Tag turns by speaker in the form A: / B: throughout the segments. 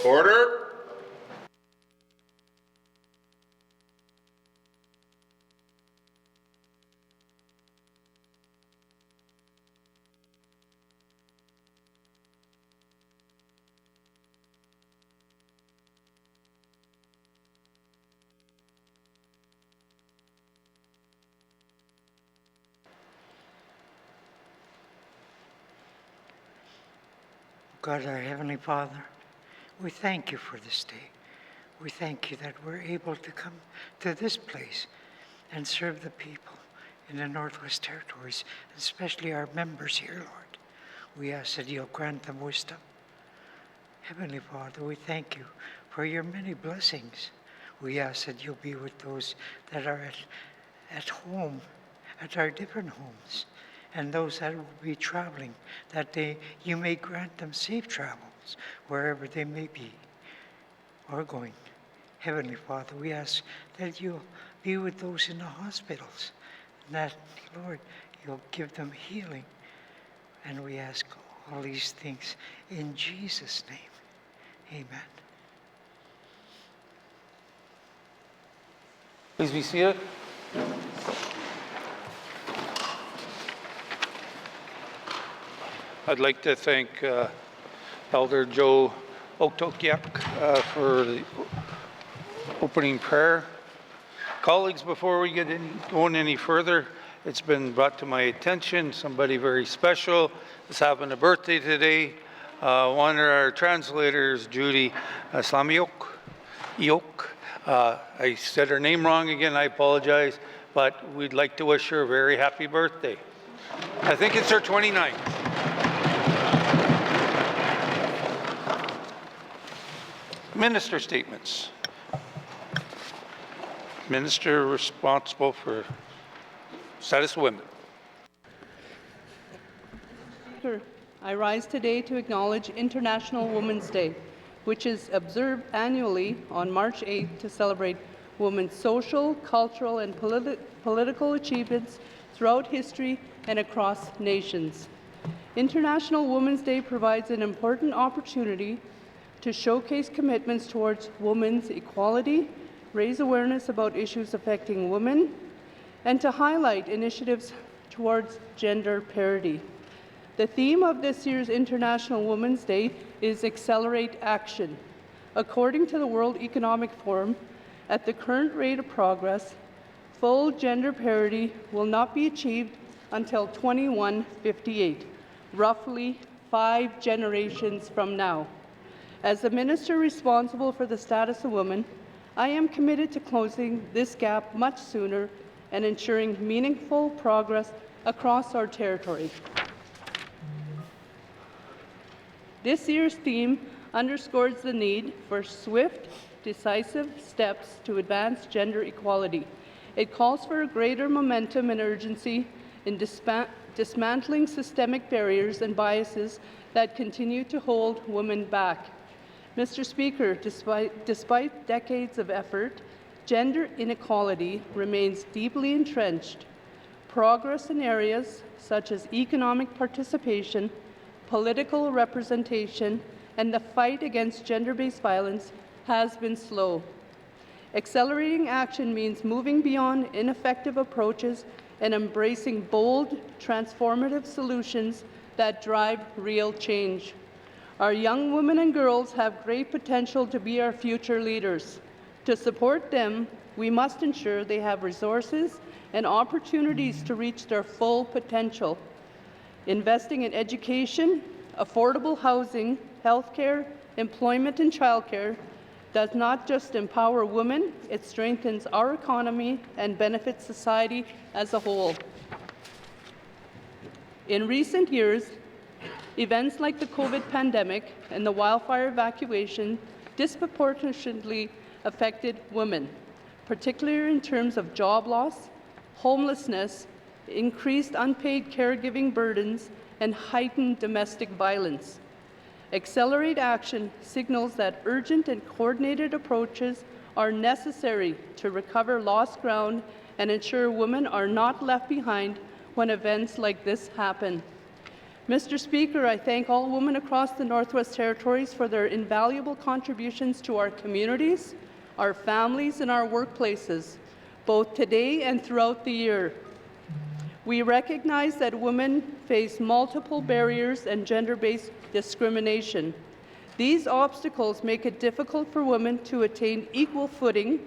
A: Order.
B: God, our Heavenly Father, we thank you for this day. We thank you that we're able to come to this place and serve the people in the Northwest Territories, especially our members here, Lord. We ask that you'll grant them wisdom. Heavenly Father, we thank you for your many blessings. We ask that you'll be with those that are at home, at our different homes, and those that will be traveling, that you may grant them safe travels wherever they may be or going. Heavenly Father, we ask that you'll be with those in the hospitals, and that, Lord, you'll give them healing. And we ask all these things in Jesus' name. Amen.
C: Please be seated. I'd like to thank Elder Joe Oktokiak for the opening prayer. Colleagues, before we get going any further, it's been brought to my attention somebody very special is having a birthday today. One of our translators, Judy Slamiok. I said her name wrong again, I apologize, but we'd like to wish her a very happy birthday. I think it's her 29th. Minister statements. Minister responsible for status of women.
D: Speaker, I rise today to acknowledge International Women's Day, which is observed annually on March 8th to celebrate women's social, cultural, and political achievements throughout history and across nations. International Women's Day provides an important opportunity to showcase commitments towards women's equality, raise awareness about issues affecting women, and to highlight initiatives towards gender parity. The theme of this year's International Women's Day is Accelerate Action. According to the World Economic Forum, at the current rate of progress, full gender parity will not be achieved until 2158, roughly 5 generations from now. As the Minister responsible for the status of women, I am committed to closing this gap much sooner and ensuring meaningful progress across our territory. This year's theme underscores the need for swift, decisive steps to advance gender equality. It calls for a greater momentum and urgency in dismantling systemic barriers and biases that continue to hold women back. Mr. Speaker, despite decades of effort, gender inequality remains deeply entrenched. Progress in areas such as economic participation, political representation, and the fight against gender-based violence has been slow. Accelerating action means moving beyond ineffective approaches and embracing bold, transformative solutions that drive real change. Our young women and girls have great potential to be our future leaders. To support them, we must ensure they have resources and opportunities to reach their full potential. Investing in education, affordable housing, healthcare, employment, and childcare does not just empower women, it strengthens our economy and benefits society as a whole. In recent years, events like the COVID pandemic and the wildfire evacuation disproportionately affected women, particularly in terms of job loss, homelessness, increased unpaid caregiving burdens, and heightened domestic violence. Accelerate Action signals that urgent and coordinated approaches are necessary to recover lost ground and ensure women are not left behind when events like this happen. Mr. Speaker, I thank all women across the Northwest Territories for their invaluable contributions to our communities, our families, and our workplaces, both today and throughout the year. We recognize that women face multiple barriers and gender-based discrimination. These obstacles make it difficult for women to attain equal footing.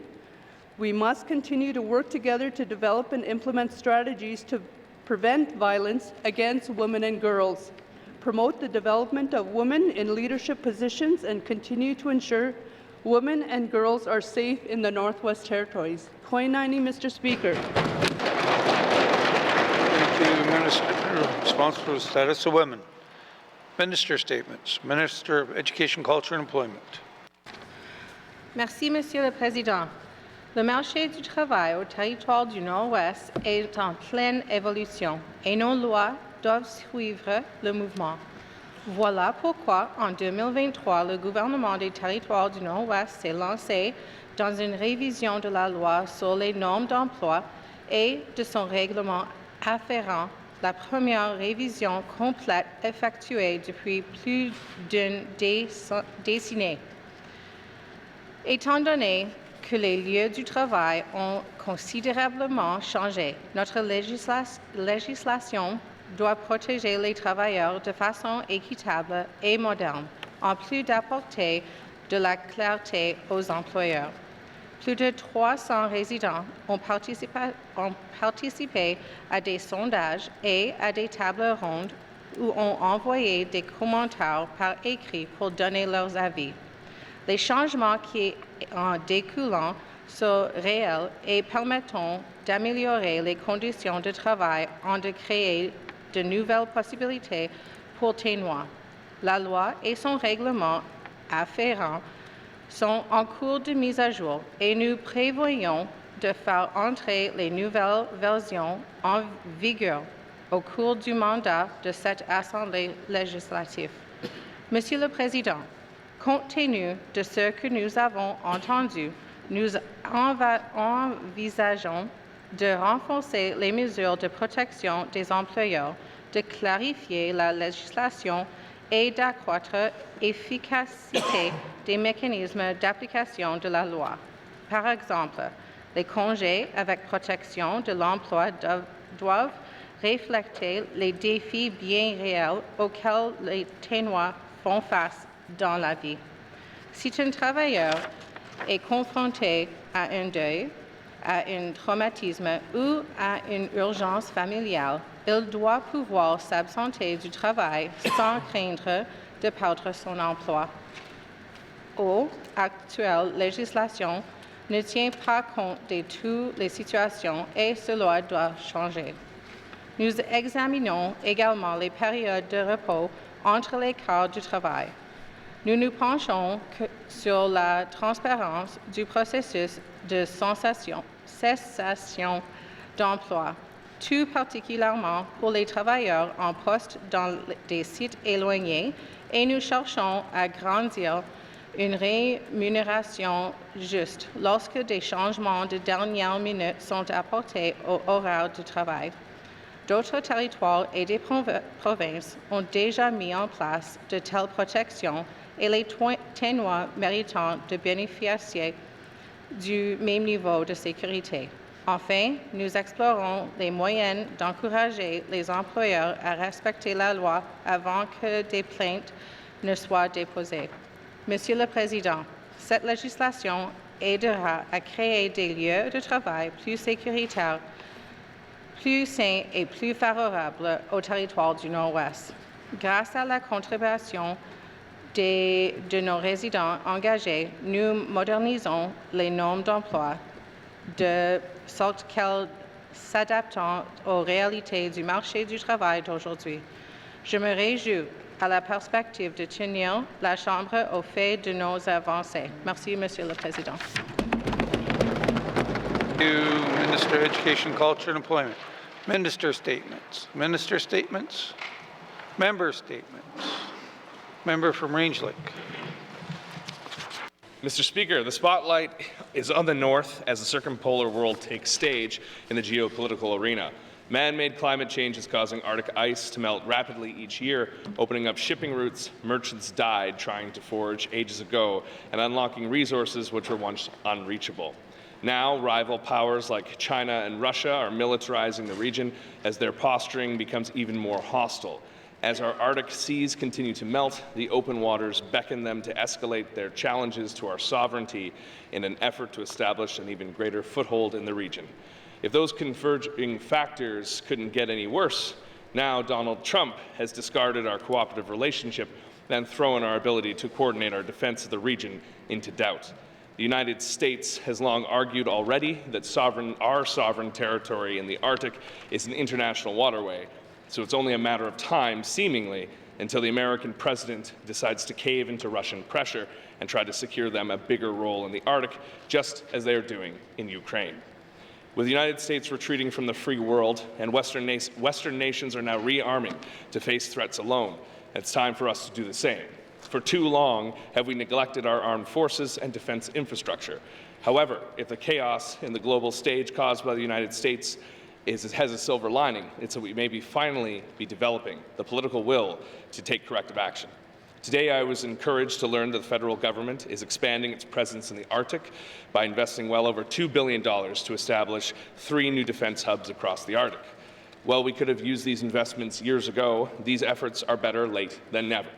D: We must continue to work together to develop and implement strategies to prevent violence against women and girls, promote the development of women in leadership positions, and continue to ensure women and girls are safe in the Northwest Territories. Koinani, Mr. Speaker.
C: Thank you, Minister responsible for the status of women. Minister statements. Minister of Education, Culture and Employment.
A: Merci, Monsieur le Président. Le marché du travail au territoire du Nord-Ouest est en pleine évolution et nos lois doivent suivre le mouvement. Voilà pourquoi, en 2023, le gouvernement des territoires du Nord-Ouest s'est lancé dans une révision de la loi sur les normes d'emploi et de son règlement afférent, la première révision complète effectuée depuis plus d'une décennie. Étant donné que les lieux du travail ont considérablement changé, notre législation doit protéger les travailleurs de façon équitable et moderne, en plus d'apporter de la clarté aux employeurs. Plus de 300 résidents ont participé à des sondages et à des tables rondes ou ont envoyé des commentaires par écrit pour donner leurs avis. Les changements qui en découlent sont réels et permettront d'améliorer les conditions de travail et de créer de nouvelles possibilités pour Ténois. La loi et son règlement afférent sont en cours de mise à jour et nous prévoyons de faire entrer les nouvelles versions en vigueur au cours du mandat de cette Assemblée législative. Monsieur le Président, compte tenu de ce que nous avons entendu, nous envisageons de renforcer les mesures de protection des employeurs, de clarifier la législation et d'accroître l'efficacité des mécanismes d'application de la loi. Par exemple, les congés avec protection de l'emploi doivent refléter les défis bien réels auxquels les Ténois font face dans la vie. Si un travailleur est confronté à un deuil, à un traumatisme ou à une urgence familiale, il doit pouvoir s'absenter du travail sans craindre de perdre son emploi. L'actuelle législation ne tient pas compte de toutes les situations et cela doit changer. Nous examinons également les périodes de repos entre les quarts du travail. Nous nous penchons sur la transparence du processus de cessation d'emploi, tout particulièrement pour les travailleurs en poste dans des sites éloignés, et nous cherchons à grandir une rémunération juste lorsque des changements de dernière minute sont apportés aux horaires de travail. D'autres territoires et des provinces ont déjà mis en place de telles protections et les Ténois méritent de bénéficier du même niveau de sécurité. Enfin, nous explorons les moyens d'encourager les employeurs à respecter la loi avant que des plaintes ne soient déposées. Monsieur le Président, cette législation aidera à créer des lieux de travail plus sécuritaires, plus sains et plus favorables au territoire du Nord-Ouest. Grâce à la contribution de nos résidents engagés, nous modernisons les normes d'emploi de sorte qu'elles s'adaptent aux réalités du marché du travail d'aujourd'hui. Je me réjouis à la perspective de tenir la Chambre au fait de nos avancées. Merci, Monsieur le Président.
C: Thank you, Minister of Education, Culture and Employment. Minister statements. Minister statements. Member statements. Member from Range Lake.
E: Mr. Speaker, the spotlight is on the North as the circumpolar world takes stage in the geopolitical arena. Man-made climate change is causing Arctic ice to melt rapidly each year, opening up shipping routes merchants died trying to forge ages ago, and unlocking resources which were once unreachable. Now, rival powers like China and Russia are militarizing the region as their posturing becomes even more hostile. As our Arctic seas continue to melt, the open waters beckon them to escalate their challenges to our sovereignty in an effort to establish an even greater foothold in the region. If those converging factors couldn't get any worse, now Donald Trump has discarded our cooperative relationship and thrown our ability to coordinate our defense of the region into doubt. The United States has long argued already that our sovereign territory in the Arctic is an international waterway, so it's only a matter of time, seemingly, until the American president decides to cave into Russian pressure and try to secure them a bigger role in the Arctic, just as they are doing in Ukraine. With the United States retreating from the free world and Western nations are now rearming to face threats alone, it's time for us to do the same. For too long have we neglected our armed forces and defense infrastructure. However, if the chaos in the global stage caused by the United States has a silver lining, it's that we may finally be developing the political will to take corrective action. Today, I was encouraged to learn that the federal government is expanding its presence in the Arctic by investing well over $2 billion to establish 3 new defense hubs across the Arctic. While we could have used these investments years ago, these efforts are better late than never.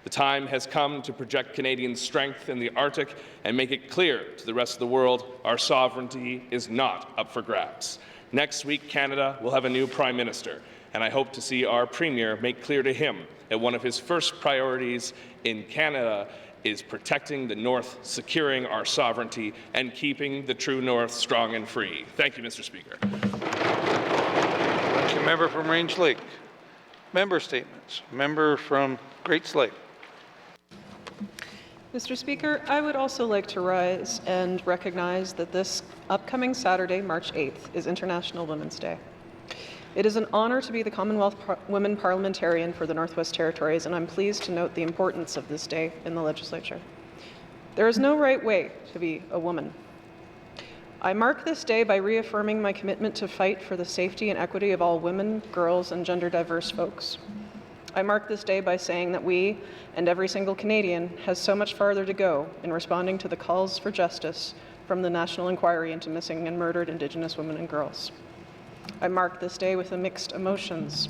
E: The time has come to project Canadian strength in the Arctic and make it clear to the rest of the world our sovereignty is not up for grabs. Next week, Canada will have a new Prime Minister, and I hope to see our Premier make clear to him that one of his first priorities in Canada is protecting the North, securing our sovereignty, and keeping the true North strong and free. Thank you, Mr. Speaker.
C: Thank you, member from Range Lake. Member statements. Member from Great Slave.
F: Mr. Speaker, I would also like to rise and recognize that this upcoming Saturday, March 8th, is International Women's Day. It is an honor to be the Commonwealth Women Parliamentarian for the Northwest Territories, and I'm pleased to note the importance of this day in the legislature. There is no right way to be a woman. I mark this day by reaffirming my commitment to fight for the safety and equity of all women, girls, and gender diverse folks. I mark this day by saying that we, and every single Canadian, has so much farther to go in responding to the calls for justice from the National Inquiry into Missing and Murdered Indigenous Women and Girls. I mark this day with mixed emotions.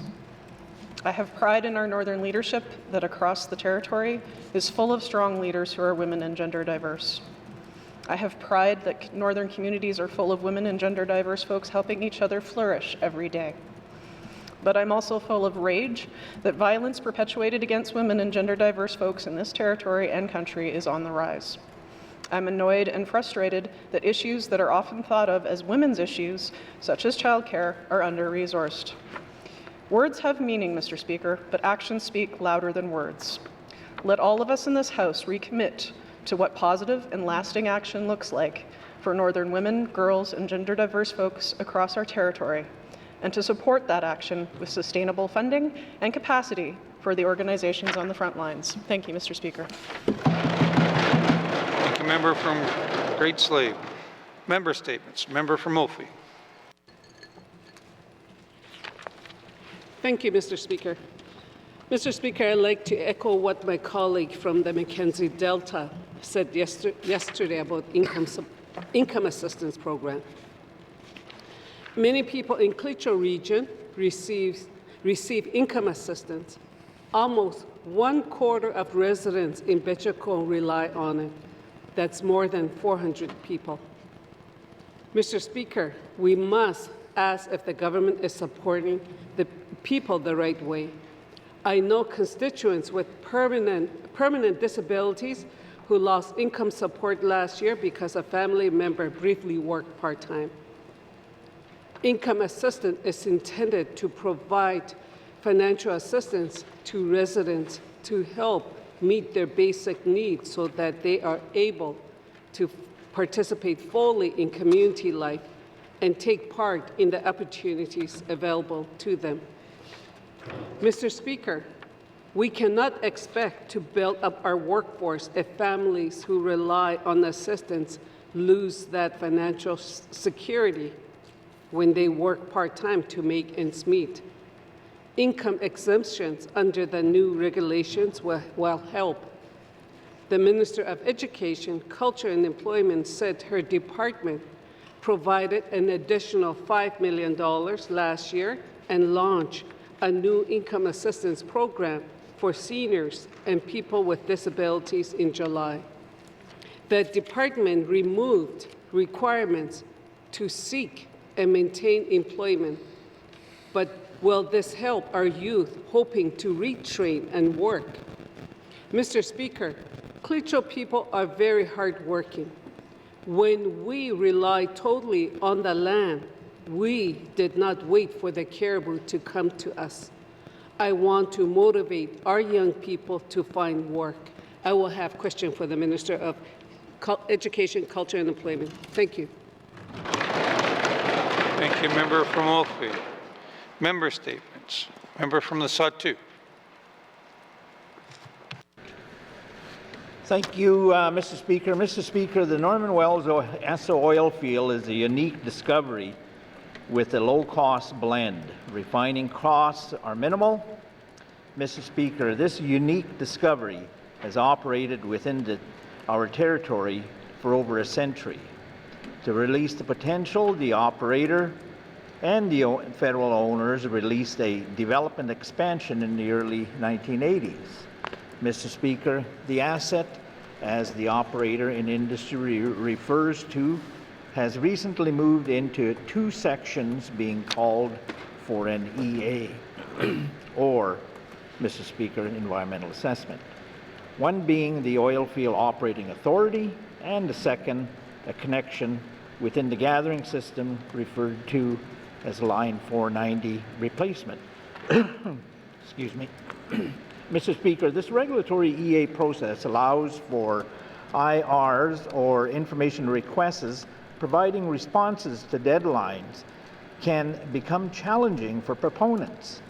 F: I have pride in our Northern leadership that across the territory is full of strong leaders who are women and gender diverse. I have pride that Northern communities are full of women and gender diverse folks helping each other flourish every day. But I'm also full of rage that violence perpetuated against women and gender diverse folks in this territory and country is on the rise. I'm annoyed and frustrated that issues that are often thought of as women's issues, such as childcare, are under-resourced. Words have meaning, Mr. Speaker, but actions speak louder than words. Let all of us in this House recommit to what positive and lasting action looks like for Northern women, girls, and gender diverse folks across our territory, and to support that action with sustainable funding and capacity for the organizations on the front lines. Thank you, Mr. Speaker.
C: Thank you, member from Great Slave. Member statements. Member from Mophie.
D: Thank you, Mr. Speaker. Mr. Speaker, I'd like to echo what my colleague from the Mackenzie Delta said yesterday about income assistance program. Many people in Klitschko region receive income assistance. Almost 1/4 of residents in Betchako rely on it. That's more than 400 people. Mr. Speaker, we must ask if the government is supporting the people the right way. I know constituents with permanent disabilities who lost income support last year because a family member briefly worked part-time. Income assistance is intended to provide financial assistance to residents to help meet their basic needs so that they are able to participate fully in community life and take part in the opportunities available to them. Mr. Speaker, we cannot expect to build up our workforce if families who rely on assistance lose that financial security.
G: when they work part-time to make ends meet. Income exemptions under the new regulations will help. The Minister of Education, Culture and Employment said her department provided an additional $5 million last year and launched a new income assistance program for seniors and people with disabilities in July. The department removed requirements to seek and maintain employment, but will this help our youth hoping to retrain and work? Mr. Speaker, Klitschko people are very hardworking. When we rely totally on the land, we did not wait for the caribou to come to us. I want to motivate our young people to find work. I will have a question for the Minister of Education, Culture and Employment. Thank you.
C: Thank you, member from Oakville. Member statements. Member from the Satu.
H: Thank you, Mr. Speaker. Mr. Speaker, the Norman Wells Esso oil field is a unique discovery with a low-cost blend. Refining costs are minimal. Mr. Speaker, this unique discovery has operated within our territory for over a century. To release the potential, the operator and the federal owners released a development expansion in the early 1980s. Mr. Speaker, the asset, as the operator in industry refers to, has recently moved into two sections being called for an EA, or, Mr. Speaker, environmental assessment. One being the oil field operating authority, and the second, a connection within the gathering system referred to as Line 490 replacement. Excuse me. Mr. Speaker, this regulatory EA process allows for IRs, or information requests, providing responses to deadlines can become challenging for proponents.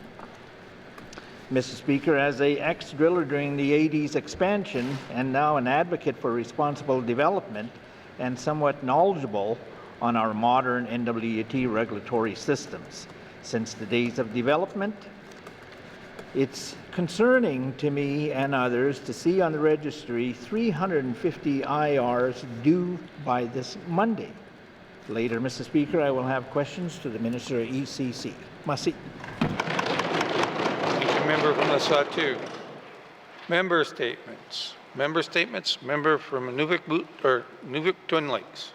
H: Mr. Speaker, as an ex-driller during the 80s expansion and now an advocate for responsible development and somewhat knowledgeable on our modern NWT regulatory systems since the days of development, it's concerning to me and others to see on the registry 350 IRs due by this Monday. Later, Mr. Speaker, I will have questions to the Minister of ECC. Masi.
C: Member from the Satu. Member statements. Member statements. Member from Nuvik Twin Lakes.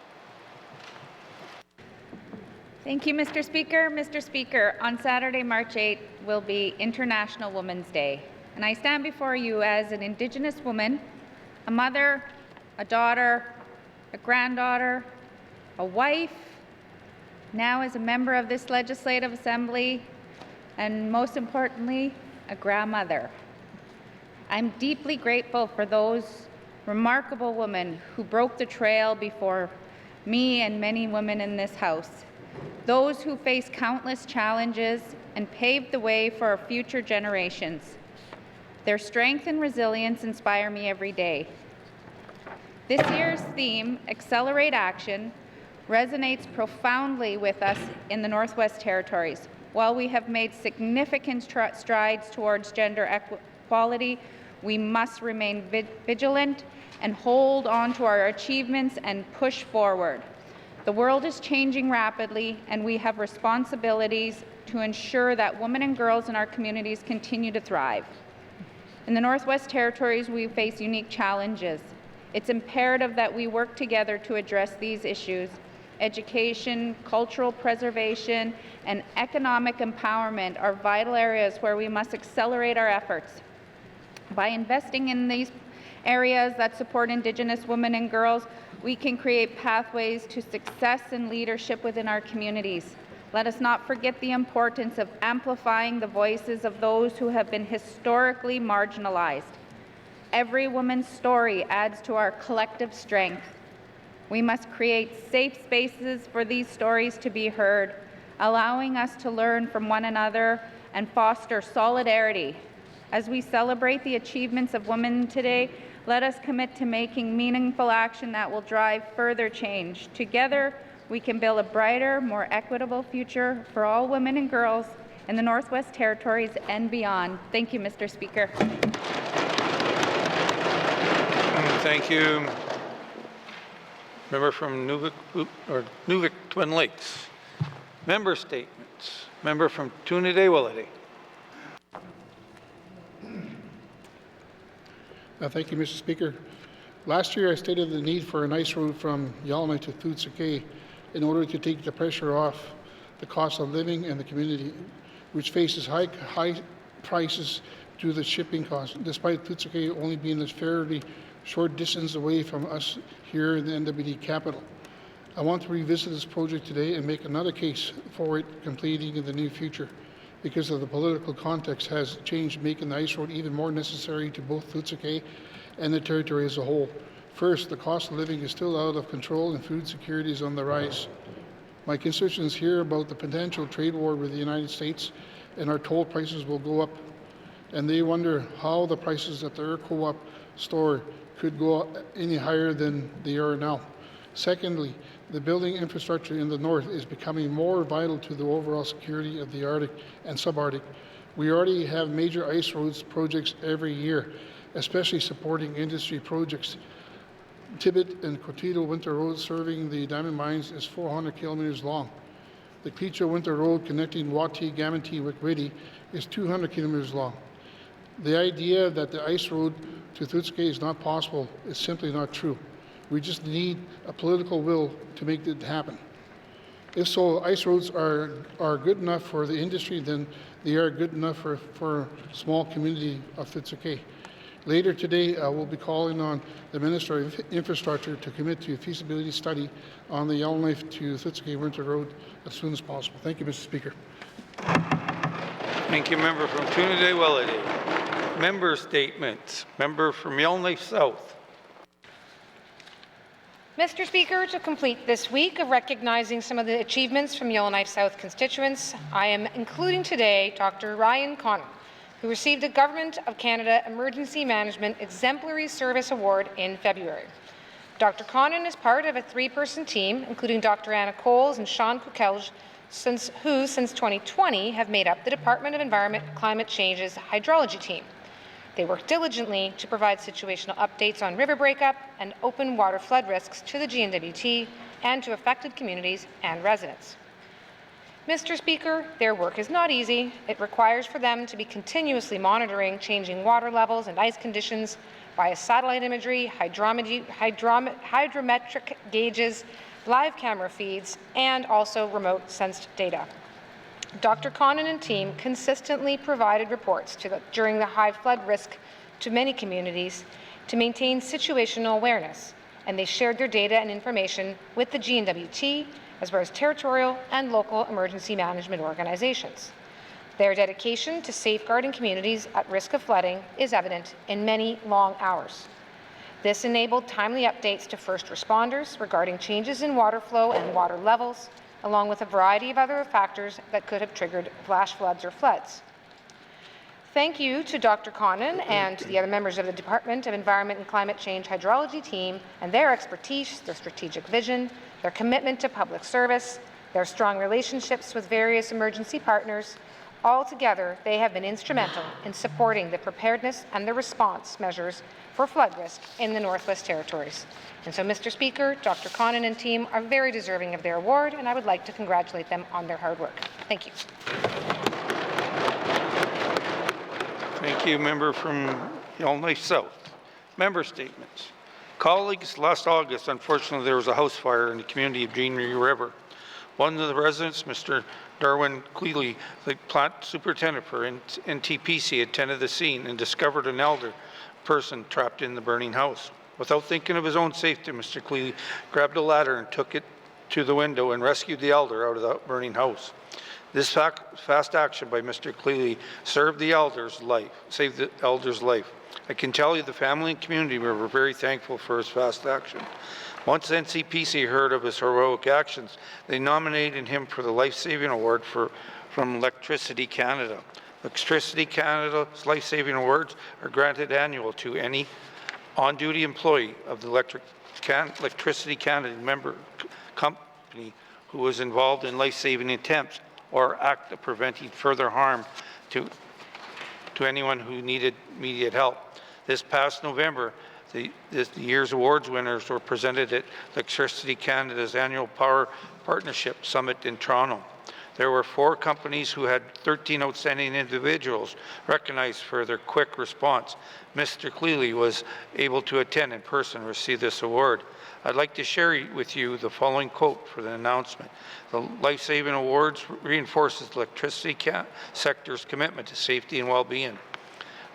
I: Thank you, Mr. Speaker. Mr. Speaker, on Saturday, March 8th, will be International Women's Day. And I stand before you as an Indigenous woman, a mother, a daughter, a granddaughter, a wife, now as a member of this Legislative Assembly, and most importantly, a grandmother. I'm deeply grateful for those remarkable women who broke the trail before me and many women in this House, those who faced countless challenges and paved the way for our future generations. Their strength and resilience inspire me every day. This year's theme, Accelerate Action, resonates profoundly with us in the Northwest Territories. While we have made significant strides towards gender equality, we must remain vigilant and hold on to our achievements and push forward. The world is changing rapidly, and we have responsibilities to ensure that women and girls in our communities continue to thrive. In the Northwest Territories, we face unique challenges. It's imperative that we work together to address these issues. Education, cultural preservation, and economic empowerment are vital areas where we must accelerate our efforts. By investing in these areas that support Indigenous women and girls, we can create pathways to success and leadership within our communities. Let us not forget the importance of amplifying the voices of those who have been historically marginalized. Every woman's story adds to our collective strength. We must create safe spaces for these stories to be heard, allowing us to learn from one another and foster solidarity. As we celebrate the achievements of women today, let us commit to making meaningful action that will drive further change. Together, we can build a brighter, more equitable future for all women and girls in the Northwest Territories and beyond. Thank you, Mr. Speaker.
C: Thank you. Member from Nuvik Twin Lakes. Member statements. Member from Trinidad-Willity.
J: Thank you, Mr. Speaker. Last year, I stated the need for an ice road from Yellowknife to Tootsake in order to take the pressure off the cost of living in the community, which faces high prices due to the shipping costs, despite Tootsake only being a fairly short distance away from us here in the NWD capital. I want to revisit this project today and make another case for it completing in the near future, because of the political context has changed, making the ice road even more necessary to both Tootsake and the territory as a whole. First, the cost of living is still out of control and food security is on the rise. My constituents hear about the potential trade war with the United States, and our toll prices will go up, and they wonder how the prices at their co-op store could go any higher than they are now. Secondly, the building infrastructure in the north is becoming more vital to the overall security of the Arctic and subarctic. We already have major ice roads projects every year, especially supporting industry projects. Tibbet and Cotito Winter Road serving the diamond mines is 400 kilometers long. The Cleacho Winter Road connecting Wati, Gamanti, Wikwiti is 200 kilometers long. The idea that the ice road to Tootsake is not possible is simply not true. We just need a political will to make it happen. If so, ice roads are good enough for the industry, then they are good enough for a small community of Tootsake. Later today, I will be calling on the Minister of Infrastructure to commit to a feasibility study on the Yellowknife to Tootsake Winter Road as soon as possible. Thank you, Mr. Speaker.
C: Thank you, member from Trinidad-Willity. Member statements. Member from Yellowknife South.
K: Mr. Speaker, to complete this week of recognizing some of the achievements from Yellowknife South constituents, I am including today Dr. Ryan Connon, who received the Government of Canada Emergency Management Exemplary Service Award in February. Dr. Connon is part of a three-person team, including Dr. Anna Coles and Sean Kukelj, who since 2020 have made up the Department of Environment and Climate Change's hydrology team. They work diligently to provide situational updates on river breakup and open water flood risks to the GNWT and to affected communities and residents. Mr. Speaker, their work is not easy. It requires for them to be continuously monitoring changing water levels and ice conditions via satellite imagery, hydrometric gauges, live camera feeds, and also remote sensed data. Dr. Connon and team consistently provided reports during the high flood risk to many communities to maintain situational awareness, and they shared their data and information with the GNWT as well as territorial and local emergency management organizations. Their dedication to safeguarding communities at risk of flooding is evident in many long hours. This enabled timely updates to first responders regarding changes in water flow and water levels, along with a variety of other factors that could have triggered flash floods or floods. Thank you to Dr. Connon and to the other members of the Department of Environment and Climate Change Hydrology team and their expertise, their strategic vision, their commitment to public service, their strong relationships with various emergency partners. Altogether, they have been instrumental in supporting the preparedness and the response measures for flood risk in the Northwest Territories. And so, Mr. Speaker, Dr. Connon and team are very deserving of their award, and I would like to congratulate them on their hard work. Thank you.
C: Thank you, member from Yellowknife South. Member statements. Colleagues, last August, unfortunately, there was a house fire in the community of Greenery River. One of the residents, Mr. Darwin Cleely, the plant superintendent for NTPC, attended the scene and discovered an elder person trapped in the burning house. Without thinking of his own safety, Mr. Cleely grabbed a ladder and took it to the window and rescued the elder out of the burning house. This fast action by Mr. Cleely saved the elder's life. I can tell you the family and community were very thankful for his fast action. Once NCPC heard of his heroic actions, they nominated him for the Life-Saving Award from Electricity Canada. Electricity Canada's Life-Saving Awards are granted annual to any on-duty employee of the Electricity Canada member company who was involved in life-saving attempts or act of preventing further harm to anyone who needed immediate help. This past November, the year's awards winners were presented at Electricity Canada's annual Power Partnership Summit in Toronto. There were 4 companies who had 13 outstanding individuals recognized for their quick response. Mr. Cleely was able to attend in person and receive this award. I'd like to share with you the following quote for the announcement. The Life Saving Awards reinforces the electricity sector's commitment to safety and well-being.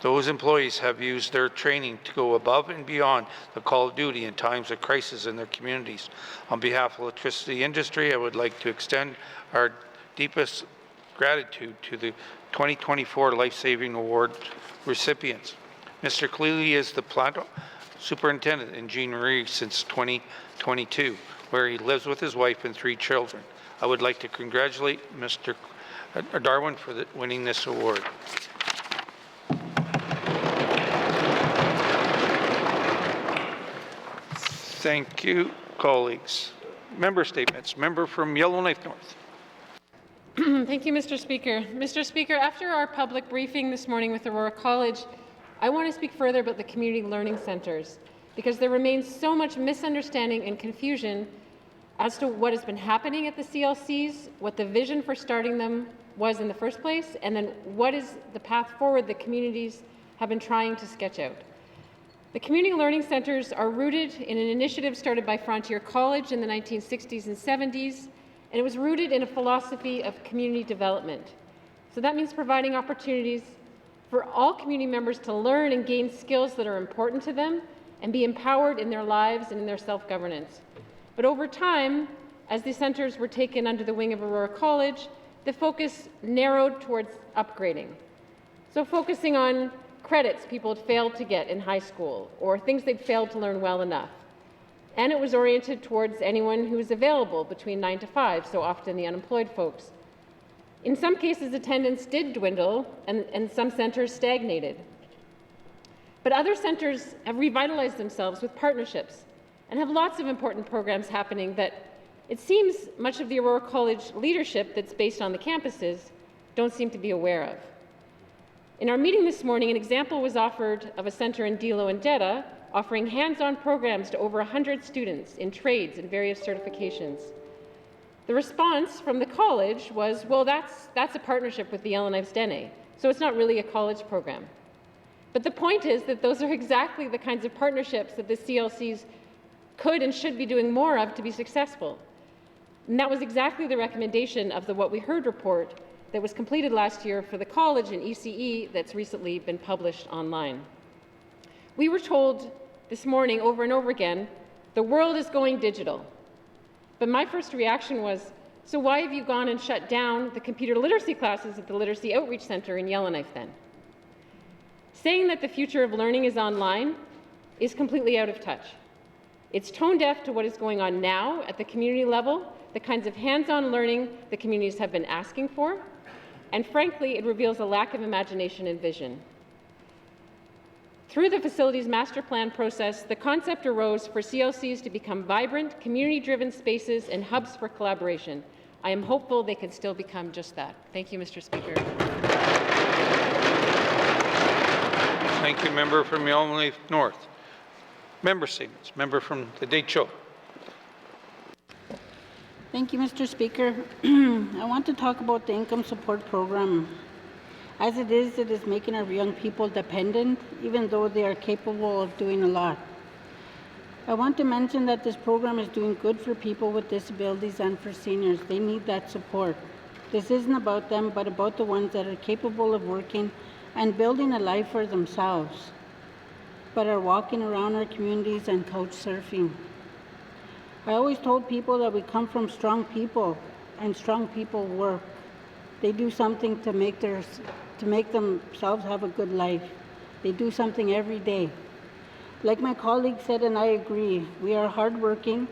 C: Those employees have used their training to go above and beyond the call of duty in times of crisis in their communities. On behalf of the electricity industry, I would like to extend our deepest gratitude to the 2024 Life Saving Award recipients. Mr. Cleely is the plant superintendent in Jean Marie since 2022, where he lives with his wife and 3 children. I would like to congratulate Mr. Darwin for winning this award. Thank you, colleagues. Member statements. Member from Yellowknife North.
L: Thank you, Mr. Speaker. Mr. Speaker, after our public briefing this morning with Aurora College, I want to speak further about the community learning centres, because there remains so much misunderstanding and confusion as to what has been happening at the CLCs, what the vision for starting them was in the first place, and then what is the path forward the communities have been trying to sketch out. The community learning centres are rooted in an initiative started by Frontier College in the 1960s and 70s, and it was rooted in a philosophy of community development. So that means providing opportunities for all community members to learn and gain skills that are important to them and be empowered in their lives and in their self-governance. But over time, as the centres were taken under the wing of Aurora College, the focus narrowed towards upgrading. So focusing on credits people had failed to get in high school or things they'd failed to learn well enough. And it was oriented towards anyone who was available between 9 to 5, so often the unemployed folks. In some cases, attendance did dwindle and some centres stagnated. But other centres have revitalized themselves with partnerships and have lots of important programs happening that it seems much of the Aurora College leadership that's based on the campuses don't seem to be aware of. In our meeting this morning, an example was offered of a centre in Dilo and Detta offering hands-on programs to over 100 students in trades and various certifications. The response from the college was, well, that's a partnership with the Yellowknives Dene, so it's not really a college program. But the point is that those are exactly the kinds of partnerships that the CLCs could and should be doing more of to be successful. And that was exactly the recommendation of the What We Heard report that was completed last year for the college and ECE that's recently been published online. We were told this morning over and over again, the world is going digital. But my first reaction was, so why have you gone and shut down the computer literacy classes at the Literacy Outreach Centre in Yellowknife then? Saying that the future of learning is online is completely out of touch. It's tone deaf to what is going on now at the community level, the kinds of hands-on learning the communities have been asking for, and frankly, it reveals a lack of imagination and vision. Through the facilities master plan process, the concept arose for CLCs to become vibrant, community-driven spaces and hubs for collaboration. I am hopeful they can still become just that. Thank you, Mr. Speaker.
C: Thank you, member from Yellowknife North. Member statements. Member from the Deschutes.
M: Thank you, Mr. Speaker. I want to talk about the income support program. As it is making our young people dependent, even though they are capable of doing a lot. I want to mention that this program is doing good for people with disabilities and for seniors. They need that support. This isn't about them, but about the ones that are capable of working and building a life for themselves, but are walking around our communities and couch surfing. I always told people that we come from strong people, and strong people work. They do something to make themselves have a good life. They do something every day. Like my colleague said, and I agree, we are hardworking.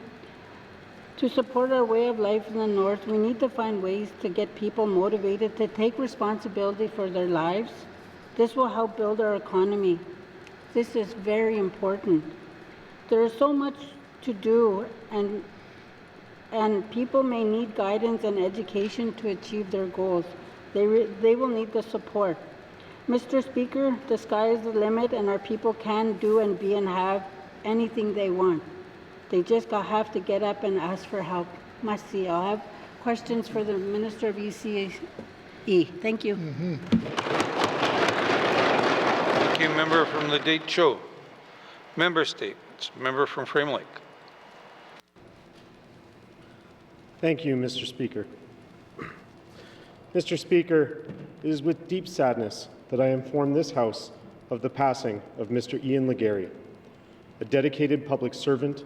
M: To support our way of life in the North, we need to find ways to get people motivated to take responsibility for their lives. This will help build our economy. This is very important. There is so much to do, and and people may need guidance and education to achieve their goals. They will need the support. Mr. Speaker, the sky is the limit, and our people can do and be and have anything they want. They just have to get up and ask for help. Must see. I'll have questions for the Minister of ECE. Thank you.
C: Thank you. Member from the Leyte Show. Member statements. Member from Frame Lake.
N: Thank you, Mr. Speaker. Mr. Speaker, it is with deep sadness that I inform this House of the passing of Mr. Ian Legary, a dedicated public servant,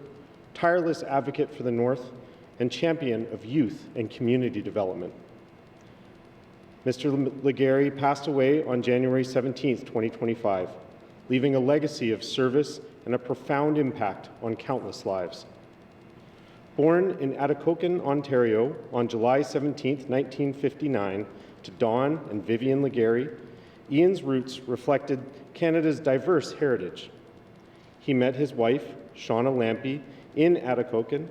N: tireless advocate for the North, and champion of youth and community development. Mr. Legary passed away on January 17, 2025, leaving a legacy of service and a profound impact on countless lives. Born in Atikokan, Ontario on July 17, 1959, to Don and Vivian Legary, Ian's roots reflected Canada's diverse heritage. He met his wife, Shauna Lampy, in Atikokan,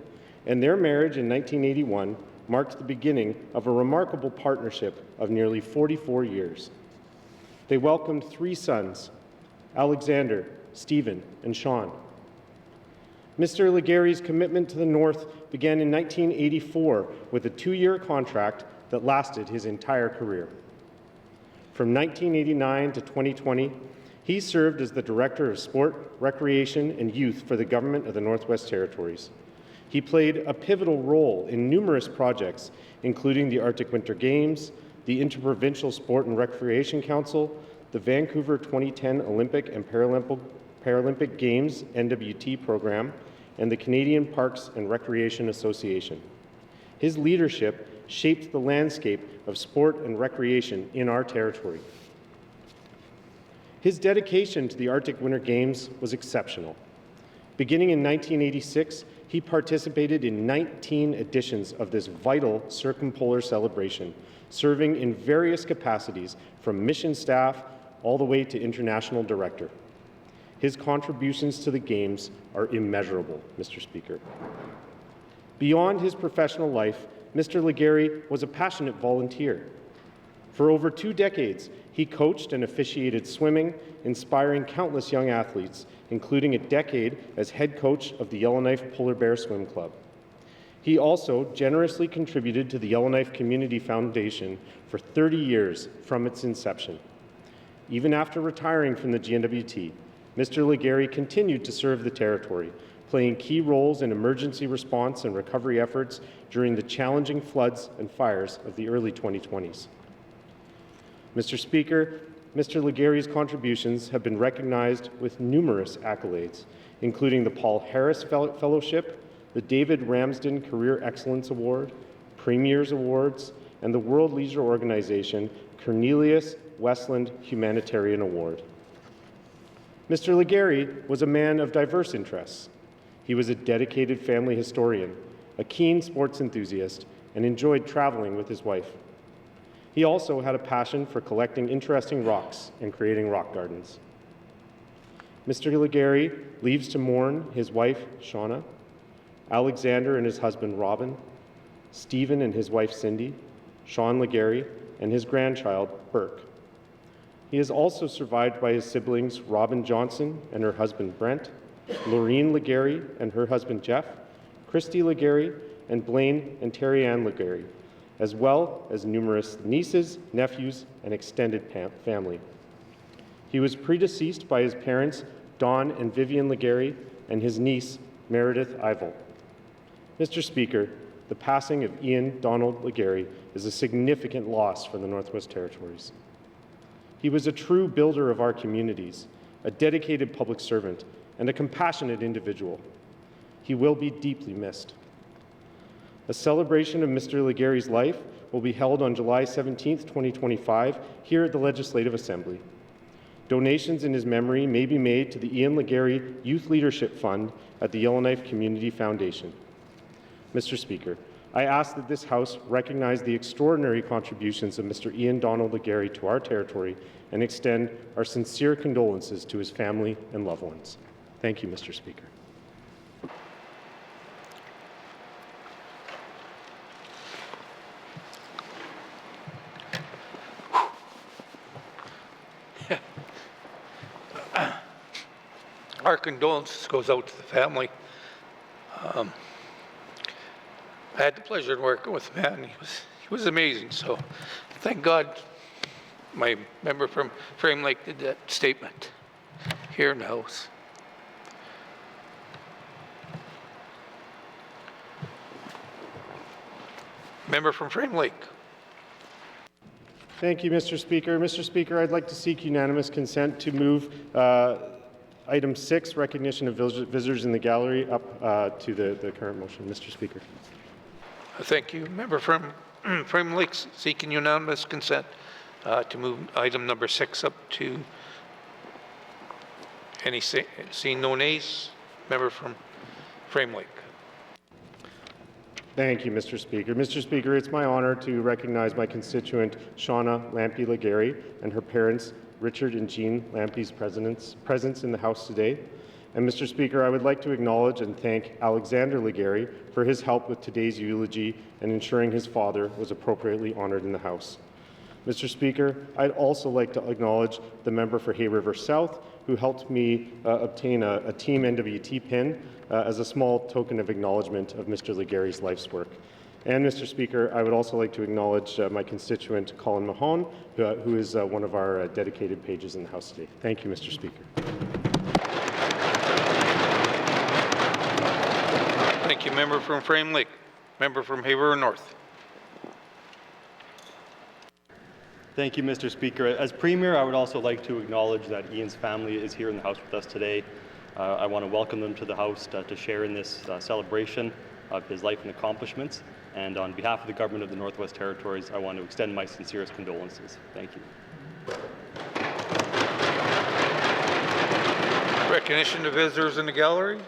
N: and their marriage in 1981 marked the beginning of a remarkable partnership of nearly 44 years. They welcomed 3 sons, Alexander, Stephen, and Sean. Mr. Legary's commitment to the North began in 1984 with a 2-year contract that lasted his entire career. From 1989 to 2020, he served as the Director of Sport, Recreation, and Youth for the Government of the Northwest Territories. He played a pivotal role in numerous projects, including the Arctic Winter Games, the Interprovincial Sport and Recreation Council, the Vancouver 2010 Olympic and Paralympic Games NWT program, and the Canadian Parks and Recreation Association. His leadership shaped the landscape of sport and recreation in our territory. His dedication to the Arctic Winter Games was exceptional. Beginning in 1986, he participated in 19 editions of this vital circumpolar celebration, serving in various capacities from mission staff all the way to international director. His contributions to the Games are immeasurable, Mr. Speaker. Beyond his professional life, Mr. Legary was a passionate volunteer. For over 2 decades, he coached and officiated swimming, inspiring countless young athletes, including a decade as head coach of the Yellowknife Polar Bear Swim Club. He also generously contributed to the Yellowknife Community Foundation for 30 years from its inception. Even after retiring from the GNWT, Mr. Legary continued to serve the territory, playing key roles in emergency response and recovery efforts during the challenging floods and fires of the early 2020s. Mr. Speaker, Mr. Legary's contributions have been recognized with numerous accolades, including the Paul Harris Fellowship, the David Ramsden Career Excellence Award, Premier's Awards, and the World Leisure Organization Cornelius Westland Humanitarian Award. Mr. Legary was a man of diverse interests. He was a dedicated family historian, a keen sports enthusiast, and enjoyed traveling with his wife. He also had a passion for collecting interesting rocks and creating rock gardens. Mr. Legary leaves to mourn his wife, Shauna, Alexander and his husband, Robin, Stephen and his wife, Cindy, Sean Legary, and his grandchild, Burke. He is also survived by his siblings, Robin Johnson and her husband, Brent, Laureen Legary and her husband, Jeff, Christy Legary, and Blaine and Terry Ann Legary, as well as numerous nieces, nephews, and extended family. He was predeceased by his parents, Don and Vivian Legary, and his niece, Meredith Ivel. Mr. Speaker, the passing of Ian Donald Legary is a significant loss for the Northwest Territories. He was a true builder of our communities, a dedicated public servant, and a compassionate individual. He will be deeply missed. A celebration of Mr. Legary's life will be held on July 17, 2025, here at the Legislative Assembly. Donations in his memory may be made to the Ian Legary Youth Leadership Fund at the Yellowknife Community Foundation. Mr. Speaker, I ask that this House recognize the extraordinary contributions of Mr. Ian Donald Legary to our territory and extend our sincere condolences to his family and loved ones. Thank you, Mr. Speaker.
C: our condolences goes out to the family. I had the pleasure of working with him, and he was amazing. So thank God my member from Frame Lake did that statement here in the House. Member from Frame Lake.
N: Thank you, Mr. Speaker. Mr. Speaker, I'd like to seek unanimous consent to move item 6, recognition of visitors in the gallery, up to the current motion. Mr. Speaker.
C: Thank you. Member from Frame Lake seeking unanimous consent to move item number 6 up to any seeing no nays. Member from Frame Lake.
N: Thank you, Mr. Speaker. Mr. Speaker, it's my honor to recognize my constituent, Shauna Lampe-Legary, and her parents, Richard and Jean Lampe's presence in the House today. And Mr. Speaker, I would like to acknowledge and thank Alexander Legary for his help with today's eulogy and ensuring his father was appropriately honored in the House. Mr. Speaker, I'd also like to acknowledge the member for Hay River South, who helped me obtain a Team NWT pin as a small token of acknowledgement of Mr. Legary's life's work. And Mr. Speaker, I would also like to acknowledge my constituent, Colin Mahon, who is one of our dedicated pages in the House today. Thank you, Mr. Speaker.
C: Thank you, member from Frame Lake. Member from Hay River North.
O: Thank you, Mr. Speaker. As Premier, I would also like to acknowledge that Ian's family is here in the House with us today. I want to welcome them to the House to share in this celebration of his life and accomplishments. And on behalf of the Government of the Northwest Territories, I want to extend my sincerest condolences. Thank you.
C: Recognition of visitors in the gallery.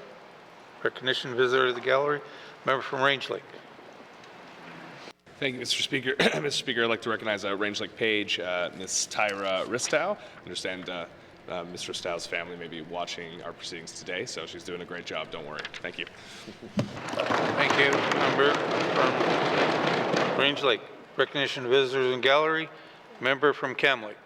C: Recognition of visitor to the gallery. Member from Range Lake.
E: Thank you, Mr. Speaker. Mr. Speaker, I'd like to recognize Range Lake Page, Ms. Tyra Ristow. I understand Ms. Ristow's family may be watching our proceedings today, so she's doing a great job. Don't worry. Thank you.
C: Thank you, member from Range Lake. Recognition of visitors in gallery. Member from Cam Lake.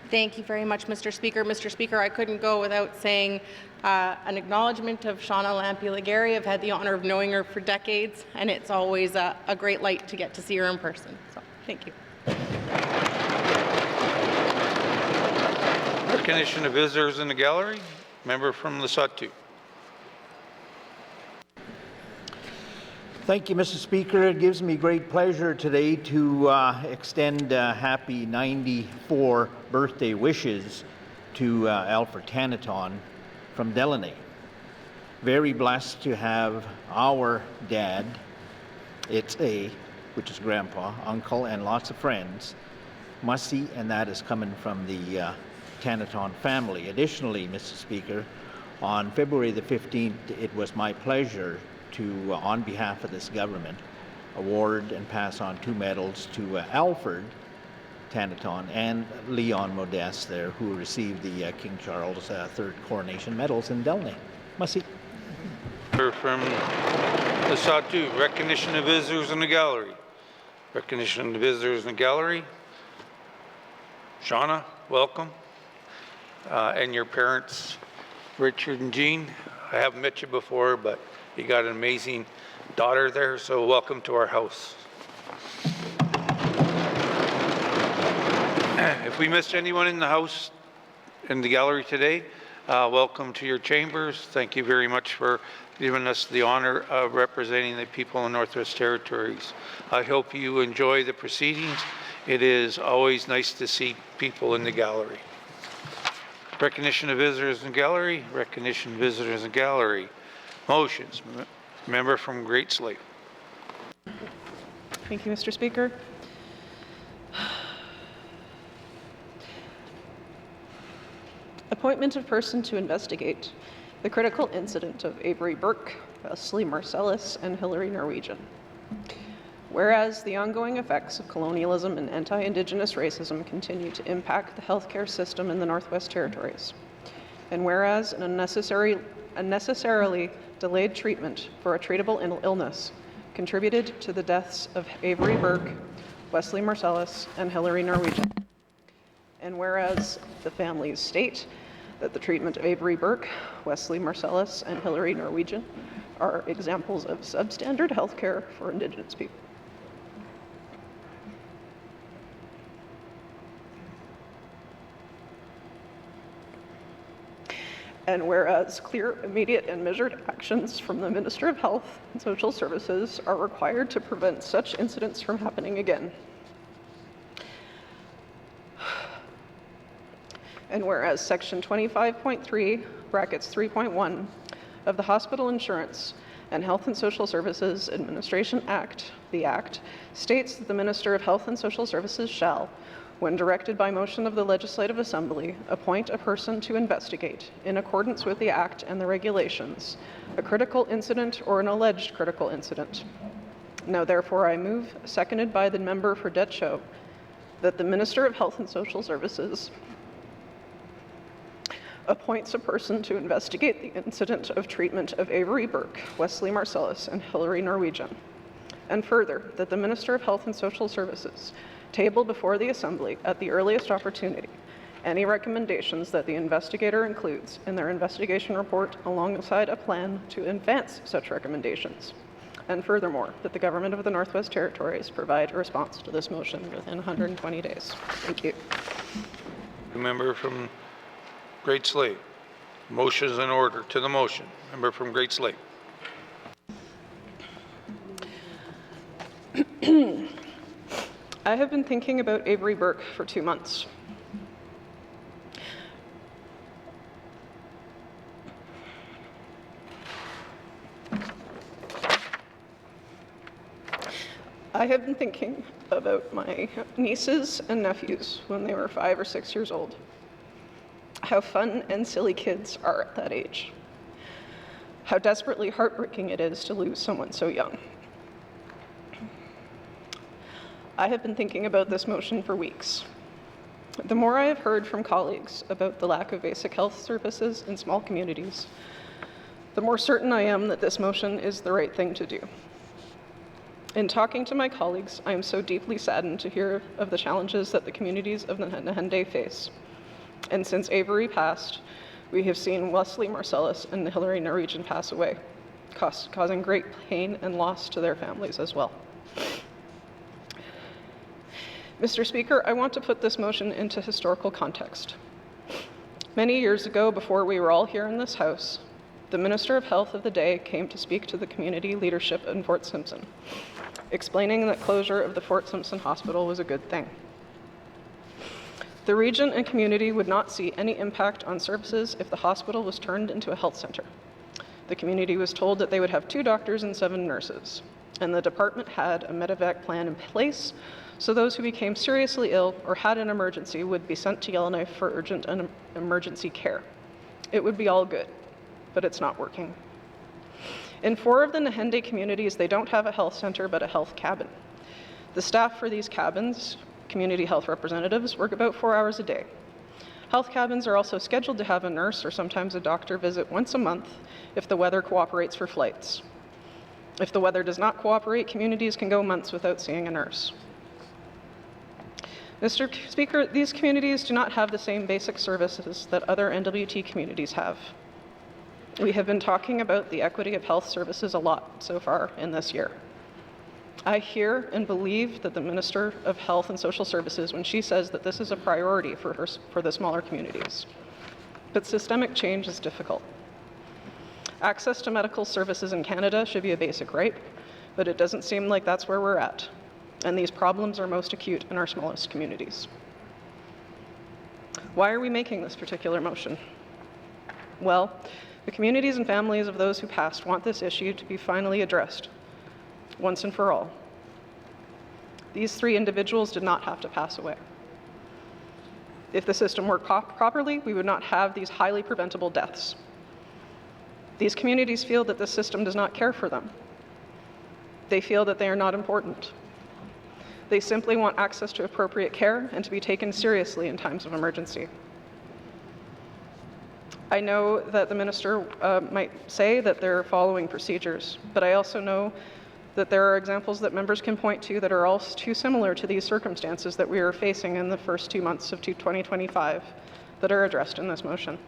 A: Thank you very much, Mr. Speaker. Mr. Speaker, I couldn't go without saying an acknowledgement of Shauna Lampe-Legary. I've had the honor of knowing her for decades, and it's always a great light to get to see her in person. So, thank you.
C: Recognition of visitors in the gallery. Member from Lesotho.
H: Thank you, Mr. Speaker. It gives me great pleasure today to extend happy 94 birthday wishes to Alfred Tanaton from Delaney. Very blessed to have our dad, which is Grandpa, Uncle, and lots of friends, Mussy, and that is coming from the Tanaton family. Additionally, Mr. Speaker, on February the 15th, it was my pleasure to, on behalf of this government, award and pass on 2 medals to Alfred Tanaton and Leon Modeste there, who received the King Charles III Coronation Medals in Delaney. Mussy.
C: From Lesotho, recognition of visitors in the gallery. Recognition of visitors in the gallery. Shauna, welcome. And your parents, Richard and Jean. I haven't met you before, but you got an amazing daughter there, so welcome to our house. If we missed anyone in the house, in the gallery today, welcome to your chambers. Thank you very much for giving us the honor of representing the people in the Northwest Territories. I hope you enjoy the proceedings. It is always nice to see people in the gallery. Recognition of visitors in gallery. Recognition of visitors in gallery. Motions. Member from Great Slave.
F: Thank you, Mr. Speaker. Appointment of person to investigate the critical incident of Avery Burke, Wesley Marcellus, and Hillary Norwegian. Whereas the ongoing effects of colonialism and anti-Indigenous racism continue to impact the healthcare system in the Northwest Territories. And whereas an unnecessarily delayed treatment for a treatable illness contributed to the deaths of Avery Burke, Wesley Marcellus, and Hillary Norwegian. And whereas the families state that the treatment of Avery Burke, Wesley Marcellus, and Hillary Norwegian are examples of substandard healthcare for Indigenous people. And whereas clear, immediate, and measured actions from the Minister of Health and Social Services are required to prevent such incidents from happening again. And whereas Section 25.3, brackets 3.1 of the Hospital Insurance and Health and Social Services Administration Act, the Act, states that the Minister of Health and Social Services shall, when directed by motion of the Legislative Assembly, appoint a person to investigate, in accordance with the Act and the regulations, a critical incident or an alleged critical incident. Now therefore I move, seconded by the member for Detcho, that the Minister of Health and Social Services appoints a person to investigate the incident of treatment of Avery Burke, Wesley Marcellus, and Hillary Norwegian. And further, that the Minister of Health and Social Services table before the Assembly at the earliest opportunity any recommendations that the investigator includes in their investigation report alongside a plan to advance such recommendations. And furthermore, that the Government of the Northwest Territories provide a response to this motion within 120 days. Thank you.
C: The member from Great Slave. Motion is in order. To the motion. Member from Great Slave.
F: I have been thinking about Avery Burke for 2 months. I have been thinking about my nieces and nephews when they were 5 or 6 years old. How fun and silly kids are at that age. How desperately heartbreaking it is to lose someone so young. I have been thinking about this motion for weeks. The more I have heard from colleagues about the lack of basic health services in small communities, the more certain I am that this motion is the right thing to do. In talking to my colleagues, I am so deeply saddened to hear of the challenges that the communities of Nahende face. And since Avery passed, we have seen Wesley Marcellus and Hillary Norwegian pass away, causing great pain and loss to their families as well. Mr. Speaker, I want to put this motion into historical context. Many years ago, before we were all here in this House, the Minister of Health of the day came to speak to the community leadership in Fort Simpson, explaining that closure of the Fort Simpson Hospital was a good thing. The region and community would not see any impact on services if the hospital was turned into a health center. The community was told that they would have 2 doctors and 7 nurses, and the department had a medevac plan in place, so those who became seriously ill or had an emergency would be sent to Yellowknife for urgent and emergency care. It would be all good, but it's not working. In 4 of the Nahende communities, they don't have a health center, but a health cabin. The staff for these cabins, community health representatives, work about 4 hours a day. Health cabins are also scheduled to have a nurse or sometimes a doctor visit once a month if the weather cooperates for flights. If the weather does not cooperate, communities can go months without seeing a nurse. Mr. Speaker, these communities do not have the same basic services that other NWT communities have. We have been talking about the equity of health services a lot so far in this year. I hear and believe that the Minister of Health and Social Services when she says that this is a priority for the smaller communities. But systemic change is difficult. Access to medical services in Canada should be a basic right, but it doesn't seem like that's where we're at. And these problems are most acute in our smallest communities. Why are we making this particular motion? Well, the communities and families of those who passed want this issue to be finally addressed, once and for all. These 3 individuals did not have to pass away. If the system worked properly, we would not have these highly preventable deaths. These communities feel that the system does not care for them. They feel that they are not important. They simply want access to appropriate care and to be taken seriously in times of emergency. I know that the minister might say that they're following procedures, but I also know that there are examples that members can point to that are all too similar to these circumstances that we are facing in the first 2 months of 2025 that are addressed in this motion.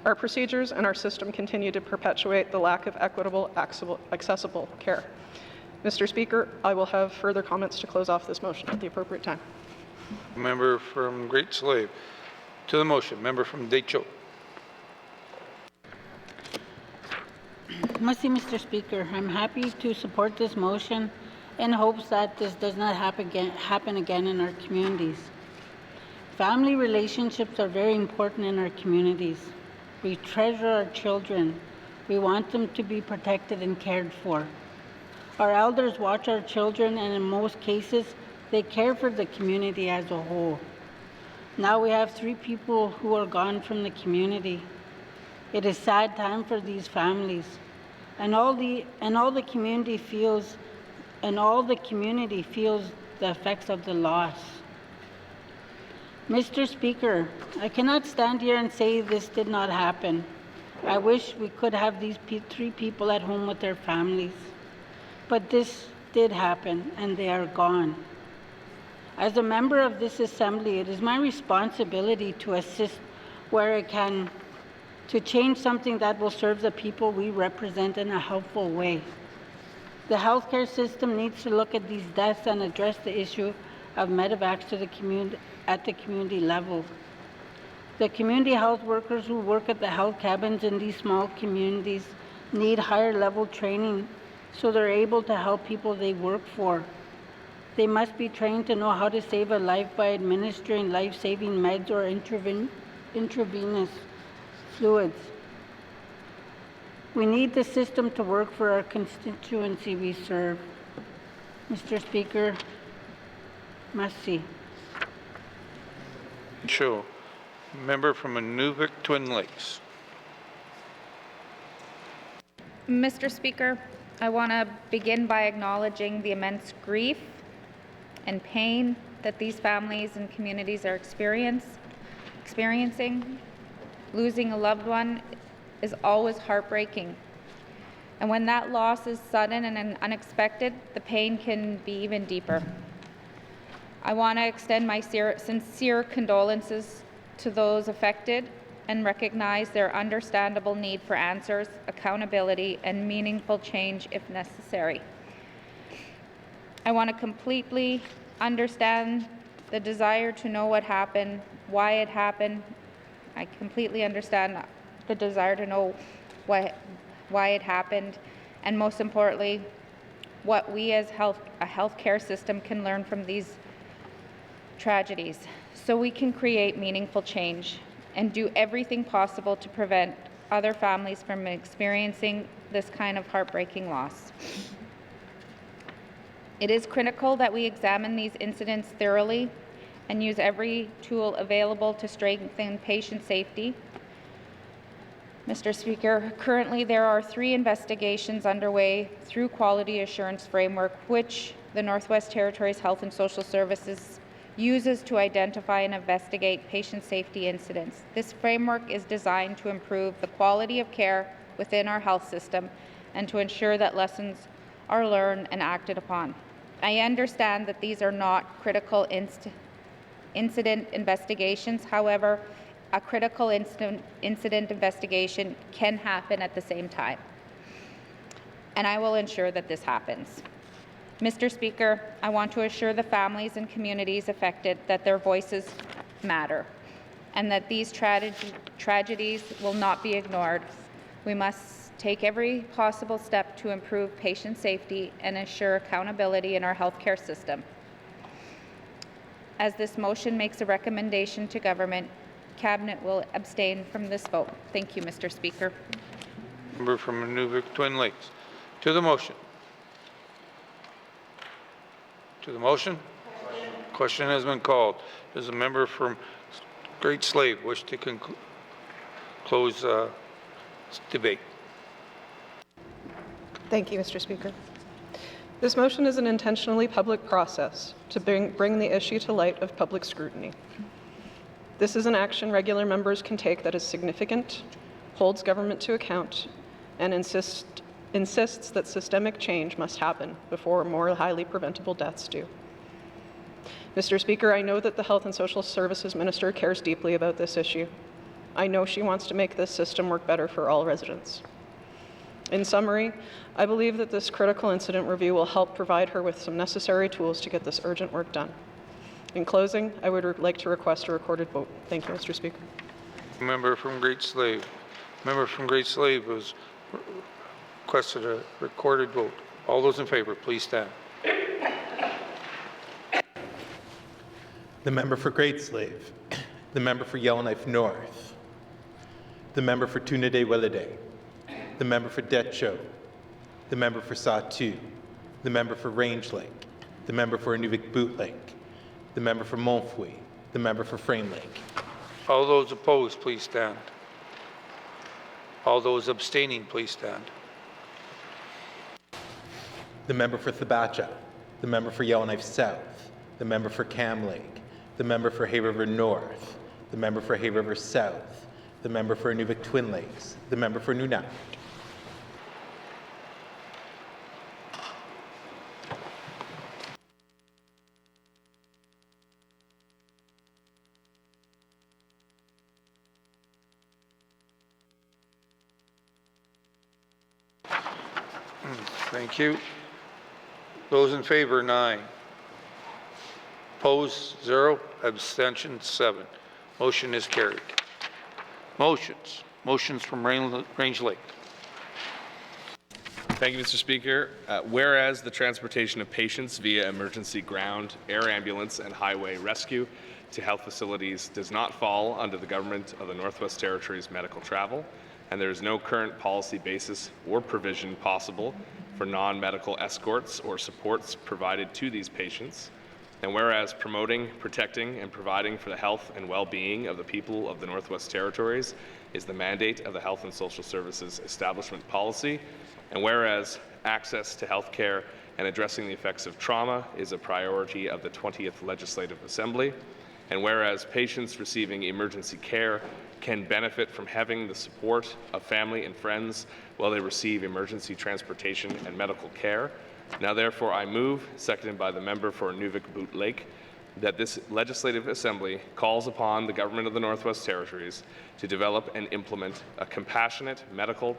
F: Our procedures and our system continue to perpetuate the lack of equitable, accessible care. Mr. Speaker, I will have further comments to close off this motion at the appropriate time.
C: Member from Great Slave. To the motion, member from Deschutes.
M: Merci, Mr. Speaker. I'm happy to support this motion in hopes that this does not happen again in our communities. Family relationships are very important in our communities. We treasure our children. We want them to be protected and cared for. Our elders watch our children, and in most cases, they care for the community as a whole. Now we have 3 people who are gone from the community. It is a sad time for these families, and all the community feels the effects of the loss. Mr. Speaker, I cannot stand here and say this did not happen. I wish we could have these 3 people at home with their families. But this did happen, and they are gone. As a member of this assembly, it is my responsibility to assist where I can to change something that will serve the people we represent in a helpful way. The healthcare system needs to look at these deaths and address the issue of medevacs to the community at the community level. The community health workers who work at the health cabins in these small communities need higher level training so they're able to help people they work for. They must be trained to know how to save a life by administering life-saving meds or intravenous fluids. We need the system to work for our constituency we serve. Mr. Speaker, merci.
C: Sure. Member from Inuvik Twin Lakes.
I: Mr. Speaker, I want to begin by acknowledging the immense grief and pain that these families and communities are experiencing. Losing a loved one is always heartbreaking. And when that loss is sudden and unexpected, the pain can be even deeper. I want to extend my sincere condolences to those affected and recognize their understandable need for answers, accountability, and meaningful change if necessary. I want to completely understand the desire to know what happened, why it happened. I completely understand the desire to know why it happened, and most importantly, what we as a healthcare system can learn from these tragedies so we can create meaningful change and do everything possible to prevent other families from experiencing this kind of heartbreaking loss. It is critical that we examine these incidents thoroughly and use every tool available to strengthen patient safety. Mr. Speaker, currently there are 3 investigations underway through Quality Assurance Framework, which the Northwest Territories Health and Social Services uses to identify and investigate patient safety incidents. This framework is designed to improve the quality of care within our health system and to ensure that lessons are learned and acted upon. I understand that these are not critical incident investigations. However, a critical incident investigation can happen at the same time, and I will ensure that this happens. Mr. Speaker, I want to assure the families and communities affected that their voices matter and that these tragedies will not be ignored. We must take every possible step to improve patient safety and ensure accountability in our healthcare system. As this motion makes a recommendation to government, Cabinet will abstain from this vote. Thank you, Mr. Speaker.
C: Member from Inuvik Twin Lakes. To the motion. To the motion? Question has been called. Does a member from Great Slave wish to close debate?
F: Thank you, Mr. Speaker. This motion is an intentionally public process to bring the issue to light of public scrutiny. This is an action regular members can take that is significant, holds government to account, and insists that systemic change must happen before more highly preventable deaths do. Mr. Speaker, I know that the Health and Social Services Minister cares deeply about this issue. I know she wants to make this system work better for all residents. In summary, I believe that this critical incident review will help provide her with some necessary tools to get this urgent work done. In closing, I would like to request a recorded vote. Thank you, Mr. Speaker.
C: Member from Great Slave. Member from Great Slave has requested a recorded vote. All those in favor, please stand.
P: The member for Great Slave. The member for Yellowknife North. The member for Tunadé-Willade. The member for Detcho. The member for Sahtu. The member for Range Lake. The member for Inuvik-Boot Lake. The member for Montfouet. The member for Frame Lake.
C: All those opposed, please stand. All those abstaining, please stand.
P: The member for Thabacha. The member for Yellowknife South. The member for Cam Lake. The member for Hay River North. The member for Hay River South. The member for Inuvik Twin Lakes. The member for Nunavut.
C: Thank you. Those in favor, 9. Opposed, 0. Abstentions, 7. Motion is carried. Motions from Range Lake.
E: Thank you, Mr. Speaker. Whereas the transportation of patients via emergency ground, air ambulance, and highway rescue to health facilities does not fall under the Government of the Northwest Territories medical travel, and there is no current policy basis or provision possible for non-medical escorts or supports provided to these patients. And whereas promoting, protecting, and providing for the health and well-being of the people of the Northwest Territories is the mandate of the Health and Social Services Establishment Policy, and whereas access to health care and addressing the effects of trauma is a priority of the 20th Legislative Assembly, and whereas patients receiving emergency care can benefit from having the support of family and friends while they receive emergency transportation and medical care. Now therefore I move, seconded by the member for Inuvik-Boot Lake, that this Legislative Assembly calls upon the Government of the Northwest Territories to develop and implement a compassionate medical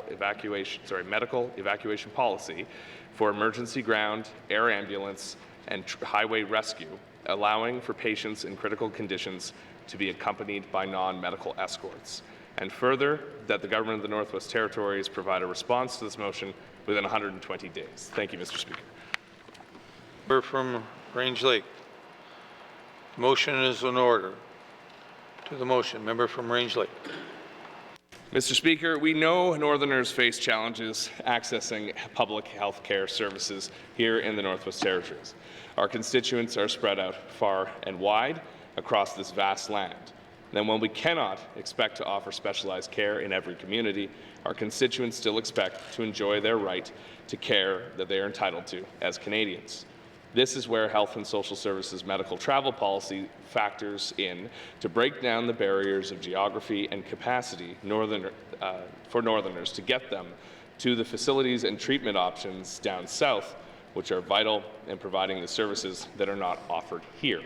E: evacuation policy for emergency ground, air ambulance, and highway rescue, allowing for patients in critical conditions to be accompanied by non-medical escorts. And further, that the Government of the Northwest Territories provide a response to this motion within 120 days. Thank you, Mr. Speaker.
C: Member from Range Lake. Motion is in order. To the motion, member from Range Lake.
E: Mr. Speaker, we know Northerners face challenges accessing public health care services here in the Northwest Territories. Our constituents are spread out far and wide across this vast land. Then when we cannot expect to offer specialized care in every community, our constituents still expect to enjoy their right to care that they are entitled to as Canadians. This is where Health and Social Services medical travel policy factors in to break down the barriers of geography and capacity for Northerners to get them to the facilities and treatment options down south, which are vital in providing the services that are not offered here.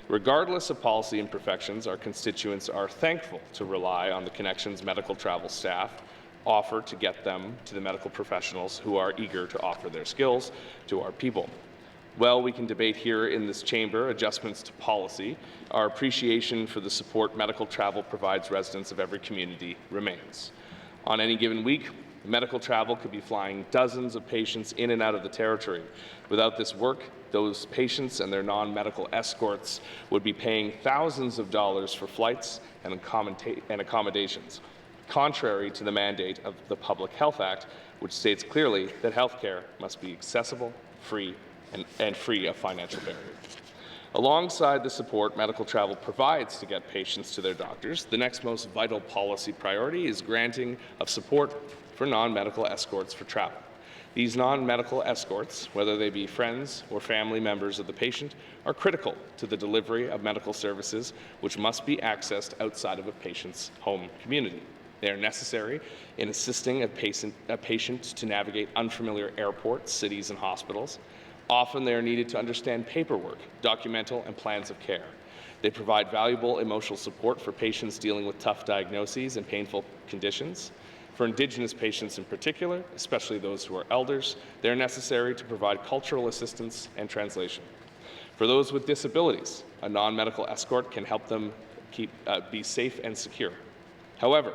E: Regardless of policy imperfections, our constituents are thankful to rely on the Connections medical travel staff offer to get them to the medical professionals who are eager to offer their skills to our people. Well, we can debate here in this chamber adjustments to policy. Our appreciation for the support medical travel provides residents of every community remains. On any given week, medical travel could be flying dozens of patients in and out of the territory. Without this work, those patients and their non-medical escorts would be paying thousands of dollars for flights and accommodations, contrary to the mandate of the Public Health Act, which states clearly that health care must be accessible, free, and free of financial barriers. Alongside the support medical travel provides to get patients to their doctors, the next most vital policy priority is granting of support for non-medical escorts for travel. These non-medical escorts, whether they be friends or family members of the patient, are critical to the delivery of medical services which must be accessed outside of a patient's home community. They are necessary in assisting a patient to navigate unfamiliar airports, cities, and hospitals. Often they are needed to understand paperwork, documental, and plans of care. They provide valuable emotional support for patients dealing with tough diagnoses and painful conditions. For Indigenous patients in particular, especially those who are elders, they are necessary to provide cultural assistance and translation. For those with disabilities, a non-medical escort can help them be safe and secure. However,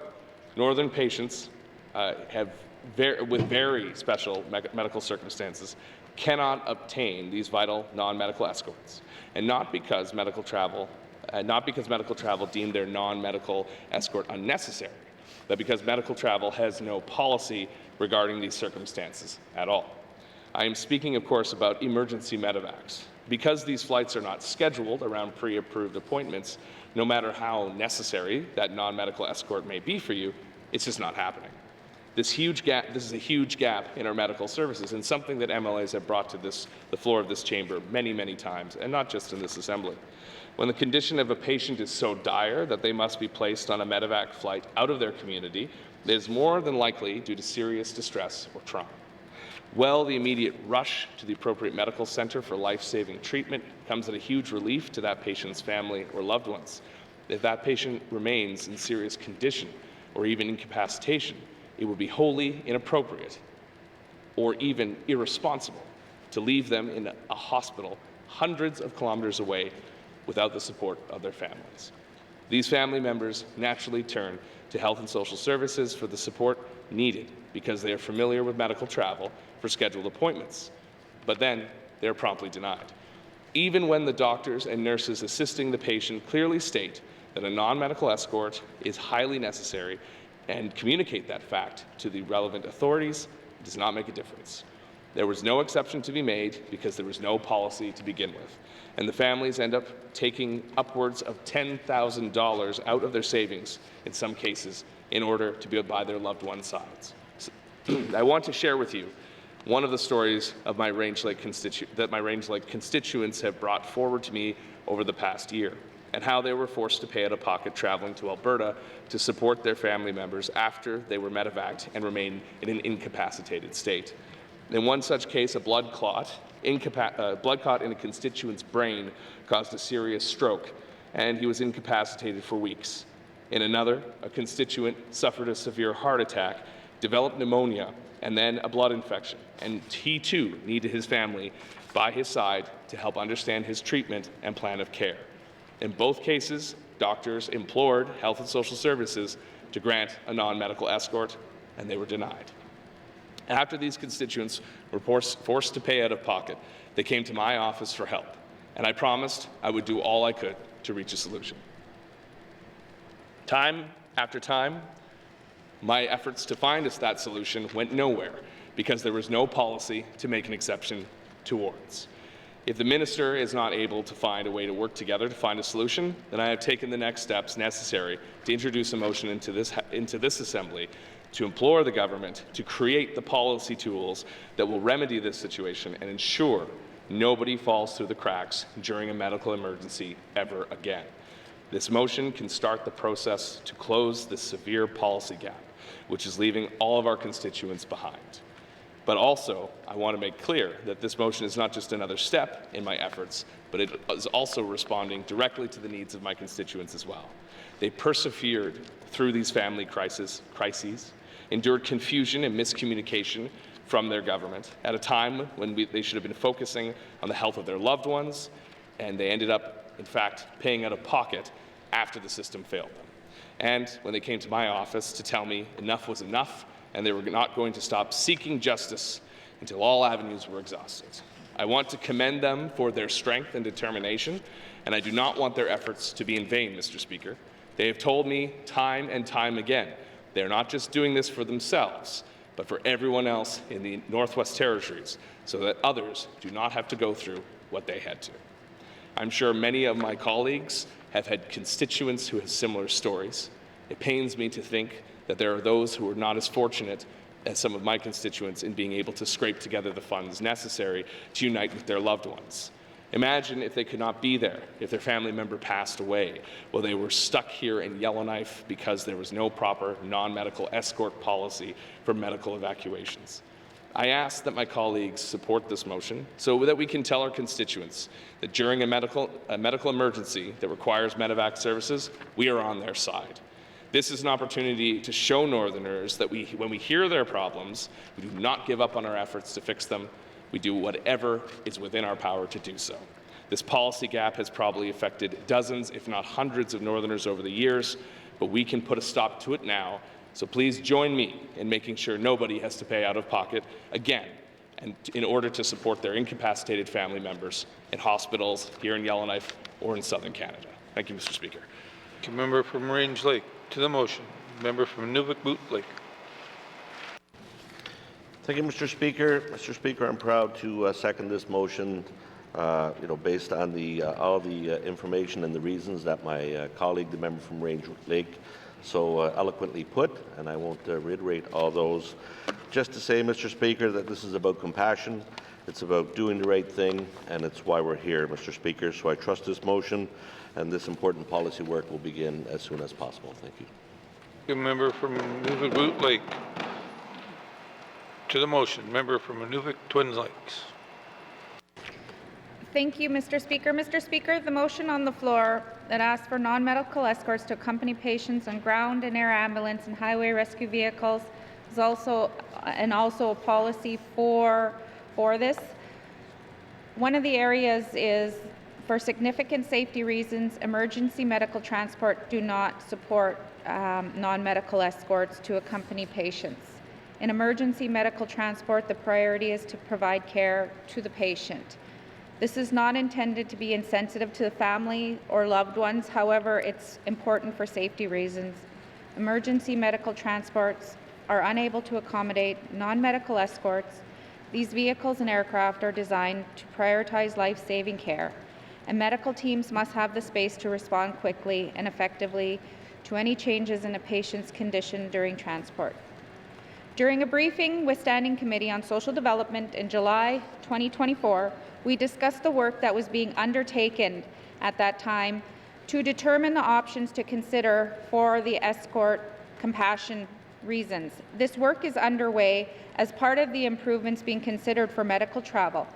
E: Northern patients with very special medical circumstances cannot obtain these vital non-medical escorts, and not because medical travel deemed their non-medical escort unnecessary, but because medical travel has no policy regarding these circumstances at all. I am speaking, of course, about emergency medevacs. Because these flights are not scheduled around pre-approved appointments, no matter how necessary that non-medical escort may be for you, it's just not happening. This is a huge gap in our medical services, and something that MLAs have brought to the floor of this chamber many, many times, and not just in this assembly. When the condition of a patient is so dire that they must be placed on a medevac flight out of their community, it is more than likely due to serious distress or trauma. Well, the immediate rush to the appropriate medical center for life-saving treatment comes at a huge relief to that patient's family or loved ones. If that patient remains in serious condition or even incapacitation, it would be wholly inappropriate or even irresponsible to leave them in a hospital hundreds of kilometers away without the support of their families. These family members naturally turn to health and social services for the support needed because they are familiar with medical travel for scheduled appointments, but then they're promptly denied. Even when the doctors and nurses assisting the patient clearly state that a non-medical escort is highly necessary and communicate that fact to the relevant authorities, it does not make a difference. There was no exception to be made because there was no policy to begin with, and the families end up taking upwards of $10,000 out of their savings in some cases in order to be by their loved one's sides. So, I want to share with you one of the stories of my Range Lake constituents have brought forward to me over the past year, and how they were forced to pay out of pocket traveling to Alberta to support their family members after they were medevaced and remain in an incapacitated state. In one such case, a blood clot in a constituent's brain caused a serious stroke, and he was incapacitated for weeks. In another, a constituent suffered a severe heart attack, developed pneumonia, and then a blood infection, and he too needed his family by his side to help understand his treatment and plan of care. In both cases, doctors implored Health and Social Services to grant a non-medical escort, and they were denied. After these constituents were forced to pay out of pocket, they came to my office for help, and I promised I would do all I could to reach a solution. Time after time, my efforts to find us that solution went nowhere because there was no policy to make an exception towards. If the minister is not able to find a way to work together to find a solution, then I have taken the next steps necessary to introduce a motion into this assembly to implore the government to create the policy tools that will remedy this situation and ensure nobody falls through the cracks during a medical emergency ever again. This motion can start the process to close this severe policy gap, which is leaving all of our constituents behind. But also, I want to make clear that this motion is not just another step in my efforts, but it is also responding directly to the needs of my constituents as well. They persevered through these family crises, endured confusion and miscommunication from their government at a time when they should have been focusing on the health of their loved ones, and they ended up, in fact, paying out of pocket after the system failed them. And when they came to my office to tell me enough was enough and they were not going to stop seeking justice until all avenues were exhausted. I want to commend them for their strength and determination, and I do not want their efforts to be in vain, Mr. Speaker. They have told me time and time again they are not just doing this for themselves, but for everyone else in the Northwest Territories, so that others do not have to go through what they had to. I'm sure many of my colleagues have had constituents who have similar stories. It pains me to think that there are those who are not as fortunate as some of my constituents in being able to scrape together the funds necessary to unite with their loved ones. Imagine if they could not be there, if their family member passed away, while they were stuck here in Yellowknife because there was no proper non-medical escort policy for medical evacuations. I ask that my colleagues support this motion so that we can tell our constituents that during a medical emergency that requires medevac services, we are on their side. This is an opportunity to show Northerners that when we hear their problems, we do not give up on our efforts to fix them. We do whatever is within our power to do so. This policy gap has probably affected dozens, if not hundreds, of Northerners over the years, but we can put a stop to it now. So please join me in making sure nobody has to pay out of pocket again, and in order to support their incapacitated family members in hospitals here in Yellowknife or in Southern Canada. Thank you, Mr. Speaker.
C: Thank you, member from Range Lake. To the motion, member from Nunavut Lake.
Q: Thank you, Mr. Speaker. Mr. Speaker, I'm proud to second this motion, based on all the information and the reasons that my colleague, the member from Range Lake, so eloquently put, and I won't reiterate all those. Just to say, Mr. Speaker, that this is about compassion, it's about doing the right thing, and it's why we're here, Mr. Speaker. So I trust this motion, and this important policy work will begin as soon as possible. Thank you.
C: The member from Nunavut Lake. To the motion, member from Nunavut Twin Lakes.
I: Thank you, Mr. Speaker. Mr. Speaker, the motion on the floor that asks for non-medical escorts to accompany patients on ground and air ambulance and highway rescue vehicles is also a policy for this. One of the areas is, for significant safety reasons, emergency medical transport do not support non-medical escorts to accompany patients. In emergency medical transport, the priority is to provide care to the patient. This is not intended to be insensitive to the family or loved ones. However, it's important for safety reasons. Emergency medical transports are unable to accommodate non-medical escorts. These vehicles and aircraft are designed to prioritize life-saving care, and medical teams must have the space to respond quickly and effectively to any changes in a patient's condition during transport. During a briefing with Standing Committee on Social Development in July 2024, we discussed the work that was being undertaken at that time to determine the options to consider for the escort compassion reasons. This work is underway as part of the improvements being considered for medical travel.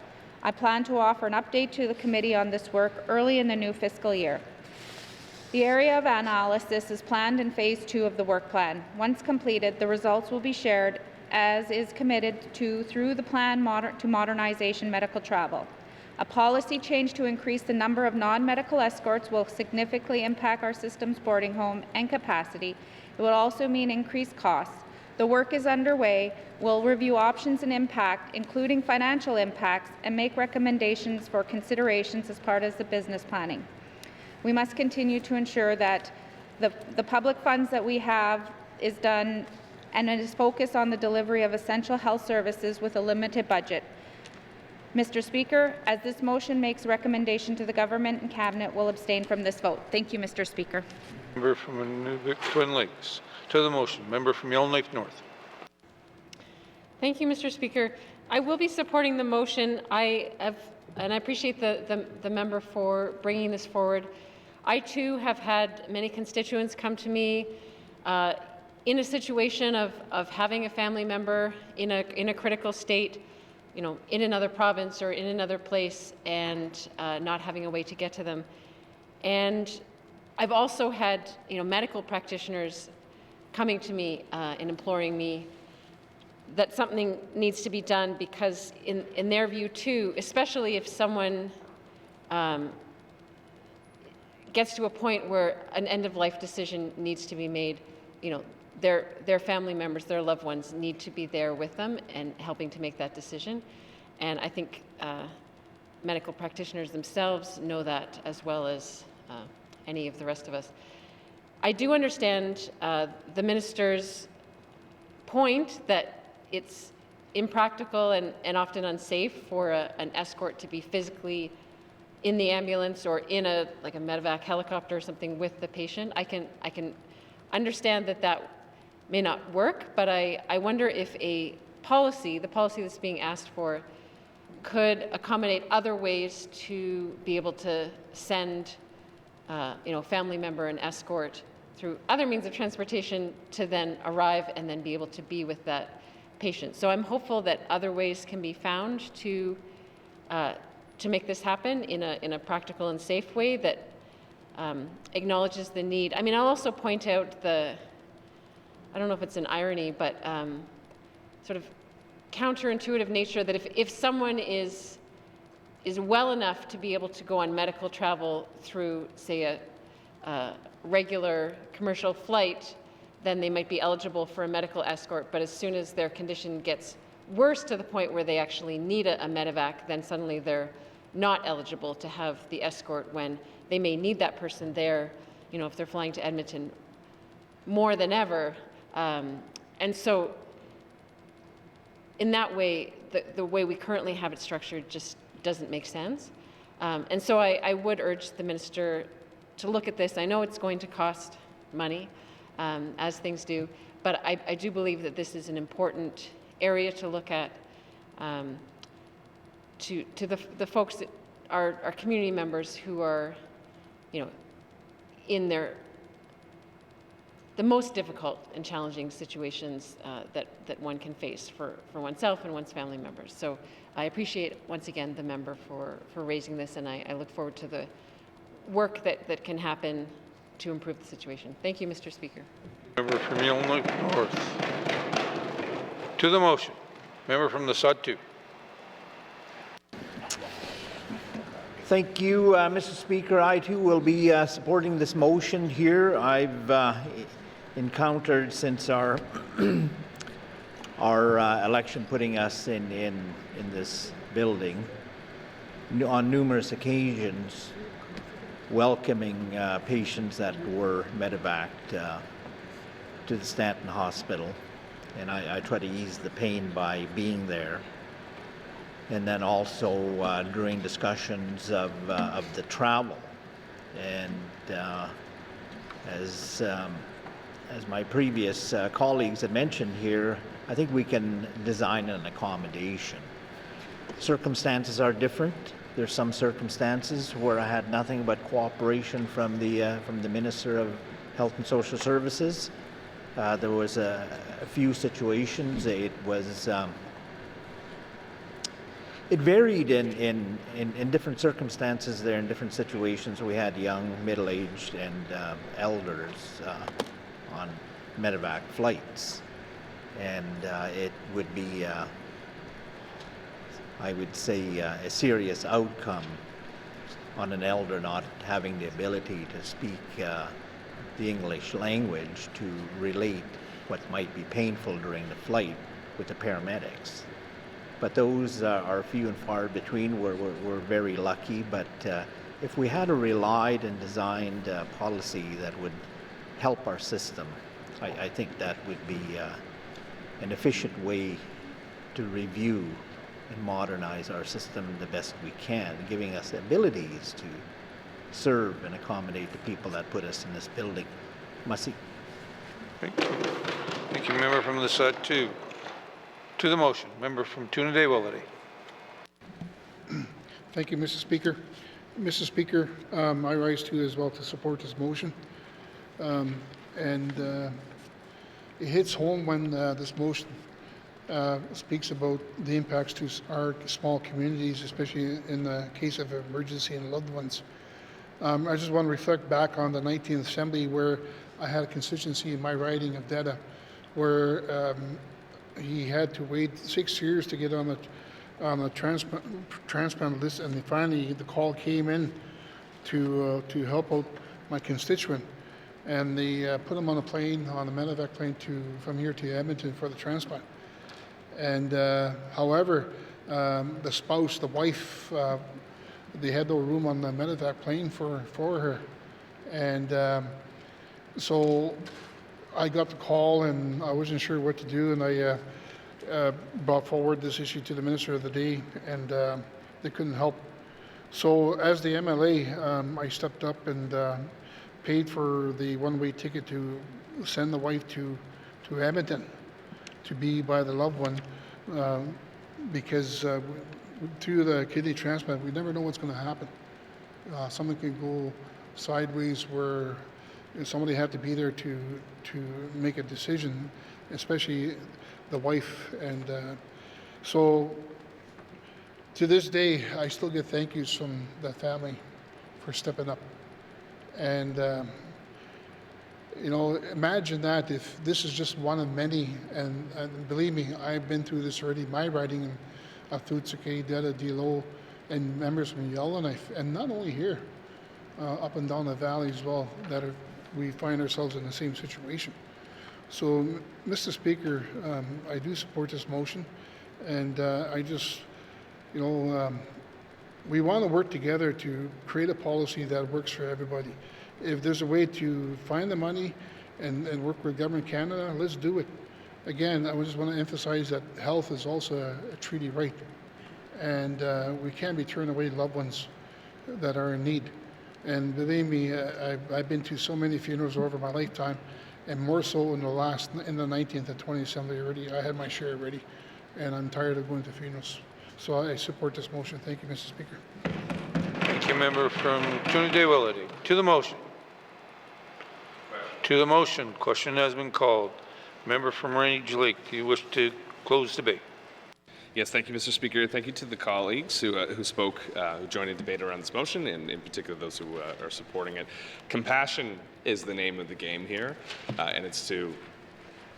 I: I plan to offer an update to the committee on this work early in the new fiscal year. The area of analysis is planned in Phase 2 of the work plan. Once completed, the results will be shared as is committed to through the plan to modernization medical travel. A policy change to increase the number of non-medical escorts will significantly impact our system's boarding home and capacity. It will also mean increased costs. The work is underway. We'll review options and impact, including financial impacts, and make recommendations for considerations as part of the business planning. We must continue to ensure that the public funds that we have is done and it is focused on the delivery of essential health services with a limited budget. Mr. Speaker, as this motion makes recommendation to the government and cabinet, will abstain from this vote. Thank you, Mr. Speaker.
C: Member from Nunavut Twin Lakes. To the motion, member from Yellowknife North.
L: Thank you, Mr. Speaker. I will be supporting the motion. And I appreciate the member for bringing this forward. I too have had many constituents come to me in a situation of having a family member in a critical state, in another province or in another place, and not having a way to get to them. And I've also had, medical practitioners coming to me and imploring me that something needs to be done because in their view too, especially if someone gets to a point where an end-of-life decision needs to be made, their family members, their loved ones need to be there with them and helping to make that decision. And I think medical practitioners themselves know that as well as any of the rest of us. I do understand the minister's point that it's impractical and often unsafe for an escort to be physically in the ambulance or in a medevac helicopter or something with the patient. I can understand that may not work, but I wonder if the policy that's being asked for, could accommodate other ways to be able to send family member and escort through other means of transportation to then arrive and then be able to be with that patients. So I'm hopeful that other ways can be found to make this happen in a practical and safe way that acknowledges the need. I mean, I'll also point out I don't know if it's an irony, but sort of counterintuitive nature that if someone is well enough to be able to go on medical travel through, say, a regular commercial flight, then they might be eligible for a medical escort. But as soon as their condition gets worse to the point where they actually need a medevac, then suddenly they're not eligible to have the escort when they may need that person there, you know, if they're flying to Edmonton more than ever. And so in that way, the way we currently have it structured just doesn't make sense. And so I would urge the minister to look at this. I know it's going to cost money, as things do, but I do believe that this is an important area to look at to the folks that are community members who are, you know, in the most difficult and challenging situations that one can face for oneself and one's family members. So I appreciate once again the member for raising this, and I look forward to the work that can happen to improve the situation. Thank you, Mr. Speaker.
C: Member from Yellowknife North. To the motion. Member from the Sud 2.
H: Thank you, Mr. Speaker. I too will be supporting this motion here. I've encountered since our election putting us in this building on numerous occasions, welcoming patients that were medevaced to the Stanton Hospital, and I try to ease the pain by being there. And then also during discussions of the travel, and as my previous colleagues had mentioned here, I think we can design an accommodation. Circumstances are different. There's some circumstances where I had nothing but cooperation from the Minister of Health and Social Services. There was a few situations. It was. It varied in different circumstances there, in different situations. We had young, middle-aged, and elders on medevac flights. And it would be, I would say, a serious outcome on an elder not having the ability to speak the English language to relate what might be painful during the flight with the paramedics. But those are few and far between. We're very lucky, but if we had a relied and designed policy that would help our system, I think that would be an efficient way to review and modernize our system the best we can, giving us the abilities to serve and accommodate the people that put us in this building. Masi.
C: Thank you. Thank you, member from the Sud 2. To the motion, member from Tune-a-Day-Willity.
J: Thank you, Mr. Speaker. Mr. Speaker, I rise too as well to support this motion. It hits home when this motion speaks about the impacts to our small communities, especially in the case of emergency and loved ones. I just want to reflect back on the 19th Assembly where I had a constituency in my riding of Deda where he had to wait 6 years to get on the transplant list, and finally the call came in to help out my constituent, and they put him on a plane, on a medevac plane from here to Edmonton for the transplant. And however, the spouse, the wife, they had no room on the medevac plane for her, and so I got the call and I wasn't sure what to do, and I brought forward this issue to the Minister of the Day, and they couldn't help. So as the MLA, I stepped up and paid for the one-way ticket to send the wife to Edmonton to be by the loved one, because through the kidney transplant, we never know what's going to happen. Something can go sideways where somebody had to be there to make a decision, especially the wife. And so to this day, I still get thank yous from the family for stepping up. And imagine that if this is just one of many, and believe me, I've been through this already. My riding in Thutsuke, Deta, Dilo, and members from Yellowknife, and not only here, up and down the valley as well, that we find ourselves in the same situation. So, Mr. Speaker, I do support this motion, and I just, we want to work together to create a policy that works for everybody. If there's a way to find the money and work with Government Canada, let's do it. Again, I just want to emphasize that health is also a treaty right, and we can't be turning away loved ones that are in need. And believe me, I've been to so many funerals over my lifetime, and more so in the 19th and 20th Assembly already. I had my share already, and I'm tired of going to funerals. So I support this motion. Thank you, Mr. Speaker.
C: Thank you, member from Trinidad-Willity. To the motion. To the motion, question has been called. Member from Range Lake, do you wish to close debate?
E: Yes, thank you, Mr. Speaker. Thank you to the colleagues who spoke, who joined in debate around this motion, and in particular those who are supporting it. Compassion is the name of the game here, and it's to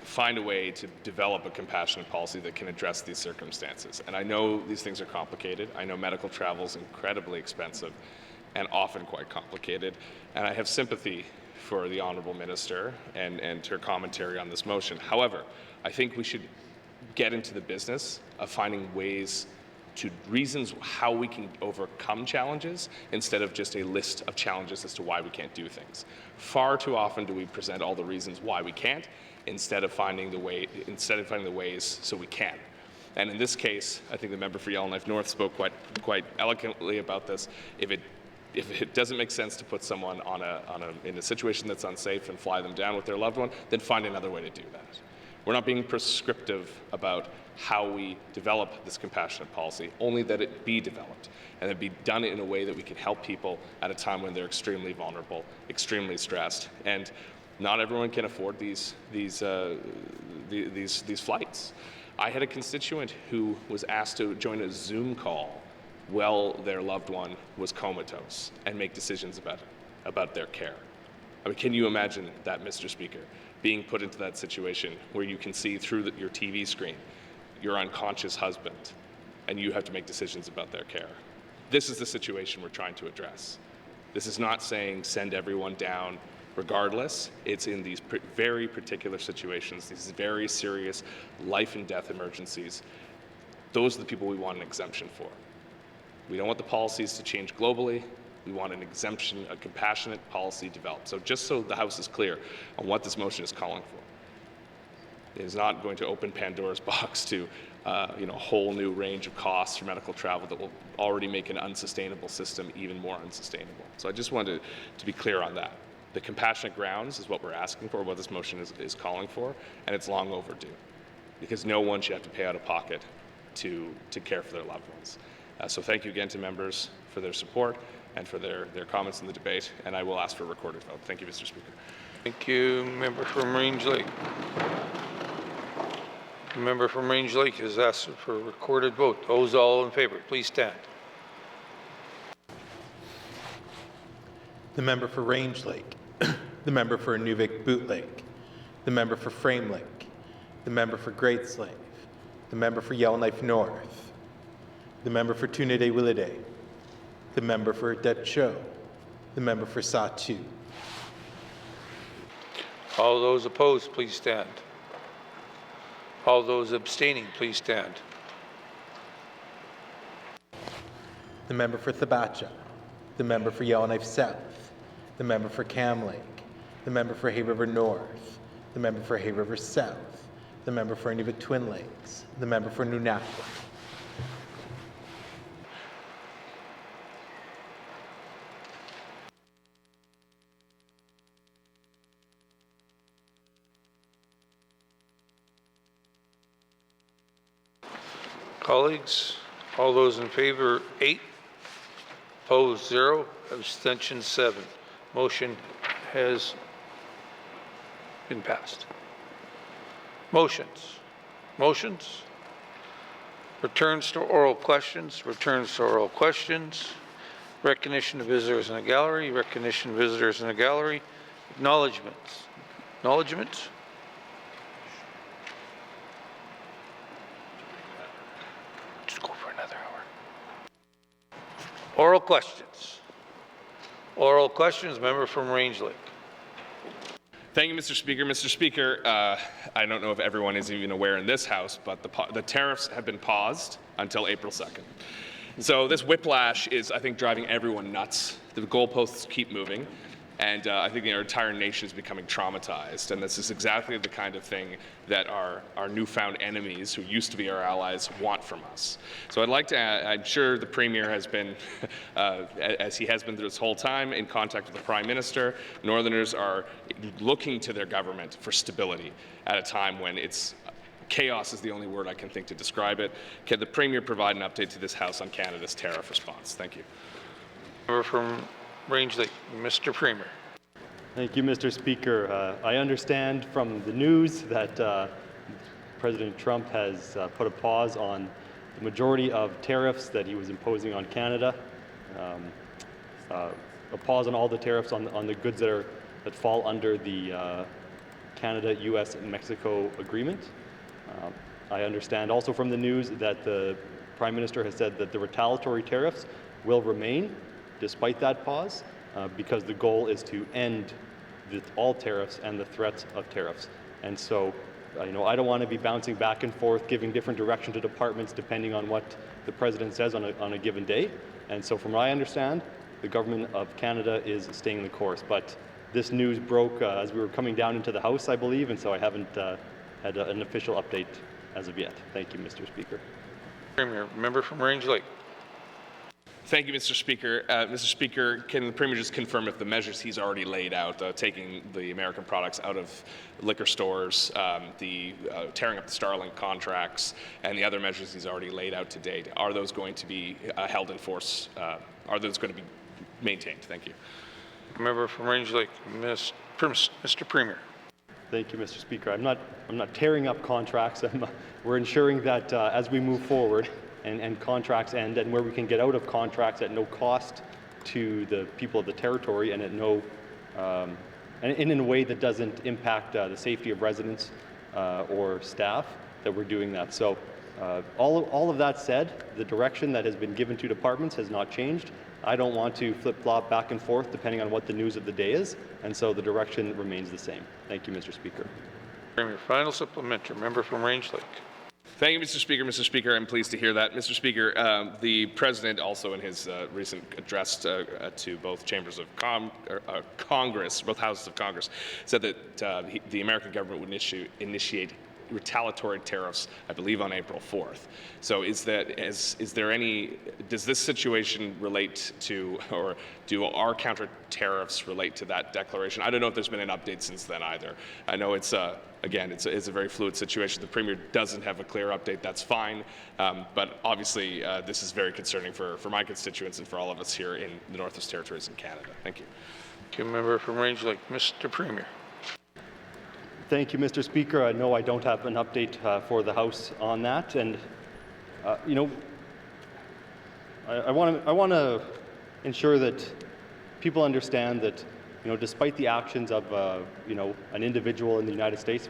E: find a way to develop a compassionate policy that can address these circumstances. And I know these things are complicated. I know medical travel is incredibly expensive and often quite complicated, and I have sympathy for the Honourable Minister and her commentary on this motion. However, I think we should get into the business of finding reasons how we can overcome challenges instead of just a list of challenges as to why we can't do things. Far too often do we present all the reasons why we can't instead of finding the ways so we can. And in this case, I think the member for Yellowknife North spoke quite eloquently about this. If it doesn't make sense to put someone in a situation that's unsafe and fly them down with their loved one, then find another way to do that. We're not being prescriptive about how we develop this compassionate policy, only that it be developed and it be done in a way that we can help people at a time when they're extremely vulnerable, extremely stressed, and not everyone can afford these flights. I had a constituent who was asked to join a Zoom call while their loved one was comatose and make decisions about their care. I mean, can you imagine that, Mr. Speaker, being put into that situation where you can see through your TV screen your unconscious husband and you have to make decisions about their care? This is the situation we're trying to address. This is not saying send everyone down regardless. It's in these very particular situations, these very serious life and death emergencies. Those are the people we want an exemption for. We don't want the policies to change globally. We want an exemption, a compassionate policy developed. So just so the House is clear on what this motion is calling for. It is not going to open Pandora's box to a whole new range of costs for medical travel that will already make an unsustainable system even more unsustainable. So I just wanted to be clear on that. The compassionate grounds is what we're asking for, what this motion is calling for, and it's long overdue, because no one should have to pay out of pocket to care for their loved ones. So thank you again to members for their support and for their comments in the debate, and I will ask for a recorded vote. Thank you, Mr. Speaker.
C: Thank you, member from Range Lake. The member from Range Lake has asked for a recorded vote. Those all in favor, please stand.
P: The member for Range Lake, the member for Inuvik Boot Lake, the member for Frame Lake, the member for Great Slave, the member for Yellowknife North, the member for Trinidad-Willity, the member for Det Cho, the member for Satu.
C: All those opposed, please stand. All those abstaining, please stand.
P: The member for Thabacha, the member for Yellowknife South, the member for Cam Lake, the member for Hay River North, the member for Hay River South, the member for Inuvik Twin Lakes, the member for Nunavut.
C: Colleagues, all those in favor, 8. Opposed, 0. Abstention, 7. Motion has been passed. Motions. Motions? Returns to oral questions, returns to oral questions. Recognition of visitors in the gallery, recognition of visitors in the gallery. Acknowledgements. Acknowledgements? Just go for another hour. Oral questions. Oral questions, member from Range Lake.
E: Thank you, Mr. Speaker. Mr. Speaker, I don't know if everyone is even aware in this House, but the tariffs have been paused until April 2nd. So this whiplash is, I think, driving everyone nuts. The goalposts keep moving, and I think the entire nation is becoming traumatized. And this is exactly the kind of thing that our newfound enemies, who used to be our allies, want from us. So I'd like to add, I'm sure the Premier has been, as he has been through this whole time, in contact with the Prime Minister. Northerners are looking to their government for stability at a time when it's chaos is the only word I can think to describe it. Can the Premier provide an update to this House on Canada's tariff response? Thank you.
C: Member from Range Lake, Mr. Premier.
O: Thank you, Mr. Speaker. I understand from the news that President Trump has put a pause on the majority of tariffs that he was imposing on Canada, a pause on all the tariffs on the goods that fall under the Canada, U.S., and Mexico agreement. I understand also from the news that the Prime Minister has said that the retaliatory tariffs will remain despite that pause, because the goal is to end all tariffs and the threats of tariffs. And so, I don't want to be bouncing back and forth, giving different direction to departments depending on what the President says on a given day. And so from what I understand, the Government of Canada is staying the course. But this news broke as we were coming down into the House, I believe, and so I haven't had an official update as of yet. Thank you, Mr. Speaker.
C: Premier, member from Range Lake.
E: Thank you, Mr. Speaker. Mr. Speaker, can the Premier just confirm if the measures he's already laid out, taking the American products out of liquor stores, tearing up the Starlink contracts, and the other measures he's already laid out to date, are those going to be held in force? Are those going to be maintained? Thank you.
C: Member from Range Lake, Mr. Premier.
O: Thank you, Mr. Speaker. I'm not tearing up contracts. We're ensuring that as we move forward and contracts end, and where we can get out of contracts at no cost to the people of the territory and at no and in a way that doesn't impact the safety of residents or staff, that we're doing that. So all of that said, the direction that has been given to departments has not changed. I don't want to flip-flop back and forth depending on what the news of the day is, and so the direction remains the same. Thank you, Mr. Speaker.
C: Premier, final supplementary, member from Range Lake.
E: Thank you, Mr. Speaker. Mr. Speaker, I'm pleased to hear that. Mr. Speaker, the President also in his recent address to both chambers of Congress, both houses of Congress, said that the American government would initiate retaliatory tariffs, I believe, on April 4th. So does this situation relate to, or do our counter tariffs relate to that declaration? I don't know if there's been an update since then either. I know it's again, it's a very fluid situation. The Premier doesn't have a clear update. That's fine. But obviously, this is very concerning for my constituents and for all of us here in the Northwest Territories in Canada. Thank you.
C: Thank you, member from Range Lake. Mr. Premier.
O: Thank you, Mr. Speaker. I know I don't have an update for the House on that, and I want to ensure that people understand that despite the actions of an individual in the United States,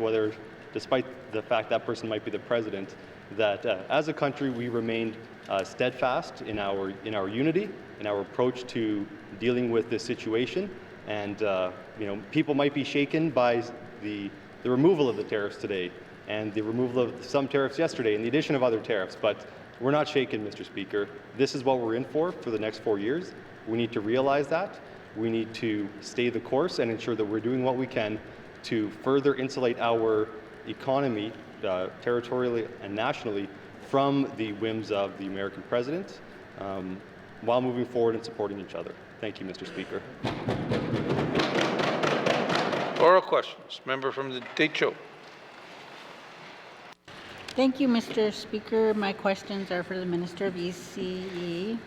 O: despite the fact that person might be the president, that as a country we remained steadfast in our unity, in our approach to dealing with this situation, and people might be shaken by the removal of the tariffs today and the removal of some tariffs yesterday and the addition of other tariffs, but we're not shaken, Mr. Speaker. This is what we're in for the next 4 years. We need to realize that. We need to stay the course and ensure that we're doing what we can to further insulate our economy, territorially and nationally, from the whims of the American president, while moving forward and supporting each other. Thank you, Mr. Speaker.
C: Oral questions. Member from the Deschaux.
M: Thank you, Mr. Speaker. My questions are for the Minister of ECE.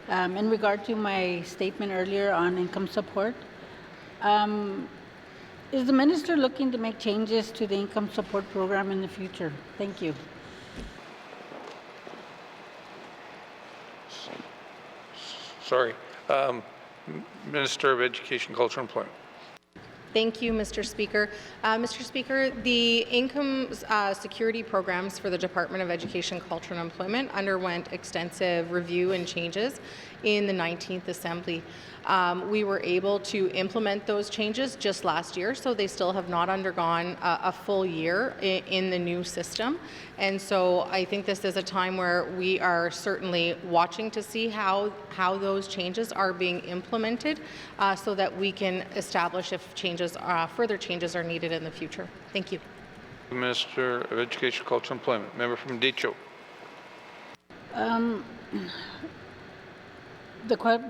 M: In regard to my statement earlier on income support, Is the minister looking to make changes to the income support program in the future? Thank you.
C: Sorry. Minister of Education, Culture and Employment.
R: Thank you, Mr. Speaker. Mr. Speaker, the income security programs for the Department of Education, Culture and Employment underwent extensive review and changes in the 19th Assembly. We were able to implement those changes just last year, so they still have not undergone a full year in the new system. And so I think this is a time where we are certainly watching to see how those changes are being implemented so that we can establish if further changes are needed in the future. Thank you.
C: Minister of Education, Culture and Employment. Member from Decho.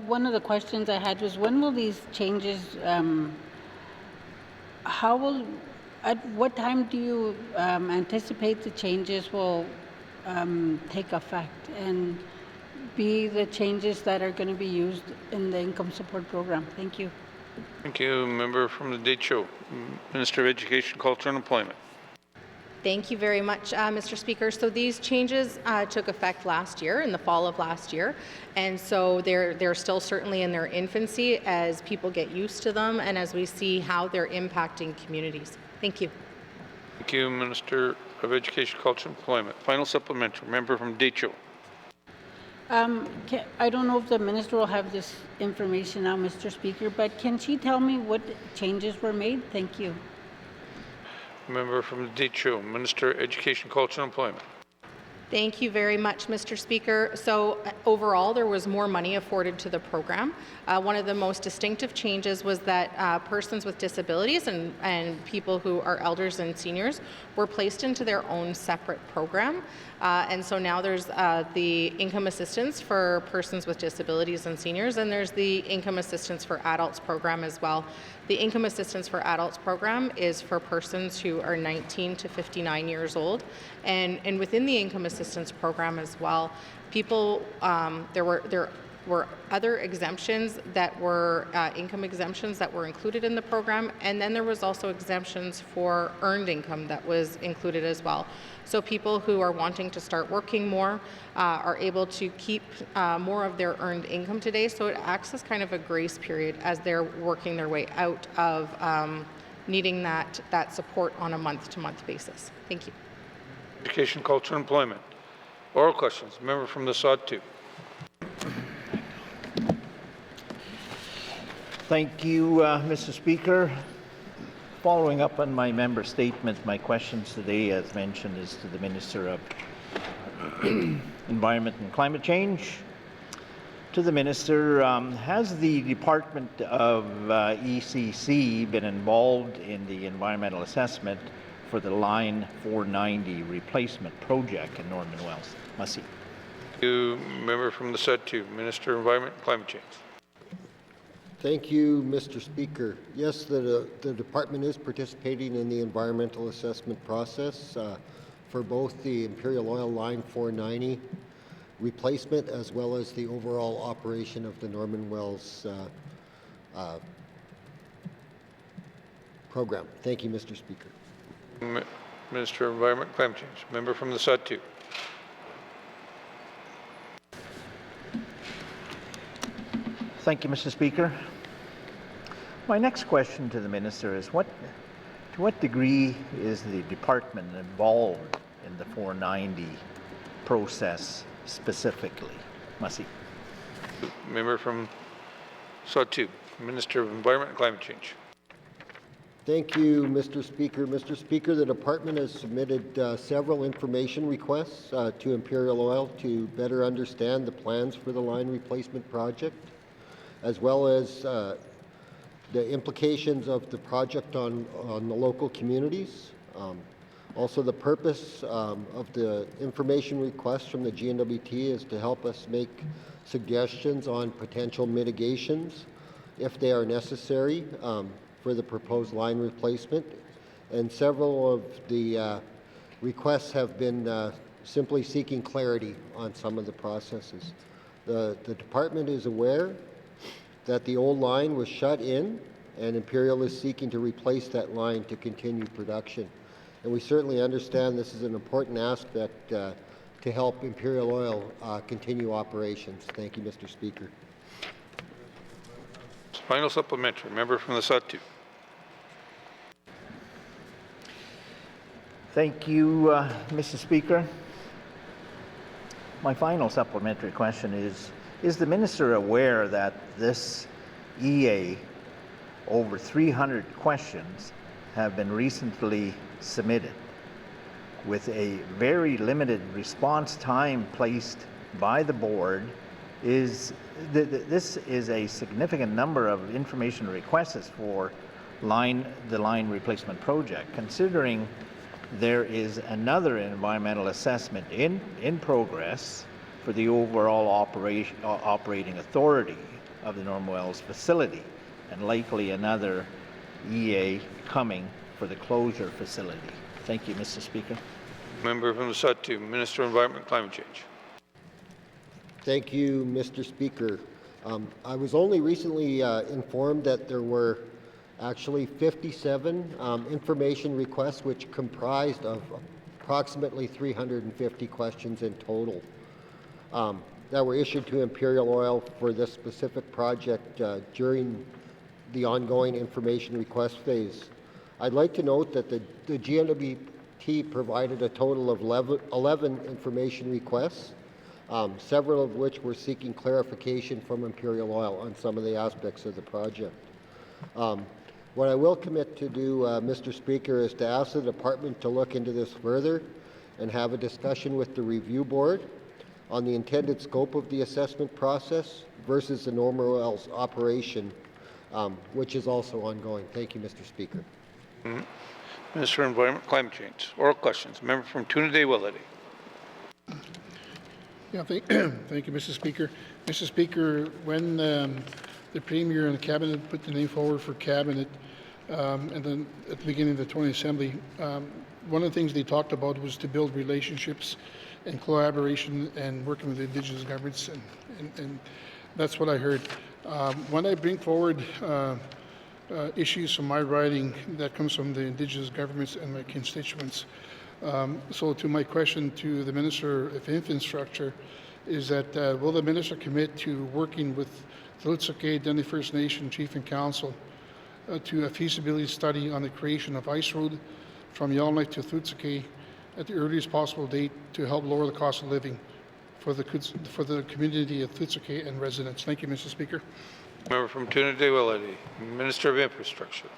M: One of the questions I had was, when will these changes, at what time do you anticipate the changes will take effect and be the changes that are going to be used in the income support program? Thank you.
C: Thank you. Member from the Decho. Minister of Education, Culture and Employment.
R: Thank you very much, Mr. Speaker. So these changes took effect last year, in the fall of last year, and so they're still certainly in their infancy as people get used to them and as we see how they're impacting communities. Thank you.
C: Thank you, Minister of Education, Culture and Employment. Final supplementary. Member from Decho.
M: I don't know if the minister will have this information now, Mr. Speaker, but can she tell me what changes were made? Thank you.
C: Member from Decho, Minister of Education, Culture and Employment.
R: Thank you very much, Mr. Speaker. So overall, there was more money afforded to the program. One of the most distinctive changes was that persons with disabilities and people who are elders and seniors were placed into their own separate program. And so now there's the income assistance for persons with disabilities and seniors, and there's the income assistance for adults program as well. The income assistance for adults program is for persons who are 19 to 59 years old, and within the income assistance program as well, people there were other exemptions that were income exemptions that were included in the program, and then there was also exemptions for earned income that was included as well. So people who are wanting to start working more are able to keep more of their earned income today, so it acts as kind of a grace period as they're working their way out of needing that support on a month-to-month basis. Thank you.
C: Education, Culture and Employment. Oral questions. Member from the Sod-2.
H: Thank you, Mr. Speaker. Following up on my member statement, my questions today, as mentioned, is to the Minister of Environment and Climate Change. To the Minister, has the Department of ECC been involved in the environmental assessment for the Line 490 replacement project in Norman Wells? Masi.
C: Thank you, Member from the Sud-2, Minister of Environment and Climate Change.
S: Thank you, Mr. Speaker. Yes, the department is participating in the environmental assessment process for both the Imperial Oil Line 490 replacement as well as the overall operation of the Norman Wells program. Thank you, Mr. Speaker.
C: Minister of Environment and Climate Change. Member from the Sud-2.
H: Thank you, Mr. Speaker. My next question to the Minister is, to what degree is the department involved in the 490 process specifically? Masi.
C: Member from Sod-2, Minister of Environment and Climate Change.
S: Thank you, Mr. Speaker. Mr. Speaker, the department has submitted several information requests to Imperial Oil to better understand the plans for the line replacement project, as well as the implications of the project on the local communities. Also, the purpose of the information requests from the GNWT is to help us make suggestions on potential mitigations, if they are necessary, for the proposed line replacement. And several of the requests have been simply seeking clarity on some of the processes. The department is aware that the old line was shut in and Imperial is seeking to replace that line to continue production. And we certainly understand this is an important aspect to help Imperial Oil continue operations. Thank you, Mr. Speaker.
C: Final supplementary. Member from the Sud-2.
H: Thank you, Mr. Speaker. My final supplementary question is the Minister aware that this EA, over 300 questions, have been recently submitted with a very limited response time placed by the board? This is a significant number of information requests for the line replacement project, considering there is another environmental assessment in progress for the overall operating authority of the Norman Wells facility, and likely another EA coming for the closure facility. Thank you, Mr. Speaker.
C: Member from the Sud-2, Minister of Environment and Climate Change.
S: Thank you, Mr. Speaker. I was only recently informed that there were actually 57 information requests, which comprised of approximately 350 questions in total that were issued to Imperial Oil for this specific project during the ongoing information request phase. I'd like to note that the GNWT provided a total of 11 information requests, several of which were seeking clarification from Imperial Oil on some of the aspects of the project. What I will commit to do, Mr. Speaker, is to ask the department to look into this further and have a discussion with the review board on the intended scope of the assessment process versus the Norman Wells operation, which is also ongoing. Thank you, Mr. Speaker.
C: Minister of Environment and Climate Change. Oral questions. Member from Tuna-Day-Willity.
J: Yeah, thank you, Mr. Speaker. Mr. Speaker, when the Premier and the Cabinet put the name forward for Cabinet, and then at the beginning of the 20th Assembly, one of the things they talked about was to build relationships and collaboration and working with the Indigenous governments, and that's what I heard. When I bring forward issues from my riding, that comes from the Indigenous governments and my constituents. So to my question to the Minister of Infrastructure is that will the Minister commit to working with the Litsokay Dene First Nation Chief and Council to a feasibility study on the creation of ice road from Yellowknife to Litsokay at the earliest possible date to help lower the cost of living for the community of Litsokay and residents? Thank you, Mr. Speaker.
C: Member from Tuna-Day-Willity, Minister of Infrastructure.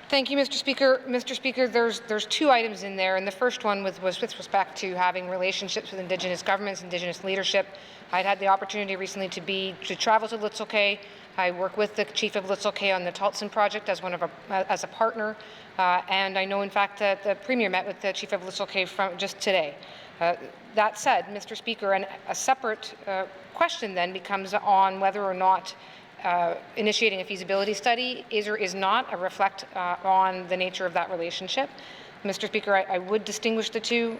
K: Thank you, Mr. Speaker. Mr. Speaker, there's two items in there, and the first one was with respect to having relationships with Indigenous governments, Indigenous leadership. I'd had the opportunity recently to travel to Litsokay. I work with the Chief of Litsokay on the Tultson project as a partner, and I know, in fact, that the Premier met with the Chief of Litsokay just today. That said, Mr. Speaker, and a separate question then becomes on whether or not initiating a feasibility study is or is not a reflect on the nature of that relationship. Mr. Speaker, I would distinguish the two.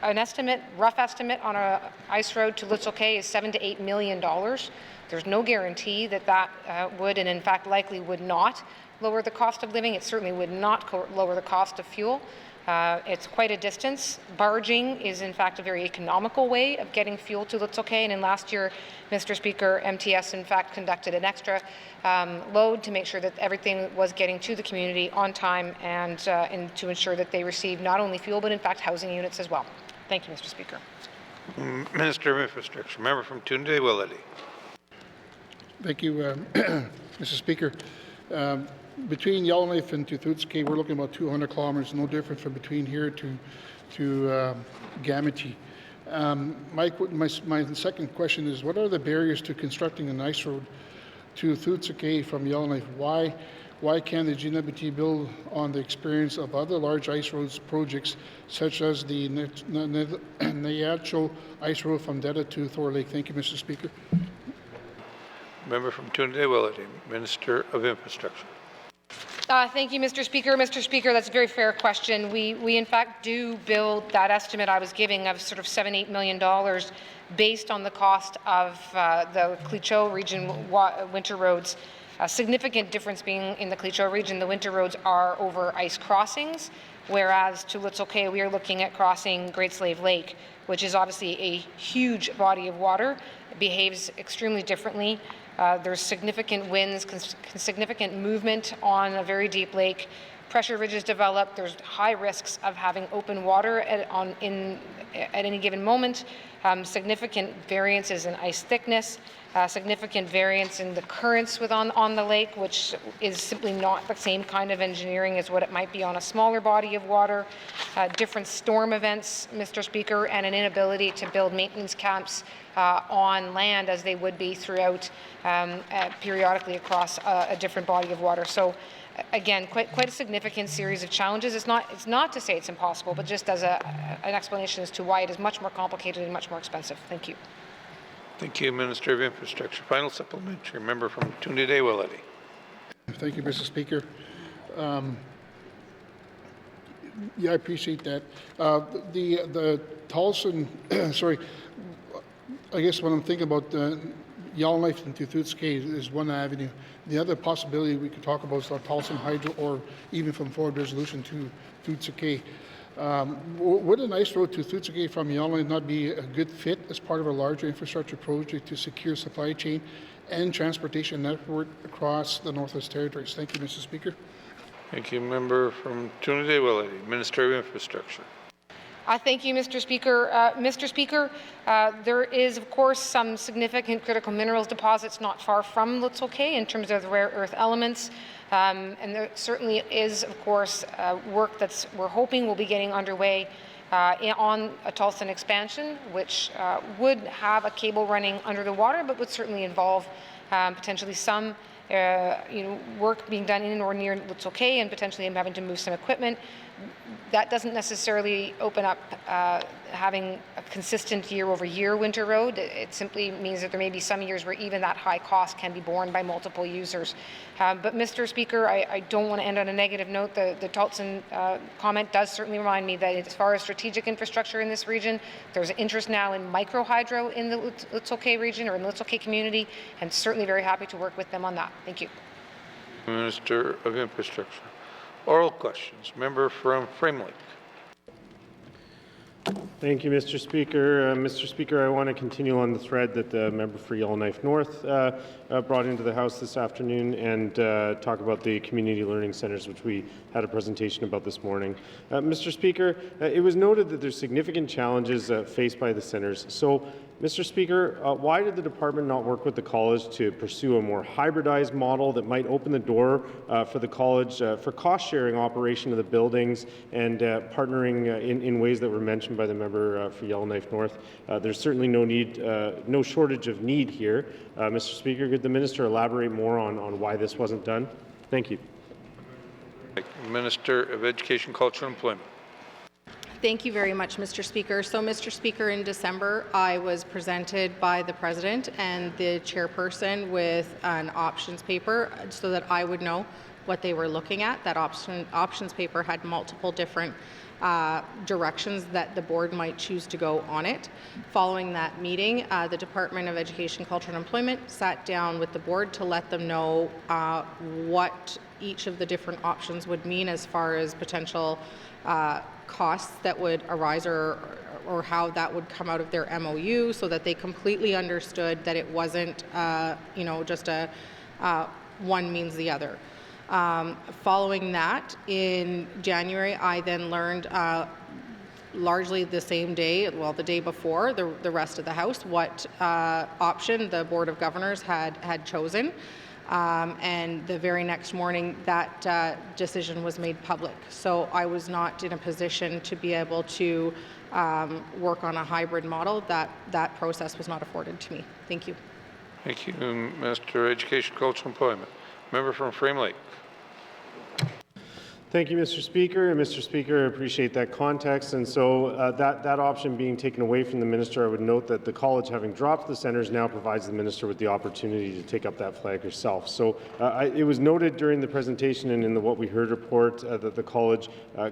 K: An estimate, rough estimate on an ice road to Litsokay is $7 to $8 million. There's no guarantee that would, and in fact likely would not, lower the cost of living. It certainly would not lower the cost of fuel. It's quite a distance. Barging is, in fact, a very economical way of getting fuel to Litsokay. And in last year, Mr. Speaker, MTS, in fact, conducted an extra load to make sure that everything was getting to the community on time and to ensure that they received not only fuel, but in fact, housing units as well. Thank you, Mr. Speaker.
C: Minister of Infrastructure. Member from Tuna-Day-Willity. Thank you,
J: Mr. Speaker. Between Yellowknife and Litsokay, we're looking about 200 kilometers, no different from between here to Gamity. My second question is, what are the barriers to constructing an ice road to Litsokay from Yellowknife? Why can't the GNWT build on the experience of other large ice roads projects, such as the Nayacho Ice Road from Deta to Thor Lake? Thank you, Mr. Speaker.
C: Member from Tuna-Day-Willity, Minister of Infrastructure.
K: Thank you, Mr. Speaker. Mr. Speaker, that's a very fair question. We in fact do build that estimate I was giving of sort of $7-8 million based on the cost of the Cleacho region winter roads. A significant difference being in the Cleacho region, the winter roads are over ice crossings, whereas to Little Cay, we are looking at crossing Great Slave Lake, which is obviously a huge body of water. It behaves extremely differently. There's significant winds, significant movement on a very deep lake. Pressure ridges develop. There's high risks of having open water at any given moment. Significant variances in ice thickness. Significant variance in the currents on the lake, which is simply not the same kind of engineering as what it might be on a smaller body of water. Different storm events, Mr. Speaker, and an inability to build maintenance camps on land as they would be throughout periodically across a different body of water. So again, quite a significant series of challenges. It's not to say it's impossible, but just as an explanation as to why it is much more complicated and much more expensive. Thank you.
C: Thank you, Minister of Infrastructure. Final supplementary, member from Tune-a-Day-Willety.
J: Thank you, Mr. Speaker. Yeah, I appreciate that. The Tolleson, sorry, I guess when I'm thinking about Yellowknife and Tuthutski is one avenue. The other possibility we could talk about is Tolleson Hydro, or even from Forward Resolution to Tuthutski. Would an ice road to Tuthutski from Yellowknife not be a good fit as part of a larger infrastructure project to secure supply chain and transportation network across the Northwest Territories? Thank you, Mr. Speaker.
C: Thank you, member from Tune-a-Day-Willety, Minister of Infrastructure.
K: Thank you, Mr. Speaker. Mr. Speaker, there is, of course, some significant critical minerals deposits not far from Little Cay in terms of the rare earth elements. And there certainly is, of course, work that's we're hoping will be getting underway on a Tolleson expansion, which would have a cable running under the water, but would certainly involve potentially some work being done in or near Little Cay and potentially having to move some equipment. That doesn't necessarily open up having a consistent year-over-year winter road. It simply means that there may be some years where even that high cost can be borne by multiple users. But Mr. Speaker, I don't want to end on a negative note. The Tolleson comment does certainly remind me that as far as strategic infrastructure in this region, there's interest now in micro hydro in the Little Cay region or in the Little Cay community, and certainly very happy to work with them on that. Thank you.
C: Minister of Infrastructure. Oral questions. Member from Frame Lake.
N: Thank you, Mr. Speaker. Mr. Speaker, I want to continue on the thread that the member for Yellowknife North brought into the House this afternoon and talk about the community learning centres, which we had a presentation about this morning. Mr. Speaker, it was noted that there's significant challenges faced by the centres. So, Mr. Speaker, why did the department not work with the college to pursue a more hybridized model that might open the door for the college for cost-sharing operation of the buildings and partnering in ways that were mentioned by the member for Yellowknife North? There's certainly no shortage of need here. Mr. Speaker, could the minister elaborate more on why this wasn't done? Thank you.
C: Minister of Education, Culture and Employment.
R: Thank you very much, Mr. Speaker. So, Mr. Speaker, in December, I was presented by the President and the Chairperson with an options paper so that I would know what they were looking at. That options paper had multiple different directions that the board might choose to go on it. Following that meeting, the Department of Education, Culture and Employment sat down with the board to let them know what each of the different options would mean as far as potential costs that would arise or how that would come out of their MOU, so that they completely understood that it wasn't just a one means the other. Following that, in January, I then learned largely the same day, well, the day before, the rest of the House, what option the Board of Governors had chosen. And the very next morning, that decision was made public. So I was not in a position to be able to work on a hybrid model. That process was not afforded to me. Thank you.
C: Thank you, Mr. Education, Culture and Employment. Member from Frame Lake.
N: Thank you, Mr. Speaker. And Mr. Speaker, I appreciate that context. And so that option being taken away from the minister, I would note that the college, having dropped the centres, now provides the minister with the opportunity to take up that flag herself. So it was noted during the presentation and in the What We Heard report that the college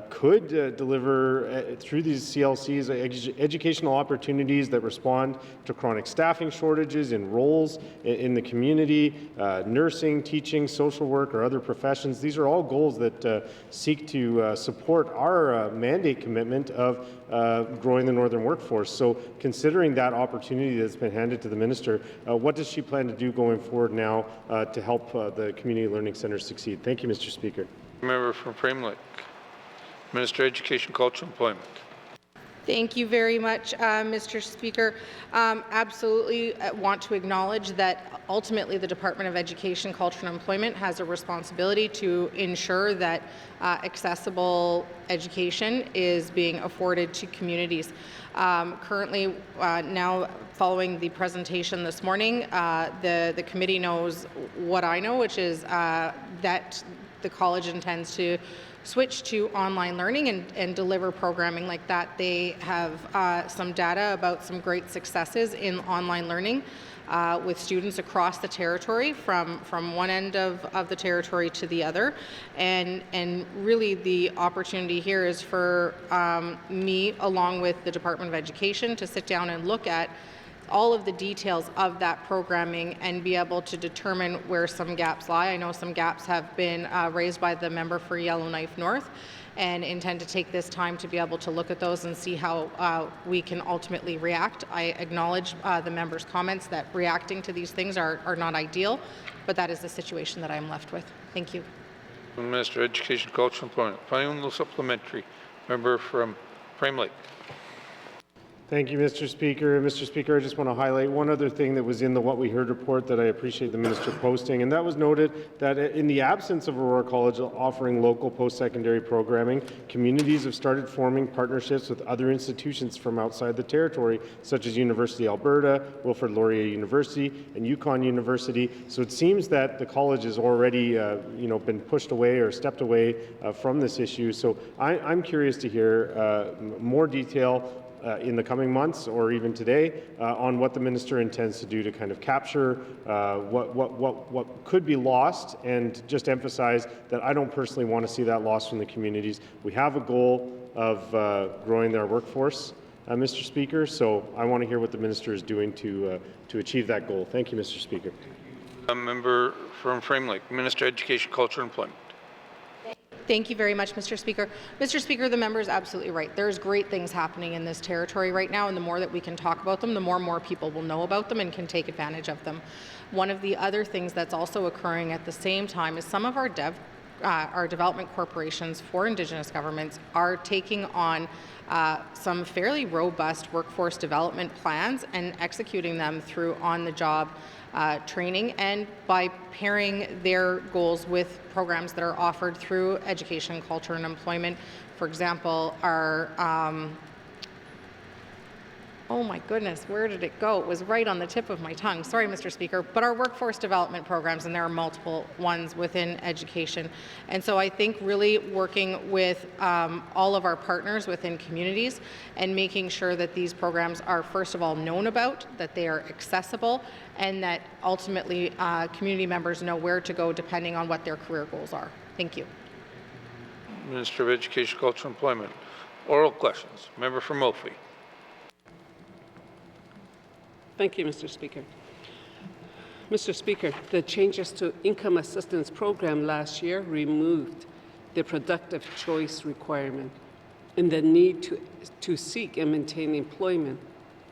N: could deliver through these CLCs educational opportunities that respond to chronic staffing shortages in roles in the community, nursing, teaching, social work, or other professions. These are all goals that seek to support our mandate commitment of growing the northern workforce. So considering that opportunity that's been handed to the minister, what does she plan to do going forward now to help the community learning centres succeed? Thank you, Mr. Speaker.
C: Member from Frame Lake, Minister of Education, Culture and Employment.
R: Thank you very much, Mr. Speaker. Absolutely want to acknowledge that ultimately the Department of Education, Culture and Employment has a responsibility to ensure that accessible education is being afforded to communities. Currently, now following the presentation this morning, the committee knows what I know, which is that the college intends to switch to online learning and deliver programming like that. They have some data about some great successes in online learning with students across the territory, from one end of the territory to the other. And really the opportunity here is for me, along with the Department of Education, to sit down and look at all of the details of that programming and be able to determine where some gaps lie. I know some gaps have been raised by the member for Yellowknife North, and intend to take this time to be able to look at those and see how we can ultimately react. I acknowledge the member's comments that reacting to these things are not ideal, but that is the situation that I'm left with. Thank you.
C: Minister of Education, Culture and Employment. Final supplementary. Member from Frame Lake.
N: Thank you, Mr. Speaker. Mr. Speaker, I just want to highlight one other thing that was in the What We Heard report that I appreciate the minister posting, and that was noted that in the absence of Aurora College offering local post-secondary programming, communities have started forming partnerships with other institutions from outside the territory, such as University of Alberta, Wilfrid Laurier University, and Yukon University. So it seems that the college has already been pushed away or stepped away from this issue. So I'm curious to hear more detail in the coming months or even today on what the minister intends to do to kind of capture what could be lost, and just emphasize that I don't personally want to see that lost from the communities. We have a goal of growing their workforce, Mr. Speaker, so I want to hear what the minister is doing to achieve that goal. Thank you, Mr. Speaker.
C: A member from Frame Lake, Minister of Education, Culture and Employment.
R: Thank you very much, Mr. Speaker. Mr. Speaker, the member is absolutely right. There's great things happening in this territory right now, and the more that we can talk about them, the more people will know about them and can take advantage of them. One of the other things that's also occurring at the same time is some of our development corporations for Indigenous governments are taking on some fairly robust workforce development plans and executing them through on-the-job training, and by pairing their goals with programs that are offered through education, culture, and employment. For example, our oh my goodness, where did it go? It was right on the tip of my tongue. Sorry, Mr. Speaker. But our workforce development programs, and there are multiple ones within education. And so I think really working with all of our partners within communities and making sure that these programs are, first of all, known about, that they are accessible, and that ultimately community members know where to go depending on what their career goals are. Thank you.
C: Minister of Education, Culture and Employment. Oral questions. Member from Mophie.
G: Thank you, Mr. Speaker. Mr. Speaker, the changes to income assistance program last year removed the productive choice requirement and the need to seek and maintain employment.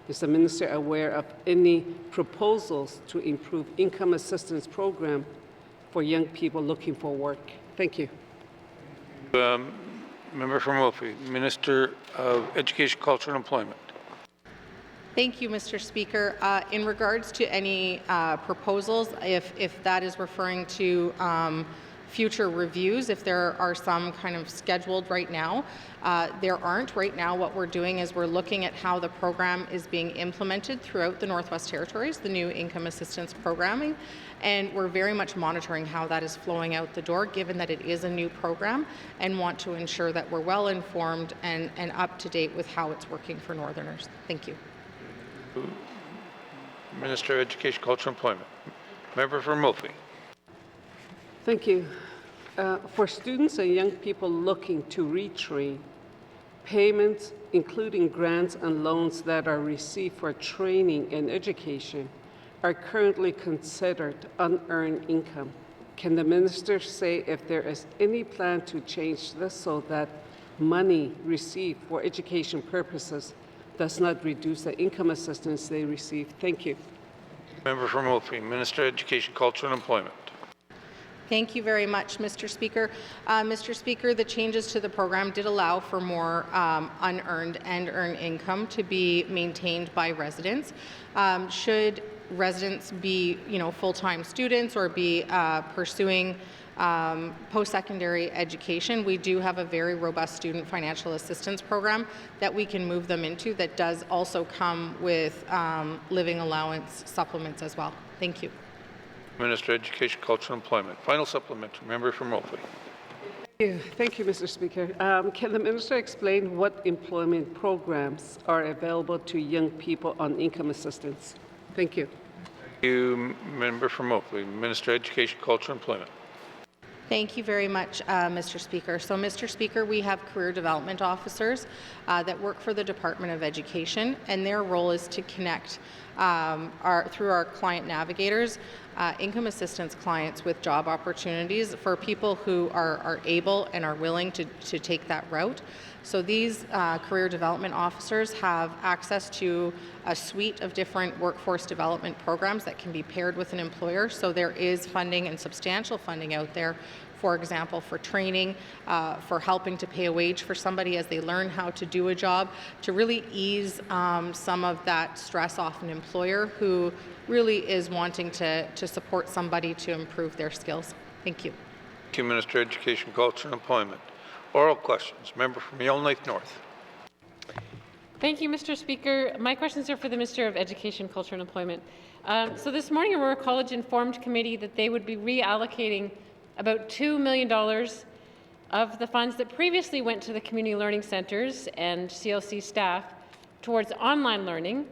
G: Is the minister aware of any proposals to improve income assistance program for young people looking for work? Thank you.
C: Member from Mophie, Minister of Education, Culture and Employment.
R: Thank you, Mr. Speaker. In regards to any proposals, if that is referring to future reviews if there are some kind of scheduled right now. There aren't right now. What we're doing is we're looking at how the program is being implemented throughout the Northwest Territories, the new income assistance programming, and we're very much monitoring how that is flowing out the door, given that it is a new program, and want to ensure that we're well informed and up to date with how it's working for Northerners. Thank you.
C: Minister of Education, Culture and Employment. Member for Moultrie.
G: Thank you. For students and young people looking to retrain, payments, including grants and loans that are received for training and education, are currently considered unearned income. Can the minister say if there is any plan to change this so that money received for education purposes does not reduce the income assistance they receive? Thank you.
C: Member for Moultrie, Minister of Education, Culture and Employment.
R: Thank you very much, Mr. Speaker. Mr. Speaker, the changes to the program did allow for more unearned and earned income to be maintained by residents. Should residents be, full-time students or be pursuing post-secondary education, we do have a very robust student financial assistance program that we can move them into that does also come with living allowance supplements as well. Thank you.
C: Minister of Education, Culture and Employment. Final supplementary. Member for Moultrie.
G: Thank you, Mr. Speaker. Can the minister explain what employment programs are available to young people on income assistance? Thank you.
C: Thank you, Member for Moultrie. Minister of Education, Culture and Employment.
R: Thank you very much, Mr. Speaker. So, Mr. Speaker, we have career development officers that work for the Department of Education, and their role is to connect through our client navigators, income assistance clients with job opportunities for people who are able and are willing to take that route. So these career development officers have access to a suite of different workforce development programs that can be paired with an employer. So there is funding and substantial funding out there, for example, for training, for helping to pay a wage for somebody as they learn how to do a job, to really ease some of that stress off an employer who really is wanting to support somebody to improve their skills. Thank you.
C: Thank you, Minister of Education, Culture and Employment. Oral questions. Member from Yellowknife North.
L: Thank you, Mr. Speaker. My questions are for the Minister of Education, Culture and Employment. So this morning, Aurora College informed committee that they would be reallocating about $2 million of the funds that previously went to the community learning centres and CLC staff towards online learning,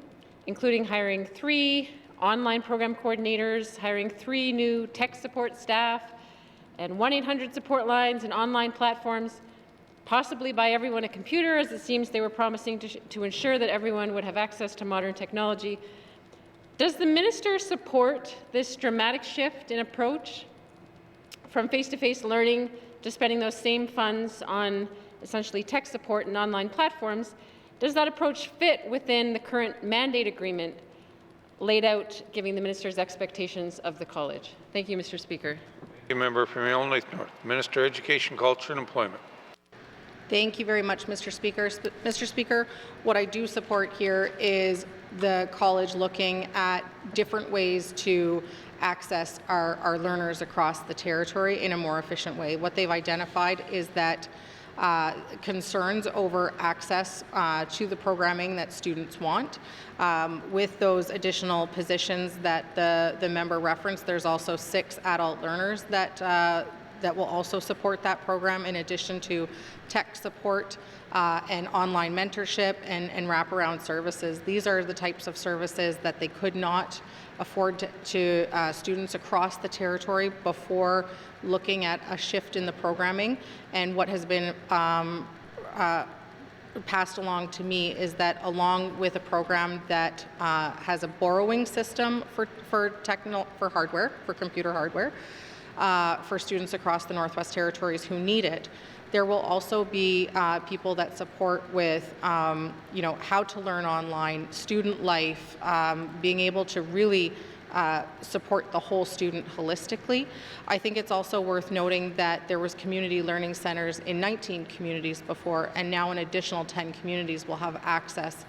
L: including hiring 3 online program coordinators, hiring 3 new tech support staff, and 1-800 support lines and online platforms, possibly buy everyone a computer, as it seems they were promising to ensure that everyone would have access to modern technology. Does the minister support this dramatic shift in approach from face-to-face learning to spending those same funds on essentially tech support and online platforms? Does that approach fit within the current mandate agreement laid out, giving the minister's expectations of the college? Thank you, Mr. Speaker.
C: Thank you, Member from Yellowknife North. Minister of Education, Culture and Employment.
R: Thank you very much, Mr. Speaker. Mr. Speaker, what I do support here is the college looking at different ways to access our learners across the territory in a more efficient way. What they've identified is that concerns over access to the programming that students want. With those additional positions that the member referenced, there's also 6 adult learners that will also support that program, in addition to tech support and online mentorship and wraparound services. These are the types of services that they could not afford to students across the territory before looking at a shift in the programming. And what has been passed along to me is that, along with a program that has a borrowing system for hardware, for computer hardware, for students across the Northwest Territories who need it, there will also be people that support with, how to learn online, student life, being able to really support the whole student holistically. I think it's also worth noting that there was community learning centers in 19 communities before, and now an additional 10 communities will have access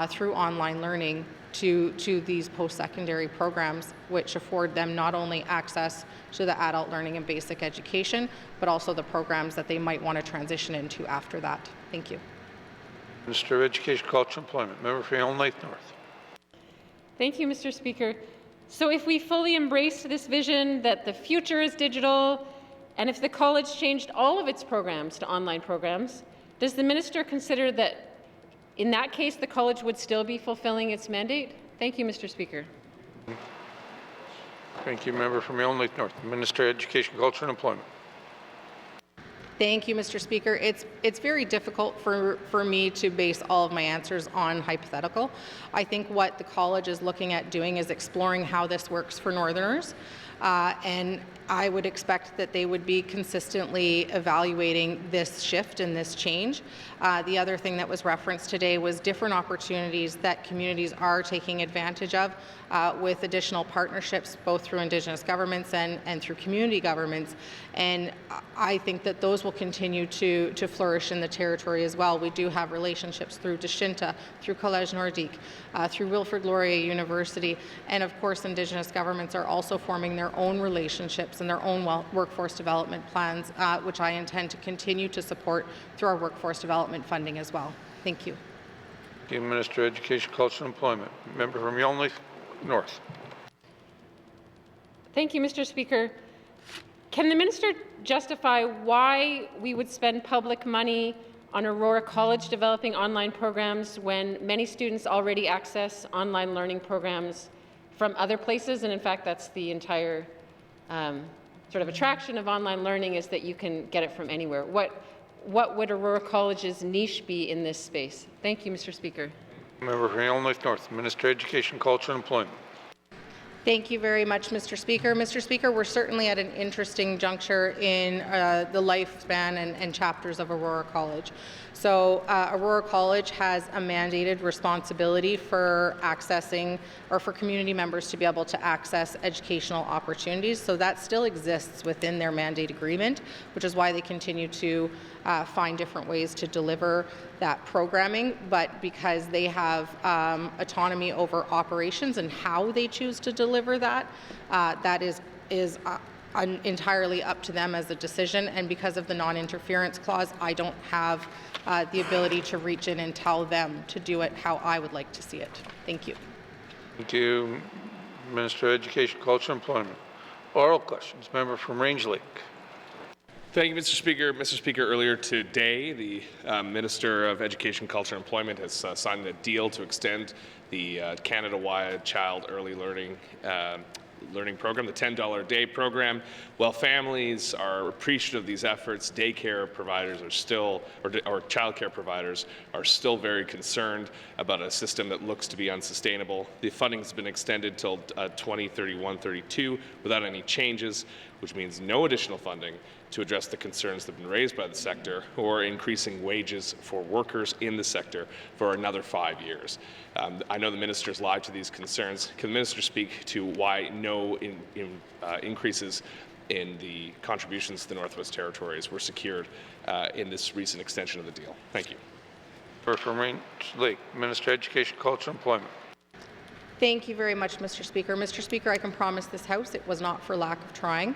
R: through online learning to these post-secondary programs, which afford them not only access to the adult learning and basic education, but also the programs that they might want to transition into after that. Thank you.
C: Minister of Education, Culture and Employment. Member for Yellowknife North.
L: Thank you, Mr. Speaker. So if we fully embraced this vision that the future is digital, and if the college changed all of its programs to online programs, does the minister consider that in that case the college would still be fulfilling its mandate? Thank you, Mr. Speaker.
C: Thank you, member from Yellowknife North. Minister of Education, Culture and Employment.
R: Thank you, Mr. Speaker. It's very difficult for me to base all of my answers on hypothetical. I think what the college is looking at doing is exploring how this works for Northerners, and I would expect that they would be consistently evaluating this shift and this change. The other thing that was referenced today was different opportunities that communities are taking advantage of with additional partnerships, both through Indigenous governments and through community governments. And I think that those will continue to flourish in the territory as well. We do have relationships through Deshinta, through Collège Nordique, through Wilfrid Laurier University, and of course Indigenous governments are also forming their own relationships and their own workforce development plans, which I intend to continue to support through our workforce development funding as well. Thank you.
C: Thank you, Minister of Education, Culture and Employment. Member from Yellowknife North.
L: Thank you, Mr. Speaker. Can the minister justify why we would spend public money on Aurora College developing online programs when many students already access online learning programs from other places? And in fact, that's the entire sort of attraction of online learning, is that you can get it from anywhere. What would Aurora College's niche be in this space? Thank you, Mr. Speaker.
C: Member from Yellowknife North. Minister of Education, Culture and Employment.
R: Thank you very much, Mr. Speaker. Mr. Speaker, we're certainly at an interesting juncture in the lifespan and chapters of Aurora College. So Aurora College has a mandated responsibility for accessing, or for community members to be able to access educational opportunities. So that still exists within their mandate agreement, which is why they continue to find different ways to deliver that programming. But because they have autonomy over operations and how they choose to deliver that, that is entirely up to them as a decision. And because of the non-interference clause, I don't have the ability to reach in and tell them to do it how I would like to see it. Thank you.
C: Thank you, Minister of Education, Culture and Employment. Oral questions. Member from Range Lake.
E: Thank you, Mr. Speaker. Mr. Speaker, earlier today, the Minister of Education, Culture and Employment has signed a deal to extend the Canada-wide Child Early Learning program, the $10 a day program. While families are appreciative of these efforts, daycare providers are still, or childcare providers are still very concerned about a system that looks to be unsustainable. The funding has been extended till 2031-32 without any changes, which means no additional funding to address the concerns that have been raised by the sector, or increasing wages for workers in the sector for another 5 years. I know the minister is live to these concerns. Can the minister speak to why no increases in the contributions to the Northwest Territories were secured in this recent extension of the deal? Thank you.
C: From Range Lake, Minister of Education, Culture and Employment.
R: Thank you very much, Mr. Speaker. Mr. Speaker, I can promise this House it was not for lack of trying.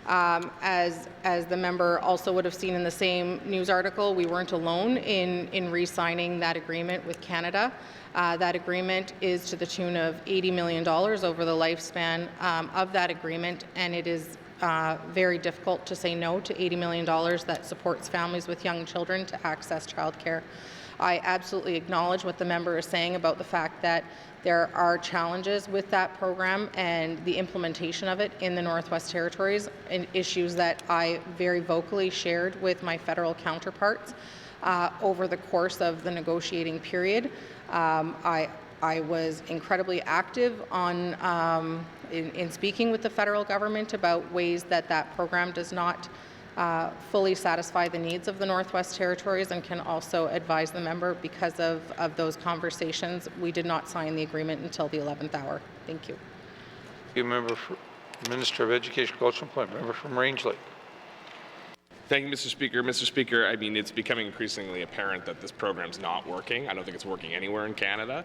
R: As the member also would have seen in the same news article, we weren't alone in re-signing that agreement with Canada. That agreement is to the tune of $80 million over the lifespan of that agreement, and it is very difficult to say no to $80 million that supports families with young children to access childcare. I absolutely acknowledge what the member is saying about the fact that there are challenges with that program and the implementation of it in the Northwest Territories, and issues that I very vocally shared with my federal counterparts over the course of the negotiating period. I was incredibly active on in speaking with the federal government about ways that that program does not fully satisfy the needs of the Northwest Territories, and can also advise the member, because of those conversations, we did not sign the agreement until the 11th hour. Thank you.
C: Thank you, Member for Minister of Education, Culture and Employment. Member from Range Lake.
E: Thank you, Mr. Speaker. Mr. Speaker, I mean, it's becoming increasingly apparent that this program's not working. I don't think it's working anywhere in Canada,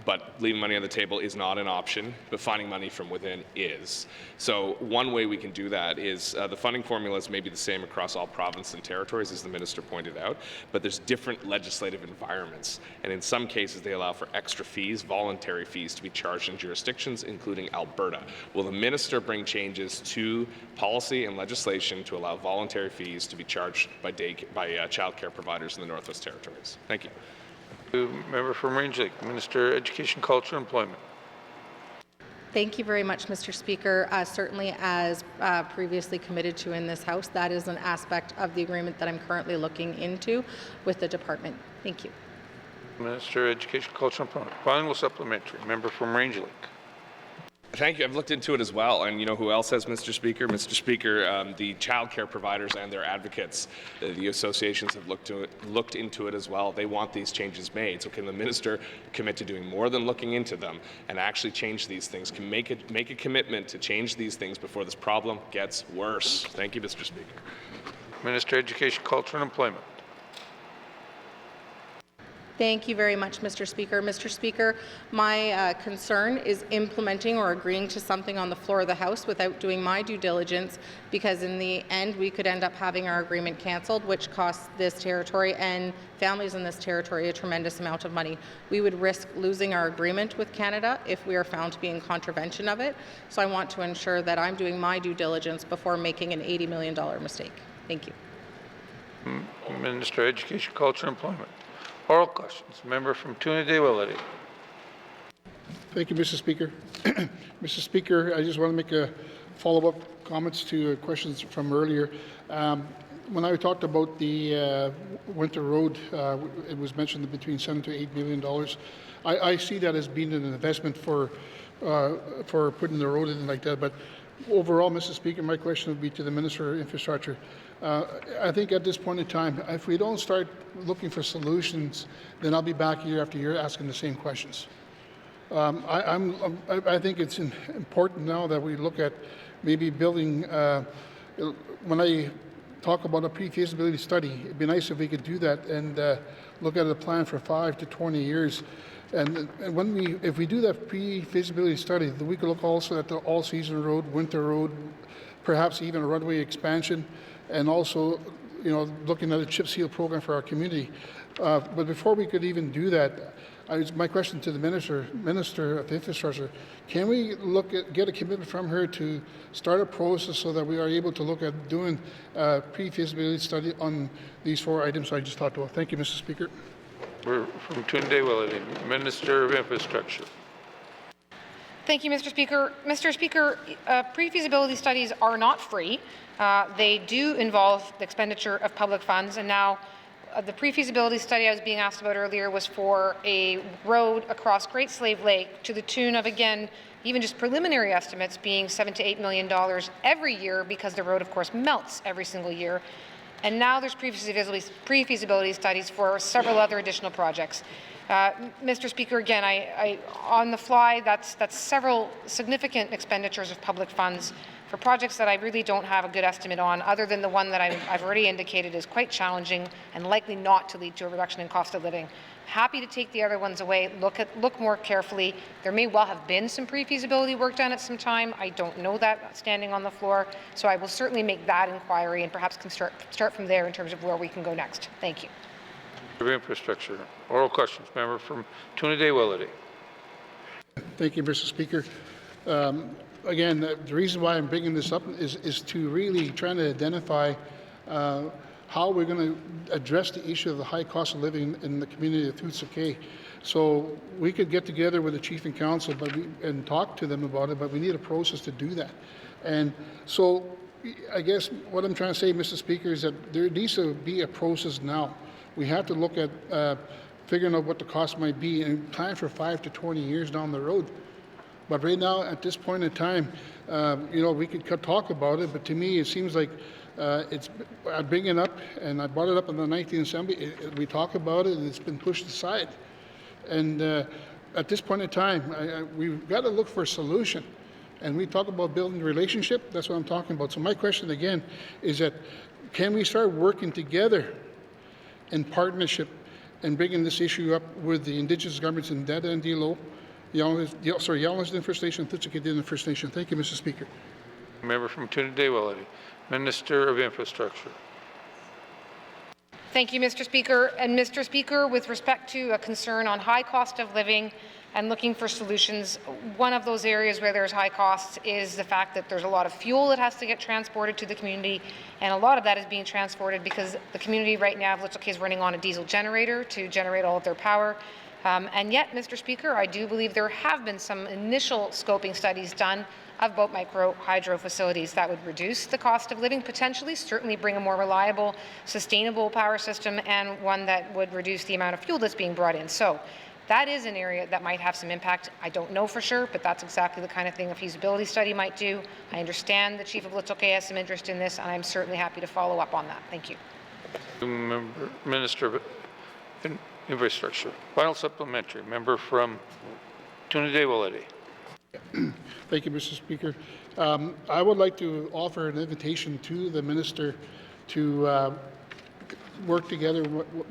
E: but leaving money on the table is not an option, but finding money from within is. So one way we can do that is the funding formulas may be the same across all provinces and territories, as the minister pointed out, but there's different legislative environments, and in some cases they allow for extra fees, voluntary fees, to be charged in jurisdictions, including Alberta. Will the minister bring changes to policy and legislation to allow voluntary fees to be charged by child care providers in the Northwest Territories? Thank you.
C: Member from Range Lake, Minister, Education, Culture, Employment.
R: Thank you very much, Mr. Speaker. Certainly, as previously committed to in this House, that is an aspect of the agreement that I'm currently looking into with the department. Thank you.
C: Minister, Education, Culture, Employment. Final supplementary. Member from Range Lake.
E: Thank you. I've looked into it as well, and you know who else has, Mr. Speaker? Mr. Speaker, the child care providers and their advocates, the associations have looked into it as well. They want these changes made. So can the minister commit to doing more than looking into them and actually change these things? Can make a commitment to change these things before this problem gets worse? Thank you, Mr. Speaker.
C: Minister, Education, Culture, and Employment.
R: Thank you very much, Mr. Speaker. Mr. Speaker, my concern is implementing or agreeing to something on the floor of the House without doing my due diligence, because in the end we could end up having our agreement cancelled, which costs this territory and families in this territory a tremendous amount of money. We would risk losing our agreement with Canada if we are found to be in contravention of it. So I want to ensure that I'm doing my due diligence before making an $80 million mistake. Thank you.
C: Minister, Education, Culture, Employment. Oral questions. Member from Toonaday-Willety.
J: Thank you, Mr. Speaker. Mr. Speaker, I just want to make a follow-up comments to questions from earlier. When I talked about the Winter Road, it was mentioned between $7 to $8 million. I see that as being an investment for putting the road in like that. But overall, Mr. Speaker, my question would be to the Minister of Infrastructure. I think at this point in time, if we don't start looking for solutions, then I'll be back year after year asking the same questions. I think it's important now that we look at maybe building, when I talk about a pre-feasibility study, it'd be nice if we could do that and look at a plan for 5 to 20 years. And if we do that pre-feasibility study, then we could look also at the all-season road, winter road, perhaps even a roadway expansion, and also, looking at a chip seal program for our community. But before we could even do that, my question to the Minister of Infrastructure, can we get a commitment from her to start a process so that we are able to look at doing a pre-feasibility study on these 4 items I just talked about? Thank you, Mr. Speaker.
C: We're from Toonaday-Willety. Minister of Infrastructure.
K: Thank you, Mr. Speaker. Mr. Speaker, pre-feasibility studies are not free. They do involve the expenditure of public funds, and now the pre-feasibility study I was being asked about earlier was for a road across Great Slave Lake to the tune of, again, even just preliminary estimates being $7 to $8 million every year, because the road, of course, melts every single year. And now there's pre-feasibility studies for several other additional projects. Mr. Speaker, again, I on the fly, that's several significant expenditures of public funds for projects that I really don't have a good estimate on, other than the one that I've already indicated is quite challenging and likely not to lead to a reduction in cost of living. Happy to take the other ones away, look more carefully. There may well have been some pre-feasibility work done at some time. I don't know that standing on the floor, so I will certainly make that inquiry and perhaps can start from there in terms of where we can go next. Thank you.
C: Infrastructure. Oral questions. Member from Toonaday-Willety.
J: Thank you, Mr. Speaker. Again, the reason why I'm bringing this up is to really trying to identify how we're going to address the issue of the high cost of living in the community of Toots-Kay. So we could get together with the chief and council and talk to them about it, but we need a process to do that. And so I guess what I'm trying to say, Mr. Speaker, is that there needs to be a process now. We have to look at figuring out what the cost might be and plan for 5 to 20 years down the road. But right now, at this point in time, we could talk about it, but to me, it seems like I bring it up, and I brought it up in the 19th Assembly. We talk about it, and it's been pushed aside. And at this point in time, we've got to look for a solution. And we talk about building a relationship. That's what I'm talking about. So my question again is that can we start working together in partnership and bringing this issue up with the Indigenous governments in Dada and Dilo, Yalnizden First Nation, Tsuut'ina First Nation. Thank you, Mr. Speaker.
C: Member from Tune-a-Day-Willity, Minister of Infrastructure.
K: Thank you, Mr. Speaker. And Mr. Speaker, with respect to a concern on high cost of living and looking for solutions, one of those areas where there's high costs is the fact that there's a lot of fuel that has to get transported to the community, and a lot of that is being transported because the community right now of Little Cay is running on a diesel generator to generate all of their power. And yet, Mr. Speaker, I do believe there have been some initial scoping studies done of both micro hydro facilities that would reduce the cost of living, potentially, certainly bring a more reliable, sustainable power system, and one that would reduce the amount of fuel that's being brought in. So that is an area that might have some impact. I don't know for sure, but that's exactly the kind of thing a feasibility study might do. I understand the Chief of Little Cay has some interest in this, and I'm certainly happy to follow up on that. Thank you.
C: Minister of Infrastructure. Final supplementary. Member from Tune-a-Day-Willity.
J: Thank you, Mr. Speaker. I would like to offer an invitation to the Minister to work together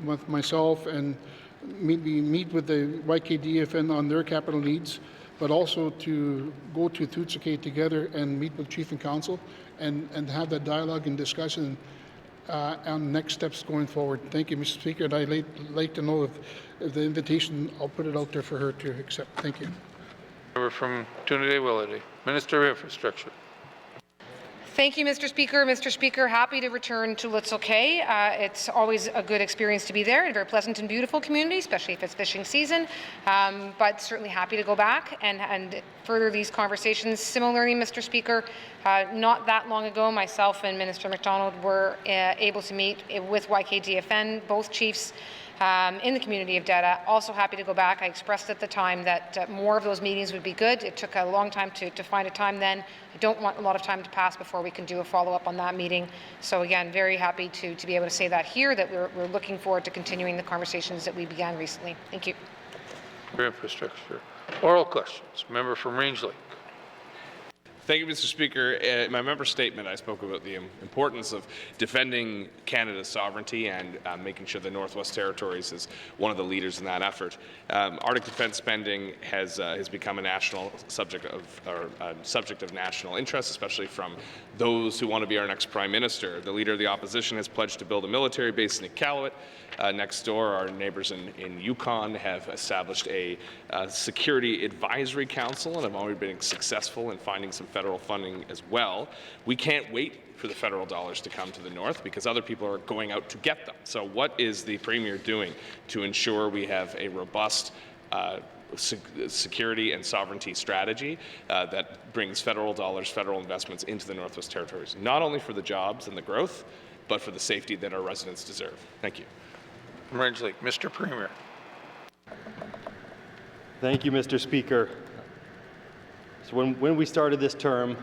J: with myself and meet with the YKDFN on their capital needs, but also to go to Tootsakay together and meet with Chief and Council and have that dialogue and discussion on next steps going forward. Thank you, Mr. Speaker. And I'd like to know if the invitation, I'll put it out there for her to accept. Thank you.
C: Member from Tune-a-Day-Willity, Minister of Infrastructure.
K: Thank you, Mr. Speaker. Mr. Speaker, happy to return to Little Cay. It's always a good experience to be there, a very pleasant and beautiful community, especially if it's fishing season, but certainly happy to go back and further these conversations. Similarly, Mr. Speaker, not that long ago, myself and Minister MacDonald were able to meet with YKDFN, both chiefs, in the community of Dada. Also happy to go back. I expressed at the time that more of those meetings would be good. It took a long time to find a time then. I don't want a lot of time to pass before we can do a follow-up on that meeting. So again, very happy to be able to say that here, that we're looking forward to continuing the conversations that we began recently. Thank you.
C: For Infrastructure. Oral questions. Member from Range Lake.
E: Thank you, Mr. Speaker. In my member statement, I spoke about the importance of defending Canada's sovereignty and making sure the Northwest Territories is one of the leaders in that effort. Arctic defense spending has become a national subject of national interest, especially from those who want to be our next Prime Minister. The Leader of the Opposition has pledged to build a military base in Iqaluit. Next door, our neighbours in Yukon have established a security advisory council and have already been successful in finding some federal funding as well. We can't wait for the federal dollars to come to the north because other people are going out to get them. So what is the Premier doing to ensure we have a robust security and sovereignty strategy that brings federal dollars, federal investments into the Northwest Territories, not only for the jobs and the growth, but for the safety that our residents deserve? Thank you.
C: Range Lake, Mr. Premier.
O: Thank you, Mr. Speaker. So when we started this term,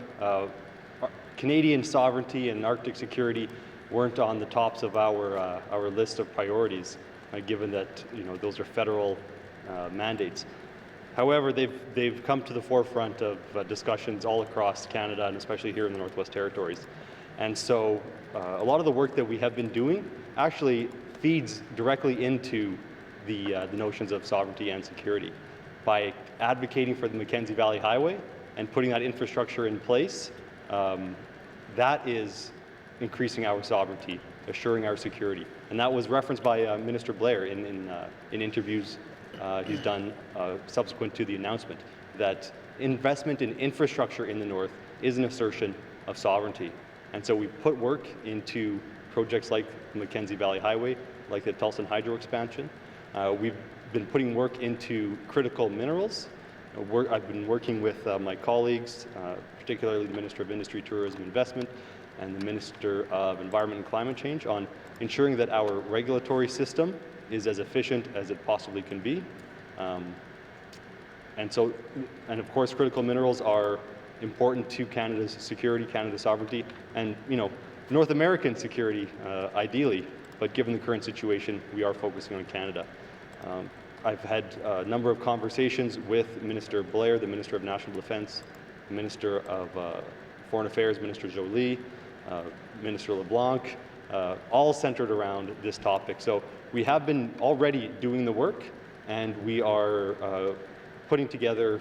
O: Canadian sovereignty and Arctic security weren't on the tops of our list of priorities, given that those are federal mandates. However, they've come to the forefront of discussions all across Canada and especially here in the Northwest Territories. And so a lot of the work that we have been doing actually feeds directly into the notions of sovereignty and security. By advocating for the Mackenzie Valley Highway and putting that infrastructure in place, that is increasing our sovereignty, assuring our security. And that was referenced by Minister Blair in interviews he's done subsequent to the announcement, that investment in infrastructure in the north is an assertion of sovereignty. And so we put work into projects like the Mackenzie Valley Highway, like the Tulsan Hydro expansion. We've been putting work into critical minerals. I've been working with my colleagues, particularly the Minister of Industry, Tourism, Investment, and the Minister of Environment and Climate Change on ensuring that our regulatory system is as efficient as it possibly can be. And of course, critical minerals are important to Canada's security, Canada's sovereignty, and North American security, ideally. But given the current situation, we are focusing on Canada. I've had a number of conversations with Minister Blair, the Minister of National Defence, the Minister of Foreign Affairs, Minister Jolie, Minister LeBlanc, all centered around this topic. So we have been already doing the work, and we are putting together,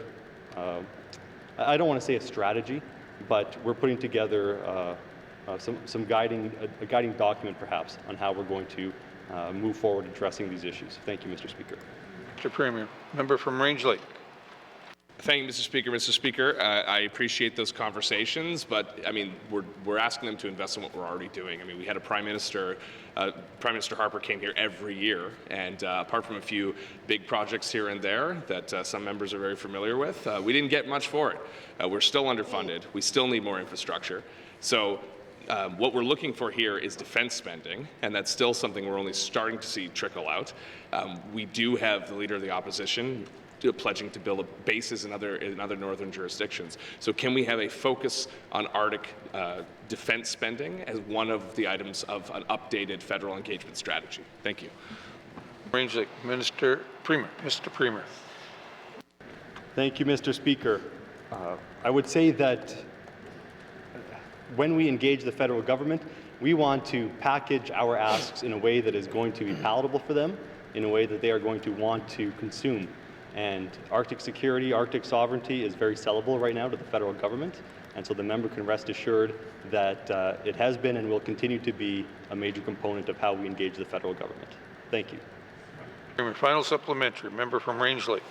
O: I don't want to say a strategy, but we're putting together a guiding document perhaps on how we're going to move forward addressing these issues. Thank you, Mr. Speaker.
C: Mr. Premier, member from Range Lake.
E: Thank you, Mr. Speaker. Mr. Speaker, I appreciate those conversations, but I mean, we're asking them to invest in what we're already doing. I mean, we had a Prime Minister Harper came here every year, and apart from a few big projects here and there that some members are very familiar with, we didn't get much for it. We're still underfunded. We still need more infrastructure. So what we're looking for here is defense spending, and that's still something we're only starting to see trickle out. We do have the Leader of the Opposition pledging to build bases in other northern jurisdictions. So can we have a focus on Arctic defense spending as one of the items of an updated federal engagement strategy? Thank you.
C: Range Lake, Mr. Premier.
O: Thank you, Mr. Speaker. I would say that when we engage the federal government, we want to package our asks in a way that is going to be palatable for them, in a way that they are going to want to consume. And Arctic security, Arctic sovereignty is very sellable right now to the federal government. And so the member can rest assured that it has been and will continue to be a major component of how we engage the federal government. Thank you.
C: Final supplementary, member from Range Lake.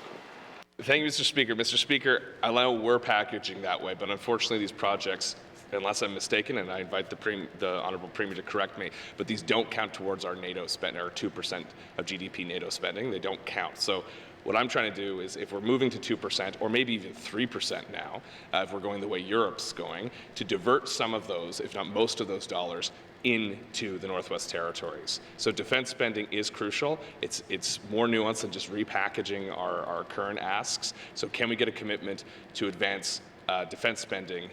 E: Thank you, Mr. Speaker. Mr. Speaker, I know we're packaging that way, but unfortunately these projects, unless I'm mistaken, and I invite the Honourable Premier to correct me, but these don't count towards our NATO spending, our 2% of GDP NATO spending. They don't count. So what I'm trying to do is, if we're moving to 2%, or maybe even 3% now, if we're going the way Europe's going, to divert some of those, if not most of those dollars, into the Northwest Territories. So defense spending is crucial. It's more nuanced than just repackaging our current asks. So can we get a commitment to advance defense spending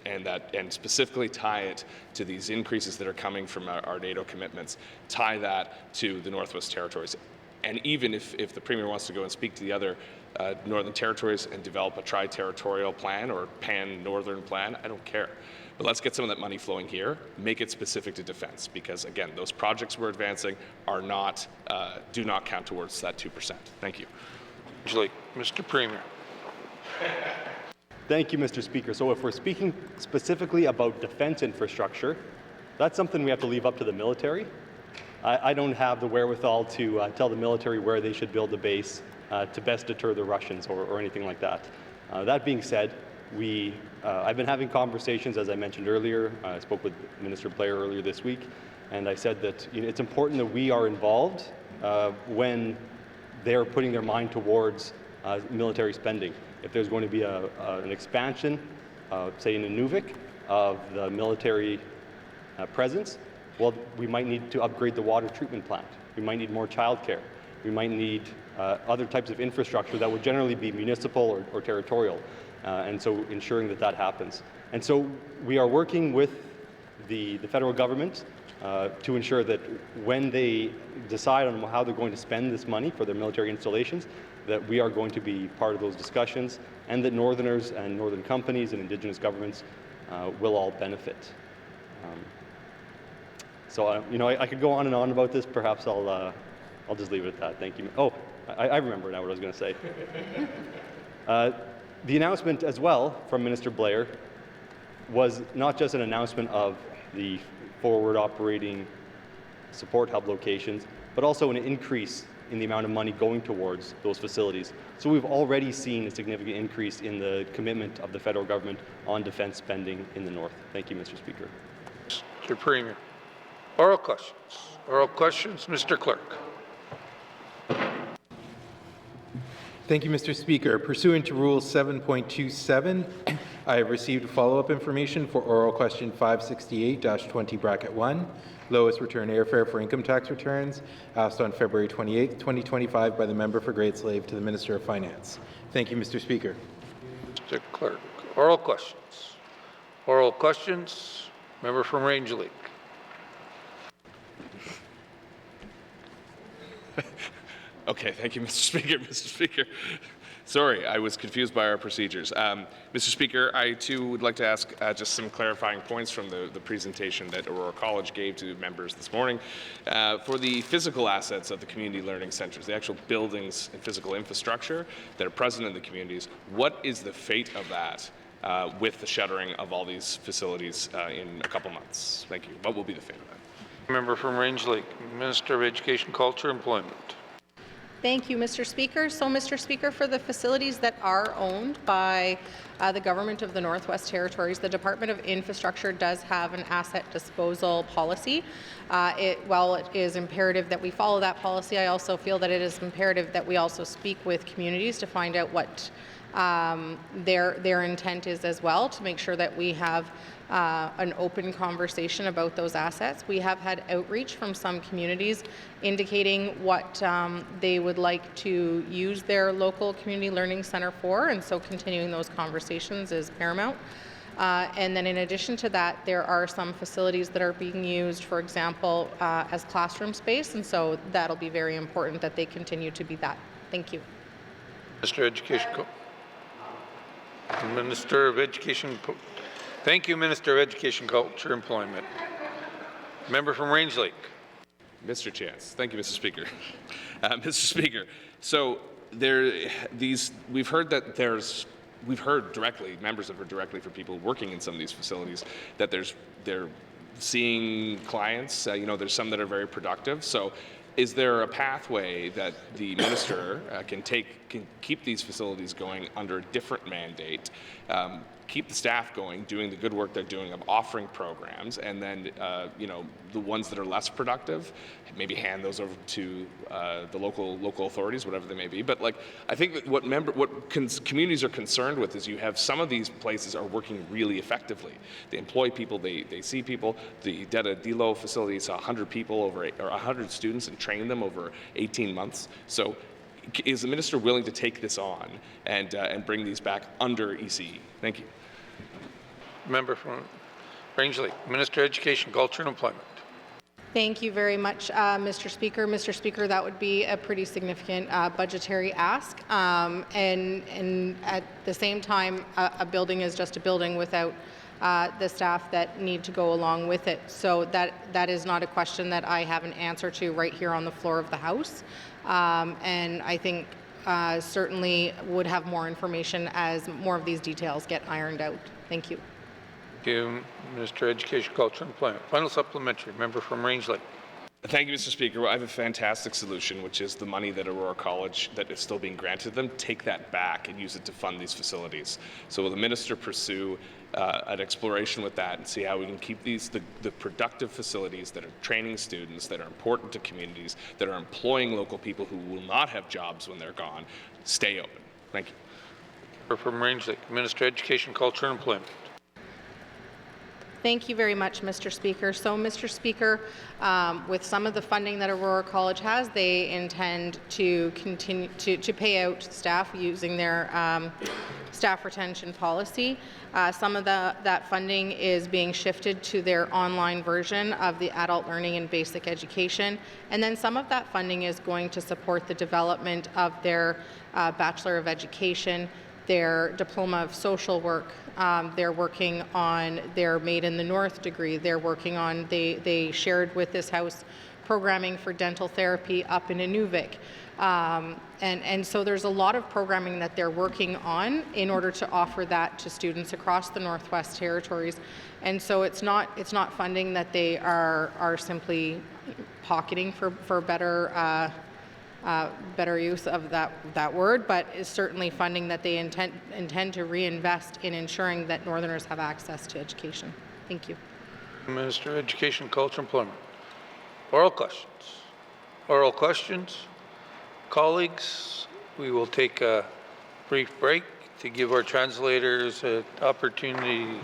E: and specifically tie it to these increases that are coming from our NATO commitments, tie that to the Northwest Territories? And even if the Premier wants to go and speak to the other Northern Territories and develop a tri-territorial plan or pan-Northern plan, I don't care. But let's get some of that money flowing here, make it specific to defense, because again, those projects we're advancing are not, do not count towards that 2%. Thank you.
C: Mr. Premier.
O: Thank you, Mr. Speaker. So if we're speaking specifically about defense infrastructure, that's something we have to leave up to the military. I don't have the wherewithal to tell the military where they should build a base to best deter the Russians or anything like that. That being said, I've been having conversations, as I mentioned earlier. I spoke with Minister Blair earlier this week, and I said that it's important that we are involved when they're putting their mind towards military spending. If there's going to be an expansion, say in Nunavik, of the military presence, well, we might need to upgrade the water treatment plant. We might need more childcare. We might need other types of infrastructure that would generally be municipal or territorial. And so ensuring that happens. And so we are working with the federal government to ensure that when they decide on how they're going to spend this money for their military installations, that we are going to be part of those discussions, and that Northerners and Northern companies and Indigenous governments will all benefit. So I could go on and on about this. Perhaps I'll just leave it at that. Thank you. Oh, I remember now what I was going to say. The announcement as well from Minister Blair was not just an announcement of the forward operating support hub locations, but also an increase in the amount of money going towards those facilities. So we've already seen a significant increase in the commitment of the federal government on defense spending in the North. Thank you, Mr. Speaker.
C: Mr. Premier. Oral questions. Oral questions, Mr. Clerk.
P: Thank you, Mr. Speaker. Pursuant to Rule 7.27, I have received follow-up information for oral question 568-20(1), lowest return airfare for income tax returns, asked on February 28, 2025 by the member for Great Slave to the Minister of Finance. Thank you, Mr. Speaker.
C: Mr. Clerk. Oral questions. Oral questions, member from Range Lake.
E: Okay, thank you, Mr. Speaker. Mr. Speaker, Sorry, I was confused by our procedures. Mr. Speaker, I too would like to ask just some clarifying points from the presentation that Aurora College gave to members this morning. For the physical assets of the community learning centres, the actual buildings and physical infrastructure that are present in the communities, what is the fate of that with the shuttering of all these facilities in a couple months? Thank you. What will be the fate of that?
C: Member from Range Lake, Minister of Education, Culture, Employment.
R: Thank you, Mr. Speaker. So, Mr. Speaker, for the facilities that are owned by the Government of the Northwest Territories, the Department of Infrastructure does have an asset disposal policy. While it is imperative that we follow that policy, I also feel that it is imperative that we also speak with communities to find out what their intent is as well, to make sure that we have an open conversation about those assets. We have had outreach from some communities indicating what they would like to use their local community learning centre for, and so continuing those conversations is paramount. And then in addition to that, there are some facilities that are being used, for example, as classroom space, and so that'll be very important that they continue to be that. Thank you.
C: Minister of Education. Minister of Education. Thank you, Minister of Education, Culture, Employment. Member from Range Lake.
E: Mr. Chance. Thank you, Mr. Speaker. Mr. Speaker, so we've heard directly, members have heard directly from people working in some of these facilities that they're seeing clients, there's some that are very productive. So is there a pathway that the minister can keep these facilities going under a different mandate, keep the staff going, doing the good work they're doing of offering programs, and then the ones that are less productive, maybe hand those over to the local authorities, whatever they may be. But I think that what communities are concerned with is you have some of these places are working really effectively. They employ people, they see people. The Deta Dilo facility saw 100 people or 100 students and trained them over 18 months. So is the minister willing to take this on and bring these back under ECE? Thank you.
C: Member from Range Lake, Minister of Education, Culture and Employment.
R: Thank you very much, Mr. Speaker. Mr. Speaker, that would be a pretty significant budgetary ask. And at the same time, a building is just a building without the staff that need to go along with it. So that is not a question that I have an answer to right here on the floor of the House. And I think certainly would have more information as more of these details get ironed out. Thank you.
C: Thank you, Minister of Education, Culture and Employment. Final supplementary, member from Range Lake.
E: Thank you, Mr. Speaker. Well, I have a fantastic solution, which is the money that Aurora College that is still being granted them, take that back and use it to fund these facilities. So will the minister pursue an exploration with that and see how we can keep these the productive facilities that are training students, that are important to communities, that are employing local people who will not have jobs when they're gone, stay open? Thank you.
C: Member from Range Lake, Minister of Education, Culture and Employment.
R: Thank you very much, Mr. Speaker. So, Mr. Speaker, with some of the funding that Aurora College has, they intend to continue to pay out staff using their staff retention policy. Some of that funding is being shifted to their online version of the adult learning and basic education, and then some of that funding is going to support the development of their Bachelor of Education, their Diploma of Social Work. They're working on their Made in the North degree. They're working on, they shared with this House programming for dental therapy up in Inuvik. And so there's a lot of programming that they're working on in order to offer that to students across the Northwest Territories. And so it's not funding that they are simply pocketing for better better use of that word, but is certainly funding that they intend to reinvest in ensuring that Northerners have access to education. Thank you.
C: Minister of Education, Culture, Employment. Oral questions. Oral questions. Colleagues, we will take a brief break to give our translators an opportunity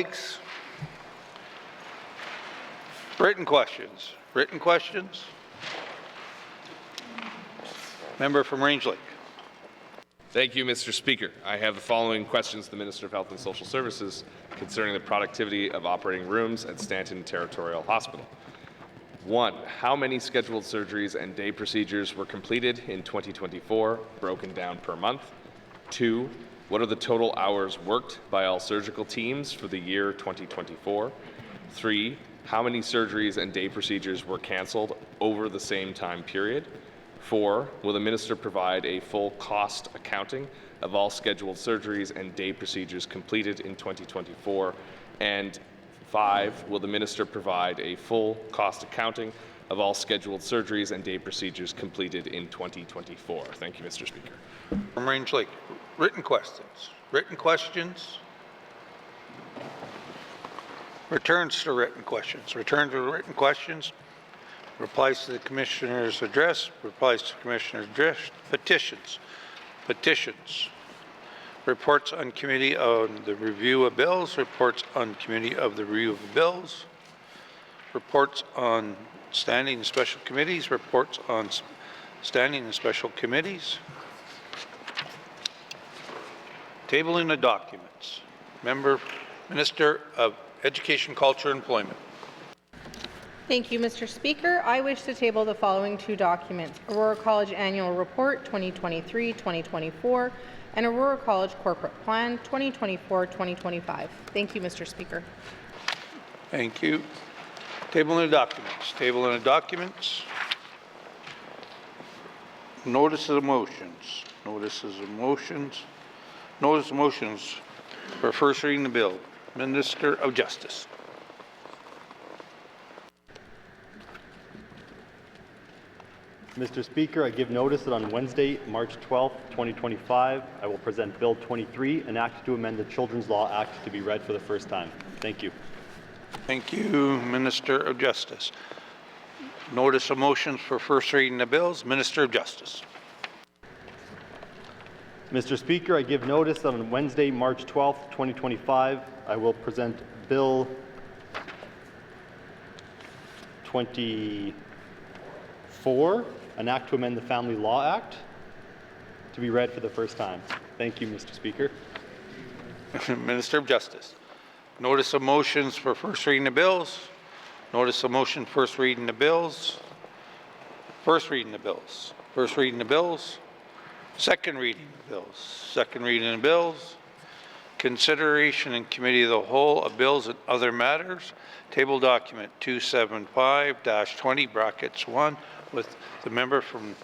C: Colleagues, written questions. Written questions? Member from Range Lake.
E: Thank you, Mr. Speaker. I have the following questions to the Minister of Health and Social Services concerning the productivity of operating rooms at Stanton Territorial Hospital. 1. How many scheduled surgeries and day procedures were completed in 2024, broken down per month? 2. What are the total hours worked by all surgical teams for the year 2024? 3. How many surgeries and day procedures were canceled over the same time period? 4. Will the minister provide a full cost accounting of all scheduled surgeries and day procedures completed in 2024? And 5. Will the minister provide a full cost accounting of all scheduled surgeries and day procedures completed in 2024? Thank you, Mr. Speaker.
C: From Range Lake. Written questions. Written questions. Returns to written questions. Return to written questions. Replies to the Commissioner's address. Replies to the Commissioner's address. Petitions. Petitions. Reports on committee on the review of bills. Reports on committee of the review of bills. Reports on standing and special committees. Reports on standing and special committees. Tabling of documents. Minister of Education, Culture, and Employment.
R: Thank you, Mr. Speaker. I wish to table the following two documents: Aurora College Annual Report 2023-2024 and Aurora College Corporate Plan 2024-2025. Thank you, Mr. Speaker.
C: Thank you. Tabling of documents. Tabling of documents. Notices of motions. Notices of motions. Notice of motions for first reading the bill. Minister of Justice.
O: Mr. Speaker, I give notice that on Wednesday, March 12, 2025, I will present Bill 23, an act to amend the Children's Law Act, to be read for the first time. Thank you.
C: Thank you, Minister of Justice. Notice of motions for first reading the bills. Minister of Justice.
O: Mr. Speaker, I give notice that on Wednesday, March 12, 2025, I will present Bill 24, an act to amend the Family Law Act, to be read for the first time. Thank you, Mr. Speaker.
C: Minister of Justice. Notice of motions for first reading the bills. Notice of motion first reading the bills. First reading the bills. First reading the bills. Second reading the bills. Second reading the bills. Consideration in committee of the whole of bills and other matters. Table document 275-20 brackets 1 with the member from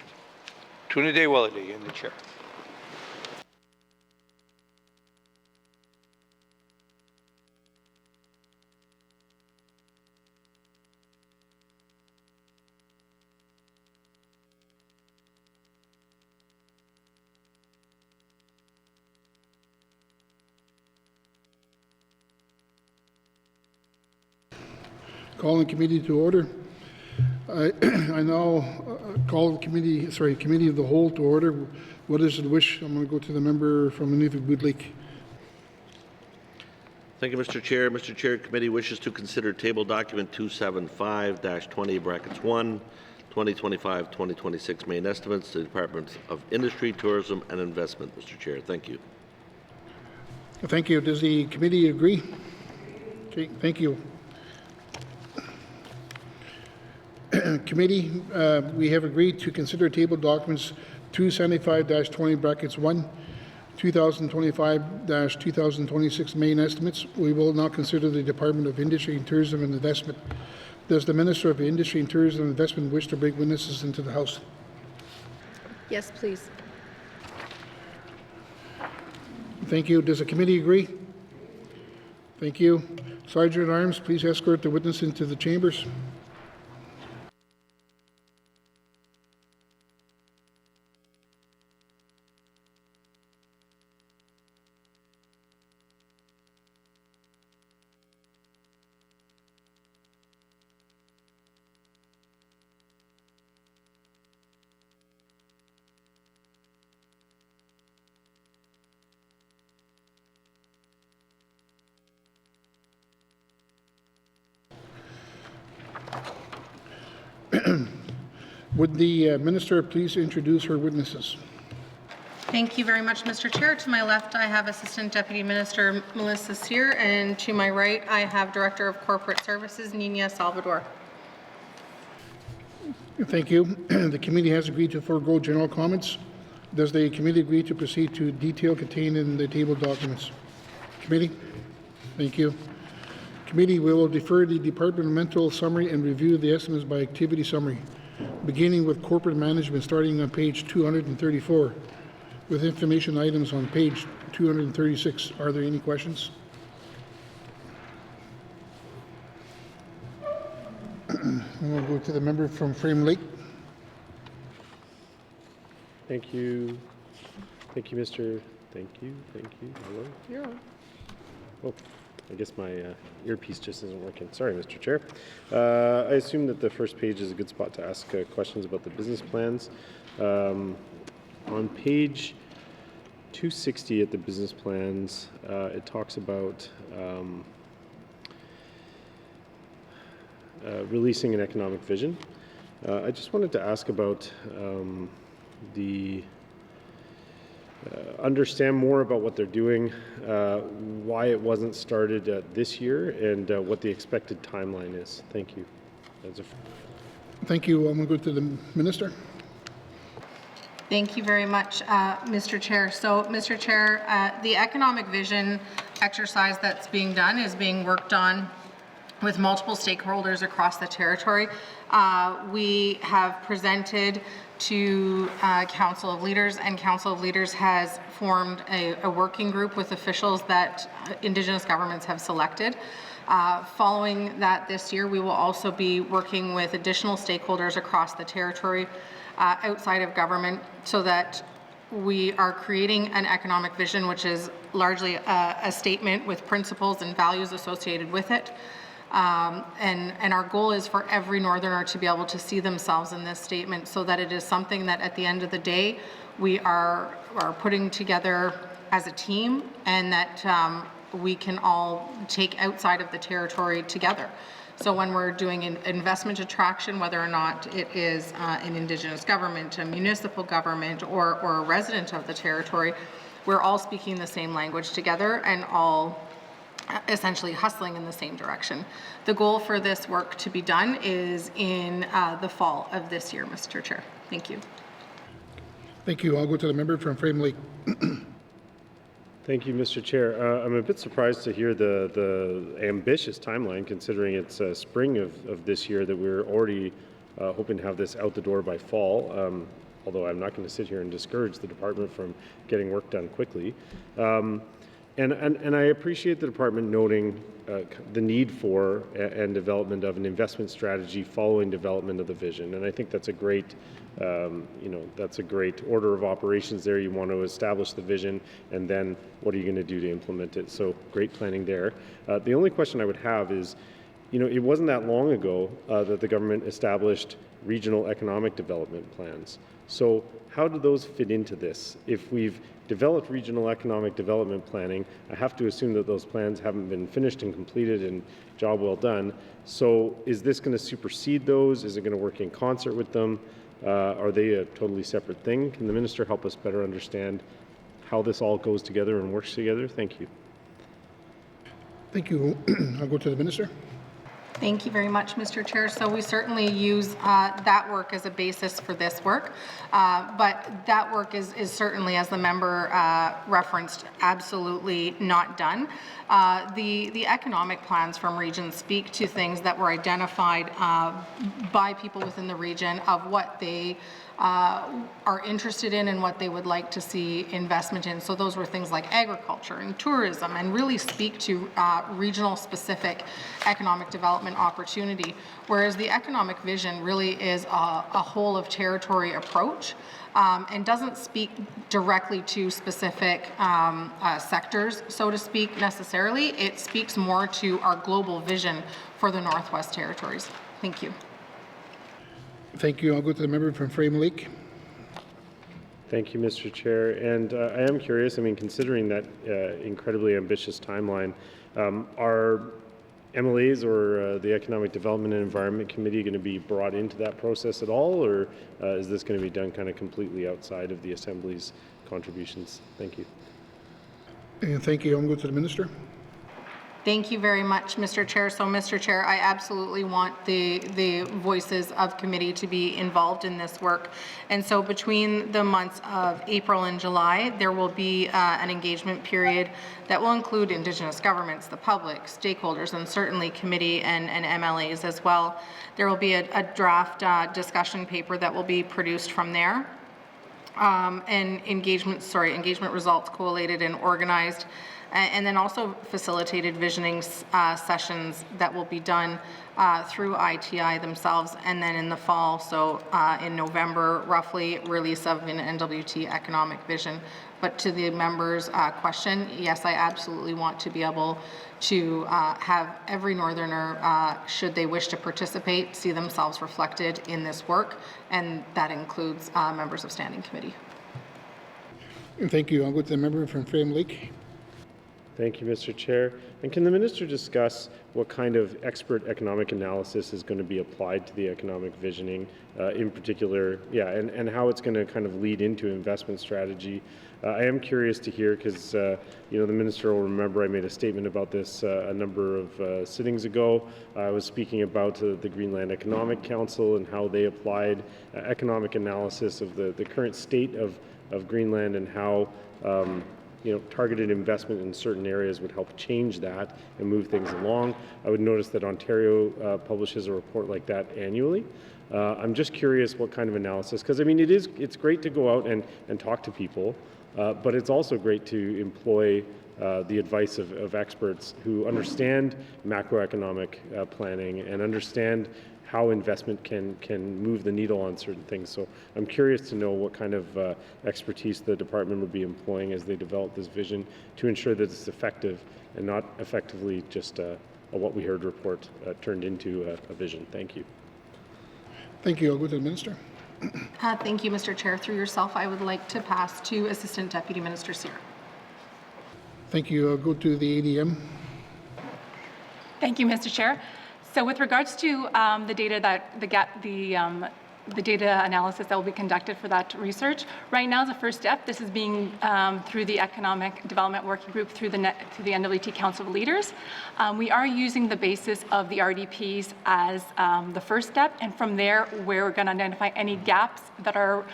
C: Toonaday-Willady in the chair.
J: Calling committee to order. I now call the committee of the whole to order. What is the wish? I'm going to go to the member from Nunavut Lake.
Q: Thank you, Mr. Chair. Mr. Chair, committee wishes to consider table document 275-20 brackets 1, 2025-2026 main estimates to the Department of Industry, Tourism and Investment. Mr. Chair, thank you.
J: Thank you. Does the committee agree? Okay, thank you. Committee, we have agreed to consider table documents 275-20 brackets 1, 2025-2026 main estimates. We will now consider the Department of Industry and Tourism and Investment. Does the Minister of Industry and Tourism and Investment wish to bring witnesses into the House?
R: Yes, please.
J: Thank you. Does the committee agree? Thank you. Sergeant at Arms, please escort the witness into the chambers. Would the minister please introduce her witnesses?
R: Thank you very much, Mr. Chair. To my left, I have Assistant Deputy Minister Melissa Cyr, and to my right, I have Director of Corporate Services Nina Salvador.
J: Thank you. The committee has agreed to forego general comments. Does the committee agree to proceed to detail contained in the tabled documents? Committee? Thank you. Committee will defer the departmental summary and review the estimates by activity summary, beginning with corporate management starting on page 234, with information items on page 236. Are there any questions? We'll go to the member from Frame Lake.
N: Thank you. Thank you, Mr. Thank you. Hello?
F: You're on.
N: Oh, I guess my earpiece just isn't working. Sorry, Mr. Chair. I assume that the first page is a good spot to ask questions about the business plans. On page 260 at the business plans, it talks about releasing an economic vision. I just wanted to ask about the understand more about what they're doing, why it wasn't started this year, and what the expected timeline is. Thank you.
J: Thank you. I'm going to go to the minister.
R: Thank you very much, Mr. Chair. So, Mr. Chair, the economic vision exercise that's being done is being worked on with multiple stakeholders across the territory. We have presented to Council of Leaders, and Council of Leaders has formed a working group with officials that Indigenous governments have selected. Following that this year, we will also be working with additional stakeholders across the territory outside of government so that we are creating an economic vision which is largely a statement with principles and values associated with it. And our goal is for every Northerner to be able to see themselves in this statement so that it is something that at the end of the day we are putting together as a team and that we can all take outside of the territory together. So when we're doing an investment attraction, whether or not it is an Indigenous government, a municipal government, or a resident of the territory, we're all speaking the same language together and all essentially hustling in the same direction. The goal for this work to be done is in the fall of this year, Mr. Chair. Thank you.
J: Thank you. I'll go to the member from Frame Lake.
N: Thank you, Mr. Chair. I'm a bit surprised to hear the ambitious timeline, considering it's spring of this year that we're already hoping to have this out the door by fall. Although I'm not going to sit here and discourage the department from getting work done quickly. And I appreciate the department noting the need for and development of an investment strategy following development of the vision. And I think that's a great, that's a great order of operations there. You want to establish the vision, and then what are you going to do to implement it? So great planning there. The only question I would have is, it wasn't that long ago that the government established regional economic development plans. So how do those fit into this? If we've developed regional economic development planning, I have to assume that those plans haven't been finished and completed and job well done. So is this going to supersede those? Is it going to work in concert with them? Are they a totally separate thing? Can the minister help us better understand how this all goes together and works together? Thank you.
J: Thank you. I'll go to the minister.
R: Thank you very much, Mr. Chair. So we certainly use that work as a basis for this work, but that work is certainly, as the member referenced, absolutely not done. The economic plans from regions speak to things that were identified by people within the region of what they are interested in and what they would like to see investment in. So those were things like agriculture and tourism, and really speak to regional specific economic development opportunity, whereas the economic vision really is a whole of territory approach and doesn't speak directly to specific sectors, so to speak, necessarily. It speaks more to our global vision for the Northwest Territories. Thank you.
J: Thank you. I'll go to the member from Frame Lake.
N: Thank you, Mr. Chair. And I am curious, considering that incredibly ambitious timeline, are MLAs or the Economic Development and Environment Committee going to be brought into that process at all, or is this going to be done kind of completely outside of the Assembly's contributions? Thank you.
J: And thank you. I'll go to the Minister.
R: Thank you very much, Mr. Chair. So, Mr. Chair, I absolutely want the voices of committee to be involved in this work. And so between the months of April and July, there will be an engagement period that will include Indigenous governments, the public, stakeholders, and certainly committee and MLAs as well. There will be a draft discussion paper that will be produced from there. And engagement results collated and organized, and then also facilitated visioning sessions that will be done through ITI themselves, and then in the fall, so in November, roughly, release of an NWT economic vision. But to the members' question, yes, I absolutely want to be able to have every Northerner, should they wish to participate, see themselves reflected in this work, and that includes members of Standing Committee.
J: And thank you. I'll go to the member from Frame Lake.
N: Thank you, Mr. Chair. And can the Minister discuss what kind of expert economic analysis is going to be applied to the economic visioning, in particular, and how it's going to kind of lead into investment strategy? I am curious to hear, because the Minister will remember I made a statement about this a number of sittings ago. I was speaking about the Greenland Economic Council and how they applied economic analysis of the current state of Greenland, and how targeted investment in certain areas would help change that and move things along. I would notice that Ontario publishes a report like that annually. I'm just curious what kind of analysis, because I mean it's great to go out and talk to people, but it's also great to employ the advice of experts who understand macroeconomic planning and understand how investment can move the needle on certain things. So I'm curious to know what kind of expertise the department would be employing as they develop this vision to ensure that it's effective and not effectively just a what we heard report turned into a vision. Thank you.
J: Thank you. I'll go to the Minister.
R: Thank you, Mr. Chair. Through yourself, I would like to pass to Assistant Deputy Minister Cyr.
J: Thank you. I'll go to the ADM.
T: Thank you, Mr. Chair. So with regards to the data that the data analysis that will be conducted for that research, right now is the first step. This is being through the Economic Development Working Group through the NWT Council of Leaders. We are using the basis of the RDPs as the first step, and from there we're going to identify any gaps that are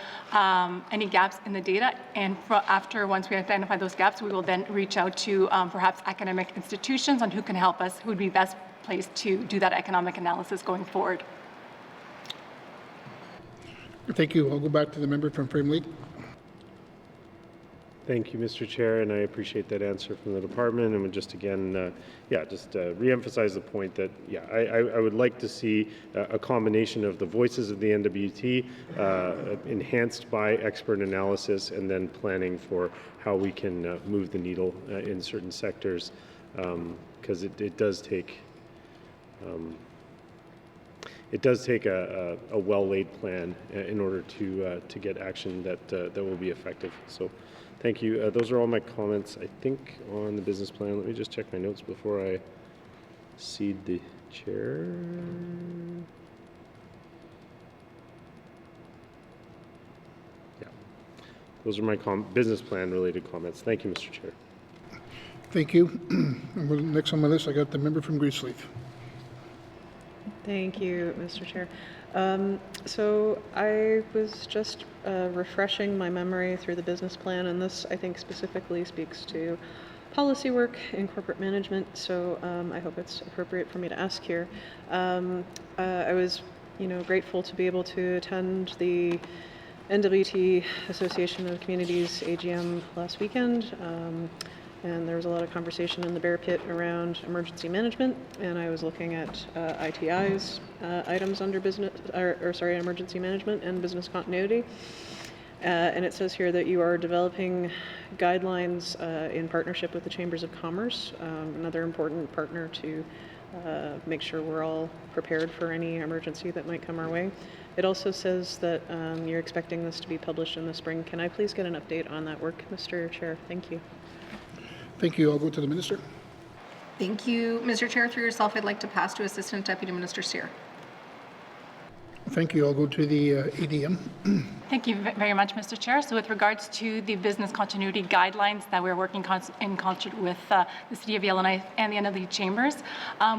T: any gaps in the data. And once we identify those gaps, we will then reach out to perhaps academic institutions on who can help us, who would be best placed to do that economic analysis going forward.
J: Thank you. I'll go back to the member from Frame Lake.
N: Thank you, Mr. Chair, and I appreciate that answer from the department. And would just again, re-emphasize the point that, I would like to see a combination of the voices of the NWT enhanced by expert analysis, and then planning for how we can move the needle in certain sectors, because it does take. It does take a well-laid plan in order to get action that will be effective. So, thank you. Those are all my comments, I think, on the business plan. Let me just check my notes before I cede the chair. Yeah, those are my business plan-related comments. Thank you, Mr. Chair.
J: Thank you. Next on my list, I got the member from Greensleaf.
F: Thank you, Mr. Chair. So I was just refreshing my memory through the business plan, and this, I think, specifically speaks to policy work in corporate management, so I hope it's appropriate for me to ask here. I was, grateful to be able to attend the NWT Association of Communities AGM last weekend. And there was a lot of conversation in the Bear Pit around emergency management, and I was looking at ITI's items under emergency management and business continuity. And it says here that you are developing guidelines in partnership with the Chambers of Commerce, another important partner to make sure we're all prepared for any emergency that might come our way. It also says that you're expecting this to be published in the spring. Can I please get an update on that work, Mr. Chair? Thank you.
J: Thank you. I'll go to the Minister.
R: Thank you, Mr. Chair. Through yourself, I'd like to pass to Assistant Deputy Minister Steer.
J: Thank you. I'll go to the ADM.
T: Thank you very much, Mr. Chair. So with regards to the business continuity guidelines that we're working in concert with the City of Yellowknife and the NLE Chambers,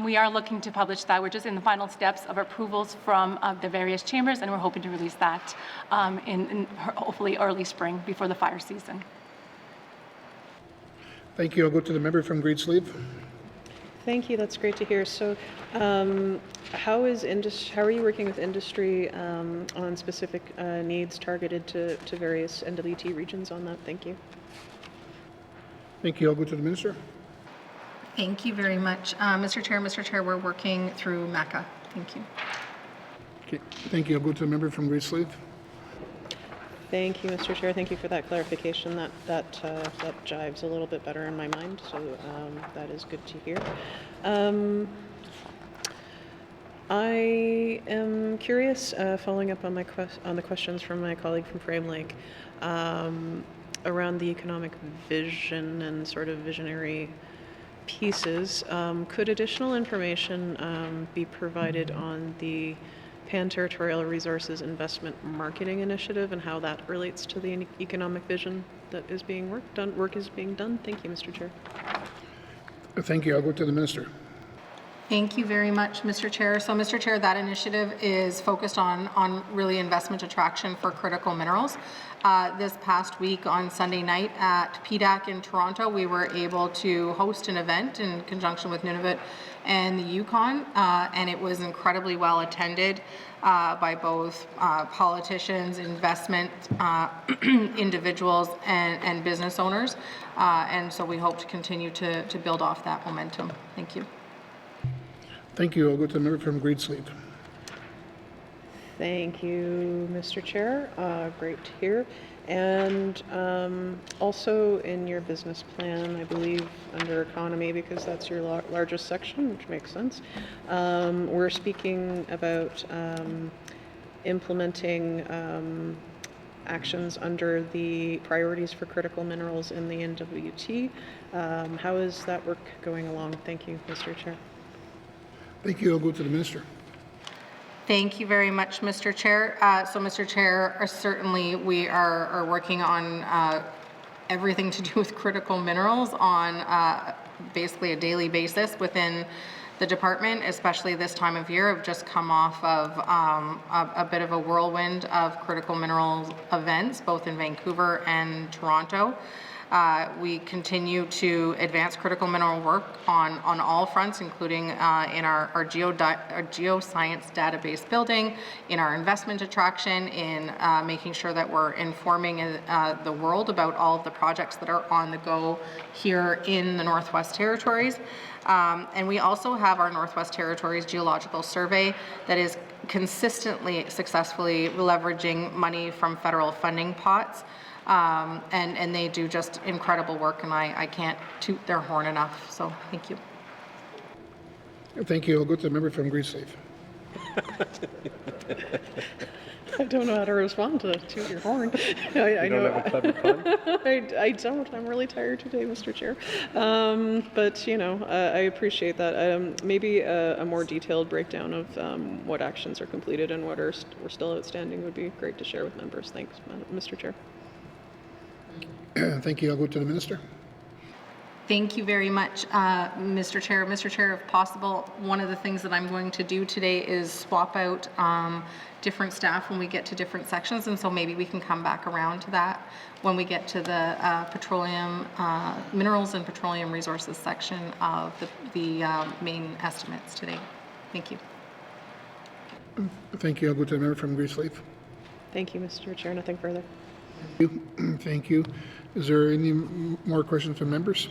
T: we are looking to publish that. We're just in the final steps of approvals from the various chambers, and we're hoping to release that in hopefully early spring before the fire season.
J: Thank you. I'll go to the member from Great Slave.
F: Thank you. That's great to hear. So, how are you working with industry on specific needs targeted to various NWT regions on that? Thank you.
J: Thank you. I'll go to the minister.
R: Thank you very much. Mr. Chair, we're working through MACA. Thank you.
J: Okay. Thank you. I'll go to the member from Great Slave.
F: Thank you, Mr. Chair. Thank you for that clarification. That jives a little bit better in my mind, so that is good to hear. I am curious, following up on the questions from my colleague from Frame Lake, around the economic vision and sort of visionary pieces. Could additional information be provided on the Pan-Territorial Resources Investment Marketing Initiative and how that relates to the economic vision that is being work is being done? Thank you, Mr. Chair.
J: Thank you. I'll go to the minister.
R: Thank you very much, Mr. Chair. So, Mr. Chair, that initiative is focused on really investment attraction for critical minerals. This past week on Sunday night at PDAC in Toronto, we were able to host an event in conjunction with Nunavut and the Yukon, and it was incredibly well attended by both politicians, investment individuals, and business owners. And so we hope to continue to build off that momentum. Thank you.
J: Thank you. I'll go to the member from Great Slave.
F: Thank you, Mr. Chair. Great to hear. And also in your business plan, I believe under economy, because that's your largest section, which makes sense, we're speaking about implementing actions under the priorities for critical minerals in the NWT. How is that work going along? Thank you, Mr. Chair.
J: Thank you. I'll go to the minister.
R: Thank you very much, Mr. Chair. So, Mr. Chair, certainly we are working on everything to do with critical minerals on basically a daily basis within the department, especially this time of year. I've just come off of a bit of a whirlwind of critical minerals events, both in Vancouver and Toronto. We continue to advance critical mineral work on all fronts, including in our geoscience database building, in our investment attraction, in making sure that we're informing the world about all of the projects that are on the go here in the Northwest Territories. And we also have our Northwest Territories Geological Survey that is consistently, successfully leveraging money from federal funding pots. And they do just incredible work, and I can't toot their horn enough. So thank you.
J: Thank you. I'll go to the member from Great Slave.
F: I don't know how to respond to toot your horn. I know.
N: Don't have a clever pun?
F: I don't. I'm really tired today, Mr. Chair. But, you know, I appreciate that. Maybe a more detailed breakdown of what actions are completed and what are still outstanding would be great to share with members. Thanks, Mr. Chair.
J: Thank you. I'll go to the minister.
R: Thank you very much, Mr. Chair. Mr. Chair, if possible, one of the things that I'm going to do today is swap out different staff when we get to different sections, and so maybe we can come back around to that when we get to the petroleum, minerals and petroleum resources section of the main estimates today. Thank you.
J: Thank you. I'll go to the member from Great Slave.
F: Thank you, Mr. Chair. Nothing further.
J: Thank you. Is there any more questions from members?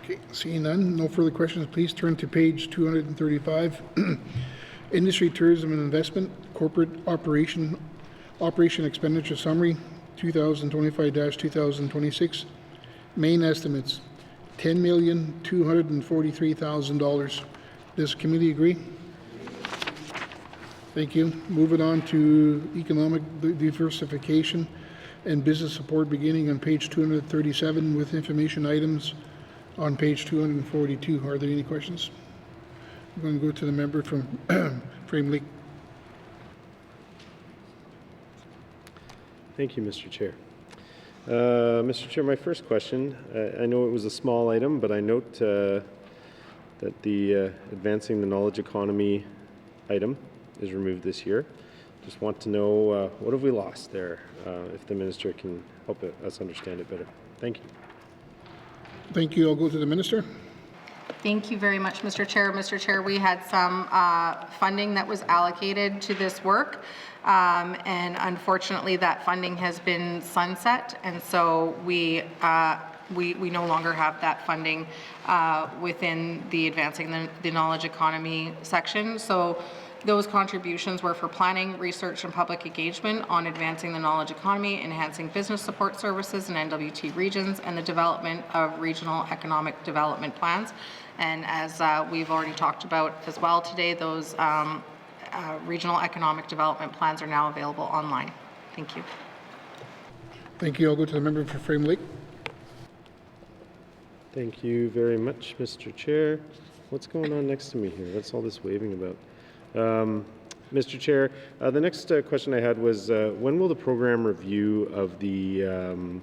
J: Okay, seeing none, no further questions. Please turn to page 235. Industry, tourism, and investment, corporate operation expenditure summary, 2025-2026. Main estimates, $10,243,000. Does the committee agree? Thank you. Moving on to economic diversification and business support, beginning on page 237 with information items on page 242. Are there any questions? I'm going to go to the member from Frame Lake.
N: Thank you, Mr. Chair. Mr. Chair, my first question, I know it was a small item, but I note that the advancing the knowledge economy item is removed this year. Just want to know what have we lost there, if the minister can help us understand it better. Thank you.
J: Thank you. I'll go to the minister.
R: Thank you very much, Mr. Chair. Mr. Chair, we had some funding that was allocated to this work, and unfortunately that funding has been sunset, and so we no longer have that funding within the Advancing the Knowledge Economy section. So those contributions were for planning, research, and public engagement on advancing the knowledge economy, enhancing business support services in NWT regions, and the development of regional economic development plans. And as we've already talked about as well today, those regional economic development plans are now available online. Thank you.
J: Thank you. I'll go to the member for Frame Lake.
N: Thank you very much, Mr. Chair. What's going on next to me here? What's all this waving about? Mr. Chair, the next question I had was, when will the program review of the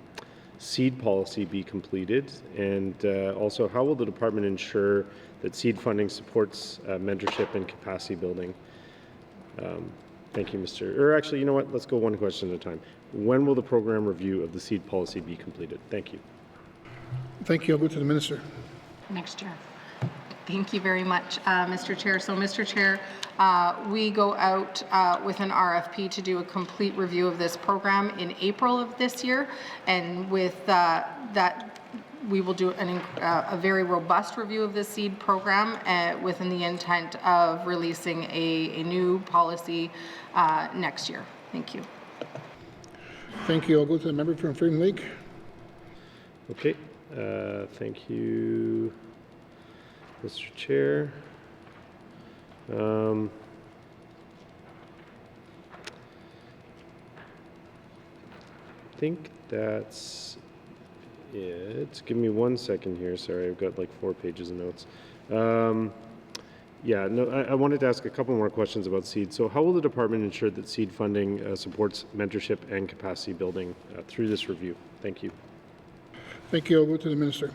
N: seed policy be completed? And also, how will the department ensure that seed funding supports mentorship and capacity building? Thank you, or actually, you know what? Let's go one question at a time. When will the program review of the seed policy be completed? Thank you.
J: Thank you. I'll go to the minister.
R: Next year. Thank you very much, Mr. Chair. So, Mr. Chair, we go out with an RFP to do a complete review of this program in April of this year, and with that, we will do a very robust review of the seed program within the intent of releasing a new policy next year. Thank you.
J: Thank you. I'll go to the member from Frame Lake.
N: Okay. Thank you, Mr. Chair. I think that's it. Give me 1 second here. Sorry, I've got like 4 pages of notes. Yeah, no, I wanted to ask a couple more questions about seed. So how will the department ensure that seed funding supports mentorship and capacity building through this review? Thank you.
J: Thank you. I'll go to the minister.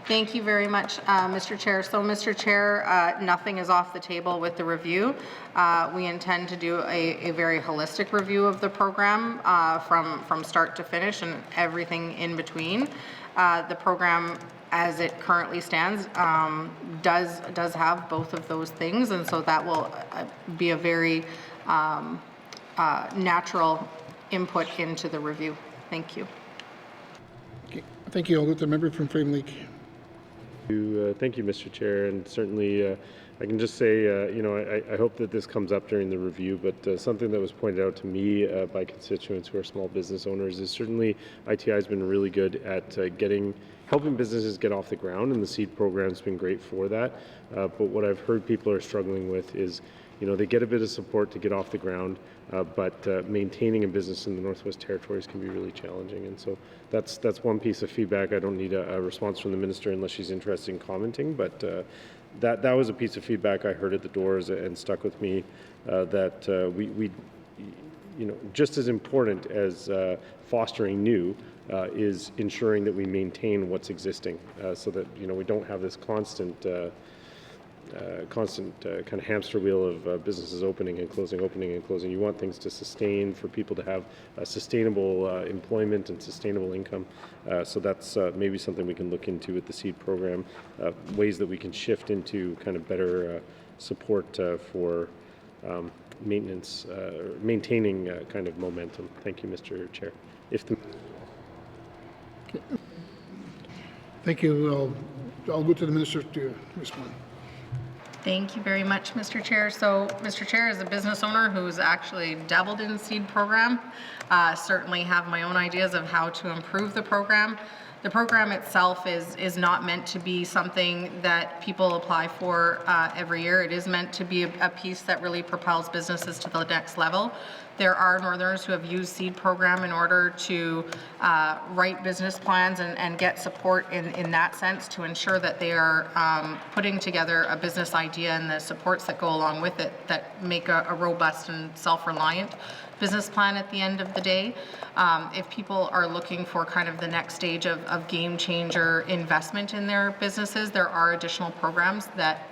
R: Thank you very much, Mr. Chair. So, Mr. Chair, nothing is off the table with the review. We intend to do a very holistic review of the program from start to finish and everything in between. The program, as it currently stands, does have both of those things, and so that will be a very natural input into the review. Thank you.
J: Okay. Thank you. I'll go to the member from Frame Lake.
N: Thank you, Mr. Chair, and certainly I can just say, you know, I hope that this comes up during the review, but something that was pointed out to me by constituents who are small business owners is certainly ITI has been really good at helping businesses get off the ground, and the seed program's been great for that. But what I've heard people are struggling with is, you know, they get a bit of support to get off the ground, but maintaining a business in the Northwest Territories can be really challenging. And so that's one piece of feedback. I don't need a response from the minister unless she's interested in commenting, but that was a piece of feedback I heard at the doors and stuck with me, that we you know, just as important as fostering new is ensuring that we maintain what's existing, so that, you know, we don't have this constant kind of hamster wheel of businesses opening and closing, opening and closing. You want things to sustain, for people to have sustainable employment and sustainable income. So that's maybe something we can look into with the seed program, ways that we can shift into kind of better support for maintenance, maintaining kind of momentum. Thank you, Mr. Chair.
J: Thank you. I'll go to the minister to respond.
R: Thank you very much, Mr. Chair. So, Mr. Chair, as a business owner who's actually dabbled in the seed program, certainly have my own ideas of how to improve the program.
A: The program itself is not meant to be something that people apply for every year. It is meant to be a piece that really propels businesses to the next level. There are Northerners who have used SEED program in order to write business plans and get support in that sense to ensure that they are putting together a business idea and the supports that go along with it that make a robust and self-reliant business plan at the end of the day. If people are looking for kind of the next stage of game changer investment in their businesses, there are additional programs that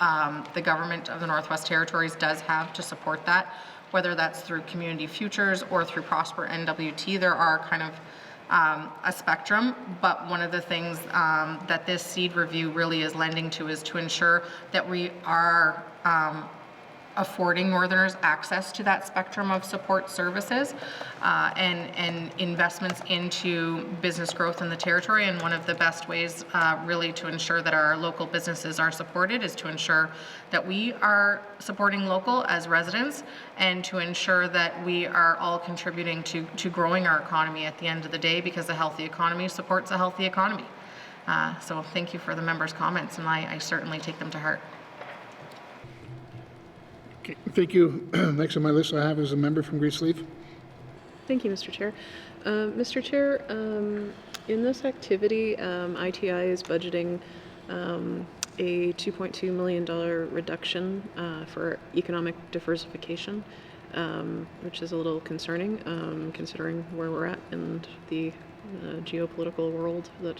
A: the government of the Northwest Territories does have to support that, whether that's through Community Futures or through Prosper NWT. There are kind of a spectrum, but one of the things that this SEED review really is lending to is to ensure that we are affording Northerners access to that spectrum of support services and investments into business growth in the territory. And one of the best ways really to ensure that our local businesses are supported is to ensure that we are supporting local as residents and to ensure that we are all contributing to growing our economy at the end of the day, because a healthy economy supports a healthy economy. So thank you for the members' comments, and I certainly take them to heart.
J: Okay, thank you. Next on my list I have is a member from Great Slave.
F: Thank you, Mr. Chair. Mr. Chair, in this activity, ITI is budgeting a $2.2 million reduction for economic diversification, which is a little concerning considering where we're at in the geopolitical world that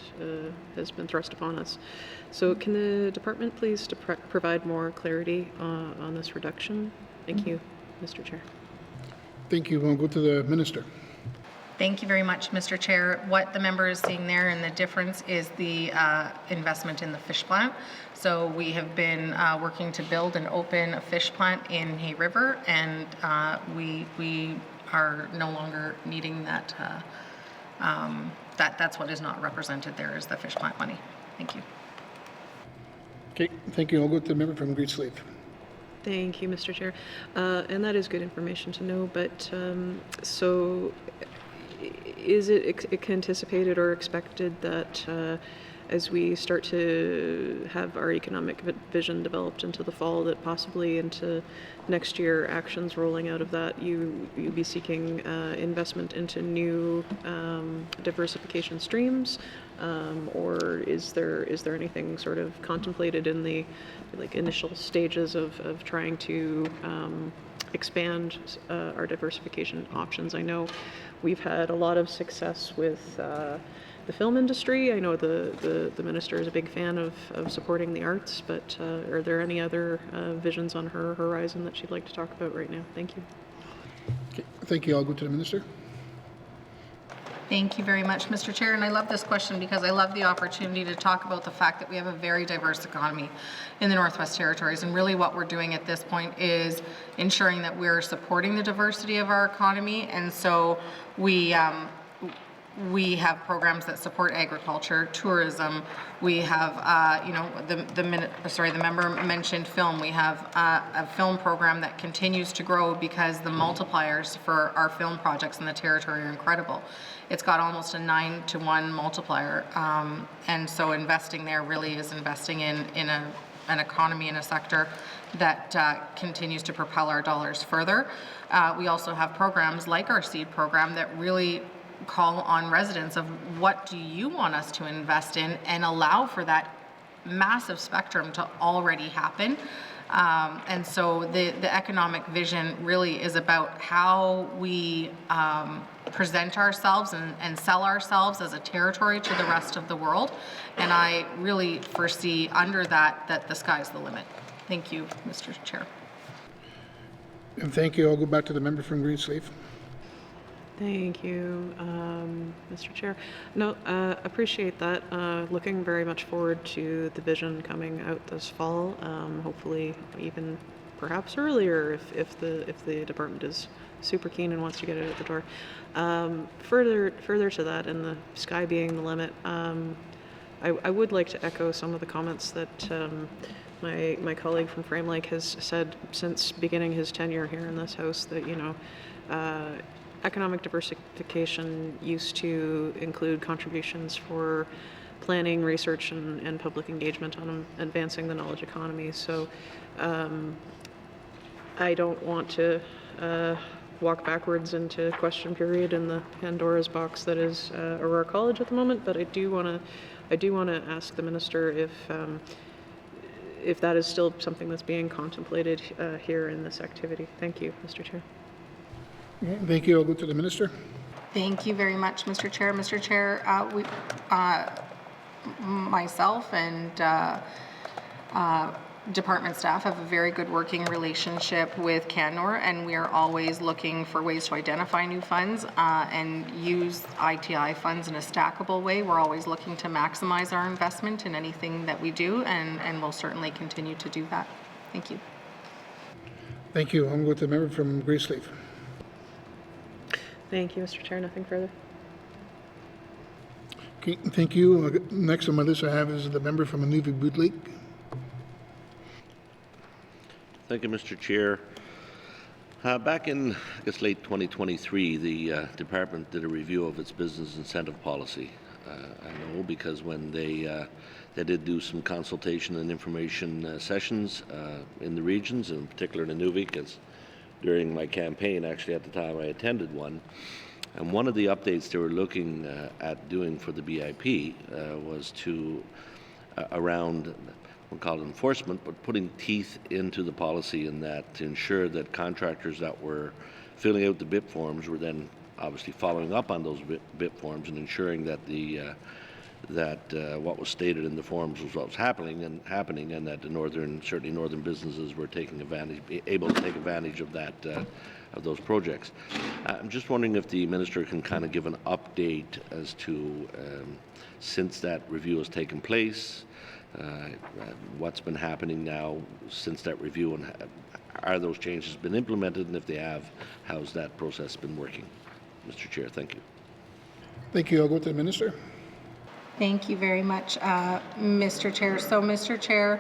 F: has been thrust upon us. So can the department please provide more clarity on this reduction? Thank you, Mr. Chair.
J: Thank you. We'll go to the minister.
A: Thank you very much, Mr. Chair. What the member is seeing there and the difference is the investment in the fish plant. So we have been working to build and open a fish plant in Hay River, and we are no longer needing that. That's what is not represented there is the fish plant money. Thank you.
J: Okay, thank you. I'll go to the member from Great Slave.
F: Thank you, Mr. Chair. And that is good information to know, but so is it anticipated or expected that as we start to have our economic vision developed into the fall, that possibly into next year actions rolling out of that, you'll be seeking investment into new diversification streams, or is there anything sort of contemplated in the initial stages of trying to expand our diversification options? I know we've had a lot of success with the film industry. I know the minister is a big fan of supporting the arts, but are there any other visions on her horizon that she'd like to talk about right now? Thank you.
J: Okay, thank you. I'll go to the minister.
A: Thank you very much, Mr. Chair. And I love this question because I love the opportunity to talk about the fact that we have a very diverse economy in the Northwest Territories. And really what we're doing at this point is ensuring that we're supporting the diversity of our economy. And so we have programs that support agriculture, tourism. We have, the member mentioned film. We have a film program that continues to grow because the multipliers for our film projects in the territory are incredible. It's got almost a 9-to-1 multiplier, and so investing there really is investing in an economy and a sector that continues to propel our dollars further. We also have programs like our SEED program that really call on residents of what do you want us to invest in and allow for that massive spectrum to already happen. And so the economic vision really is about how we present ourselves and sell ourselves as a territory to the rest of the world. And I really foresee under that the sky's the limit. Thank you, Mr. Chair.
J: And thank you. I'll go back to the member from Great Slave.
F: Thank you, Mr. Chair. No, appreciate that. Looking very much forward to the vision coming out this fall. Hopefully, even perhaps earlier if the department is super keen and wants to get it out the door. Further to that, and the sky being the limit, I would like to echo some of the comments that my colleague from Frame Lake has said since beginning his tenure here in this House. That economic diversification used to include contributions for planning, research, and public engagement on advancing the knowledge economy. So I don't want to walk backwards into question period in the Pandora's box that is Aurora College at the moment, but I do want to ask the minister if that is still something that's being contemplated here in this activity. Thank you, Mr. Chair.
J: Thank you. I'll go to the minister.
R: Thank you very much, Mr. Chair. Mr. Chair, myself and department staff have a very good working relationship with Canor, and we are always looking for ways to identify new funds and use ITI funds in a stackable way. We're always looking to maximize our investment in anything that we do, and we'll certainly continue to do that. Thank you.
J: Thank you. I'm going to the member from Graceleaf.
F: Thank you, Mr. Chair. Nothing further.
J: Okay, thank you. Next on my list I have is the member from Inuvik-Boot Lake.
Q: Thank you, Mr. Chair. Back in, I guess, late 2023, the department did a review of its business incentive policy. I know because when they did do some consultation and information sessions in the regions, in particular in Inuvik, as during my campaign, actually at the time I attended one. And one of the updates they were looking at doing for the BIP was to, around, we'll call it enforcement, but putting teeth into the policy in that to ensure that contractors that were filling out the BIP forms were then obviously following up on those BIP forms and ensuring that what was stated in the forms was what was happening, and that the certainly northern businesses were able to take advantage of that, of those projects. I'm just wondering if the minister can kind of give an update as to, since that review has taken place, what's been happening now since that review, and are those changes been implemented, and if they have, how's that process been working? Mr. Chair, thank you.
J: Thank you. I'll go to the minister.
R: Thank you very much, Mr. Chair. So, Mr. Chair,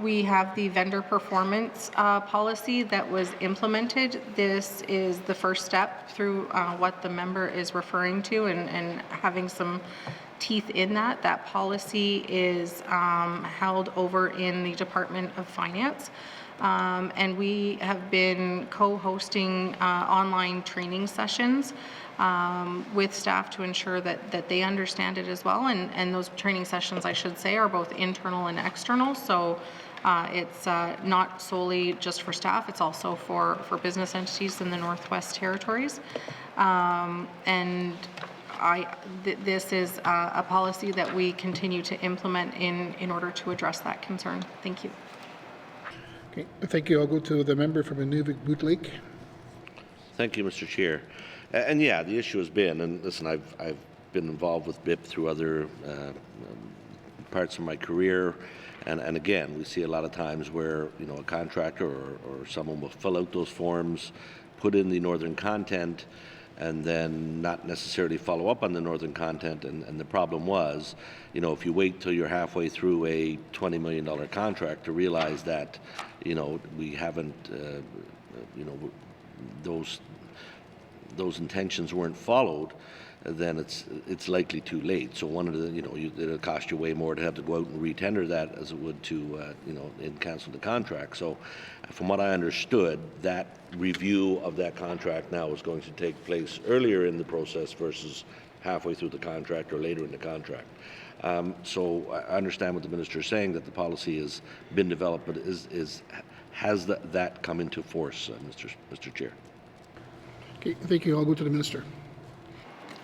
R: we have the vendor performance policy that was implemented. This is the first step through what the member is referring to and having some teeth in that. That policy is held over in the Department of Finance. And we have been co-hosting online training sessions with staff to ensure that they understand it as well. And those training sessions, I should say, are both internal and external. So it's not solely just for staff, it's also for business entities in the Northwest Territories. This is a policy that we continue to implement in order to address that concern. Thank you.
J: Okay, thank you. I'll go to the member from Inuvik-Boot Lake.
Q: Thank you, Mr. Chair. And yeah, the issue has been, and listen, I've been involved with BIP through other parts of my career, and again, we see a lot of times where, you know, a contractor or someone will fill out those forms, put in the northern content, and then not necessarily follow up on the northern content. And the problem was, you know, if you wait till you're halfway through a $20 million contract to realize that, you know, we haven't, you know, those intentions weren't followed, then it's likely too late. So one of the, you know, it'll cost you way more to have to go out and retender that as it would to, you know, and cancel the contract. So from what I understood, that review of that contract now is going to take place earlier in the process versus halfway through the contract or later in the contract. So I understand what the minister is saying, that the policy has been developed, but has that come into force, Mr. Chair?
J: Okay, thank you. I'll go to the minister.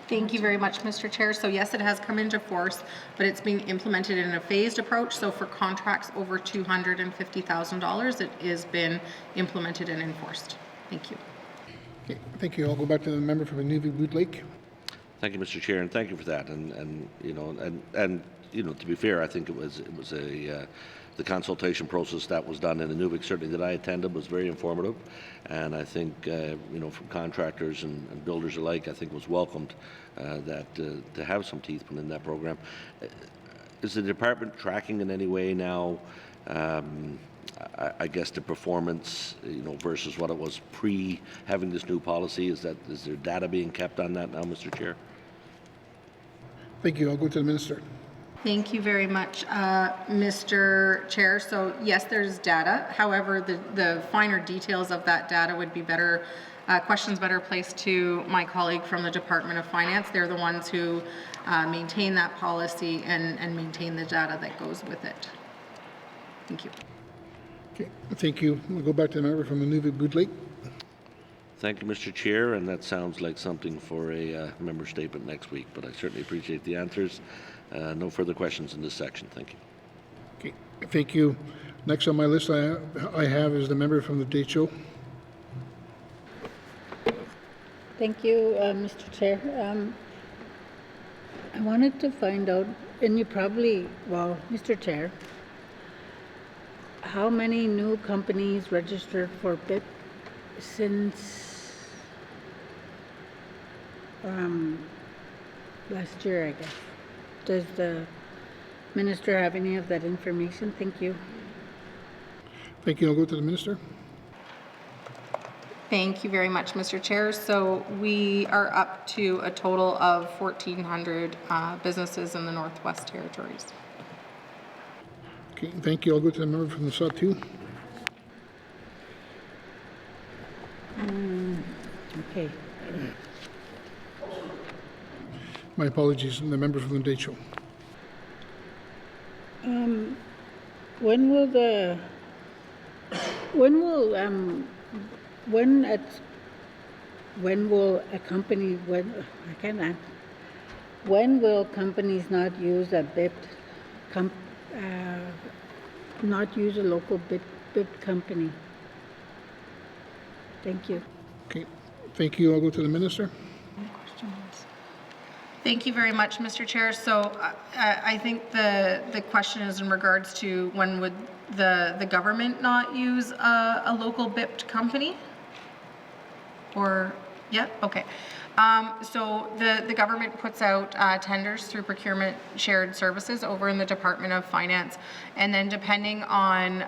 R: Thank you very much, Mr. Chair. So yes, it has come into force, but it's being implemented in a phased approach. So for contracts over $250,000, it has been implemented and enforced. Thank you.
J: Okay, thank you. I'll go back to the member from Inuvik-Boot Lake.
Q: Thank you, Mr. Chair, and thank you for that. And you know, and you know, to be fair, I think it was the consultation process that was done in Inuvik, certainly that I attended, was very informative, and I think you know, from contractors and builders alike, I think was welcomed to have some teeth put in that program. Is the department tracking in any way now I guess the performance, versus what it was pre having this new policy? Is there data being kept on that now, Mr. Chair?
J: Thank you. I'll go to the Minister.
R: Thank you very much, Mr. Chair. So yes, there's data. However, the finer details of that data would be questions better placed to my colleague from the Department of Finance. They're the ones who maintain that policy and maintain the data that goes with it. Thank you.
J: Okay, thank you. We'll go back to the member from the Nunavut Lake.
Q: Thank you, Mr. Chair, and that sounds like something for a member statement next week, but I certainly appreciate the answers. No further questions in this section. Thank you.
J: Okay, thank you. Next on my list I have is the member from the Decho.
M: Thank you, Mr. Chair. I wanted to find out, and you probably, well, Mr. Chair, how many new companies registered for BIP since last year, I guess? Does the Minister have any of that information? Thank you.
J: Thank you. I'll go to the Minister.
R: Thank you very much, Mr. Chair. So we are up to a total of 1,400 businesses in the Northwest Territories.
J: Okay, thank you. I'll go to the member from the Sawtooth.
M: Okay.
J: My apologies, the member from the Decho.
M: When will companies not use a BIP, not use a local BIP company? Thank you.
J: Okay, thank you. I'll go to the Minister.
R: Thank you very much, Mr. Chair. So I think the question is in regards to when would the government not use a local BIP company? Or, yeah, okay. So the government puts out tenders through procurement shared services over in the Department of Finance, and then depending on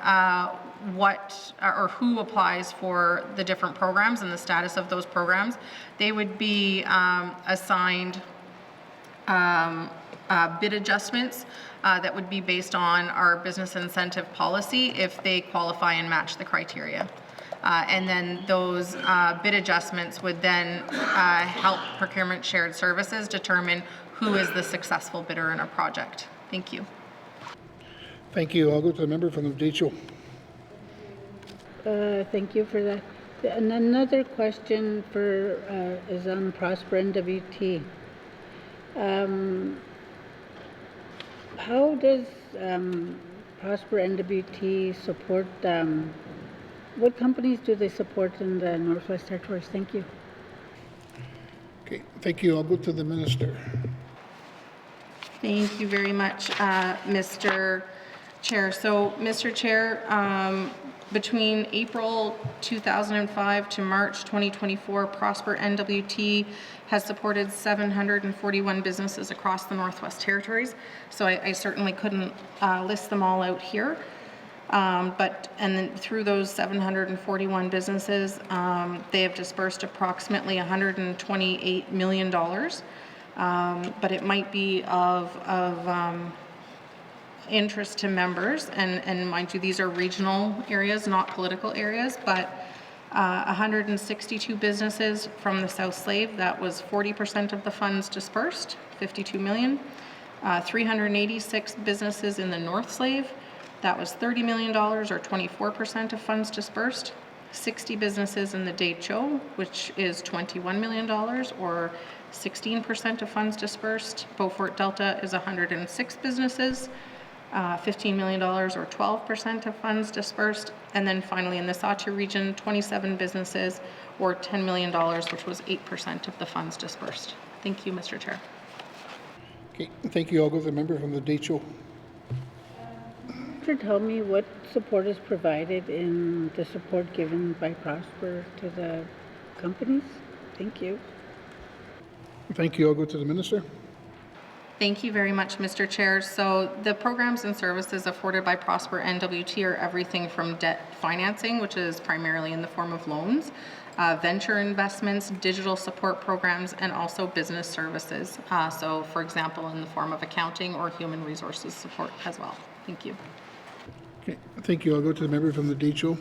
R: what or who applies for the different programs and the status of those programs, they would be assigned bid adjustments that would be based on our business incentive policy if they qualify and match the criteria. And then those bid adjustments would then help procurement shared services determine who is the successful bidder in a project. Thank you.
J: Thank you. I'll go to the member from the Decho.
M: Thank you for that. And another question is on Prosper NWT. How does Prosper NWT support, what companies do they support in the Northwest Territories? Thank you.
J: Okay, thank you. I'll go to the Minister.
R: Thank you very much, Mr. Chair. So, Mr. Chair, between April 2005 to March 2024, Prosper NWT has supported 741 businesses across the Northwest Territories. So I certainly couldn't list them all out here. And then through those 741 businesses, they have dispersed approximately $128 million. But it might be of interest to members, and mind you, these are regional areas, not political areas, but 162 businesses from the South Slave, that was 40% of the funds dispersed, 52 million. 386 businesses in the North Slave, that was $30 million or 24% of funds dispersed. 60 businesses in the Decho, which is $21 million or 16% of funds dispersed. Beaufort Delta is 106 businesses, $15 million or 12% of funds dispersed. And then finally in the Sahtu region, 27 businesses or $10 million, which was 8% of the funds dispersed. Thank you, Mr. Chair.
J: Okay, thank you. I'll go to the member from the Decho.
M: Could you tell me what support is provided in the support given by Prosper to the companies? Thank you.
J: Thank you. I'll go to the Minister.
A: Thank you very much, Mr. Chair. So the programs and services afforded by Prosper NWT are everything from debt financing, which is primarily in the form of loans, venture investments, digital support programs, and also business services. So for example, in the form of accounting or human resources support as well. Thank you.
J: Okay, thank you. I'll go to the member from the DHO.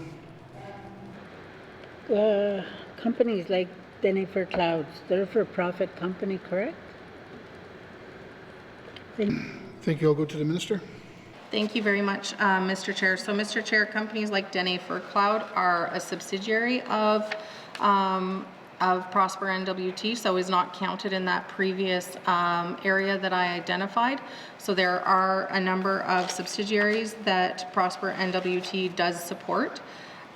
M: Companies like Dene for Clouds, they're a for-profit company, correct?
J: Thank you. I'll go to the minister.
A: Thank you very much, Mr. Chair. So, Mr. Chair, companies like Dene for Cloud are a subsidiary of Prosper NWT, so is not counted in that previous area that I identified. So there are a number of subsidiaries that Prosper NWT does support,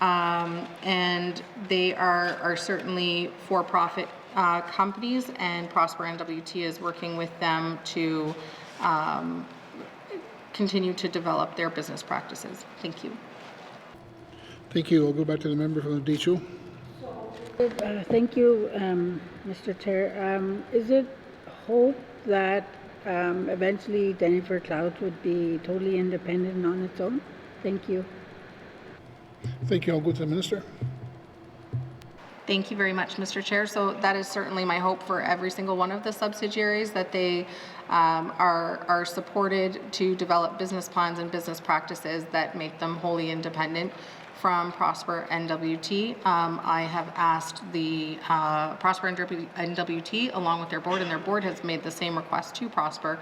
A: and they are certainly for-profit companies, and Prosper NWT is working with them to continue to develop their business practices. Thank you.
J: Thank you. I'll go back to the member from the DHO.
M: Thank you, Mr. Chair. Is it hope that eventually Dene for Clouds would be totally independent on its own? Thank you.
J: Thank you. I'll go to the minister.
A: Thank you very much, Mr. Chair. So that is certainly my hope for every single one of the subsidiaries, that they are supported to develop business plans and business practices that make them wholly independent from Prosper NWT. I have asked the Prosper NWT along with their board, and their board has made the same request to Prosper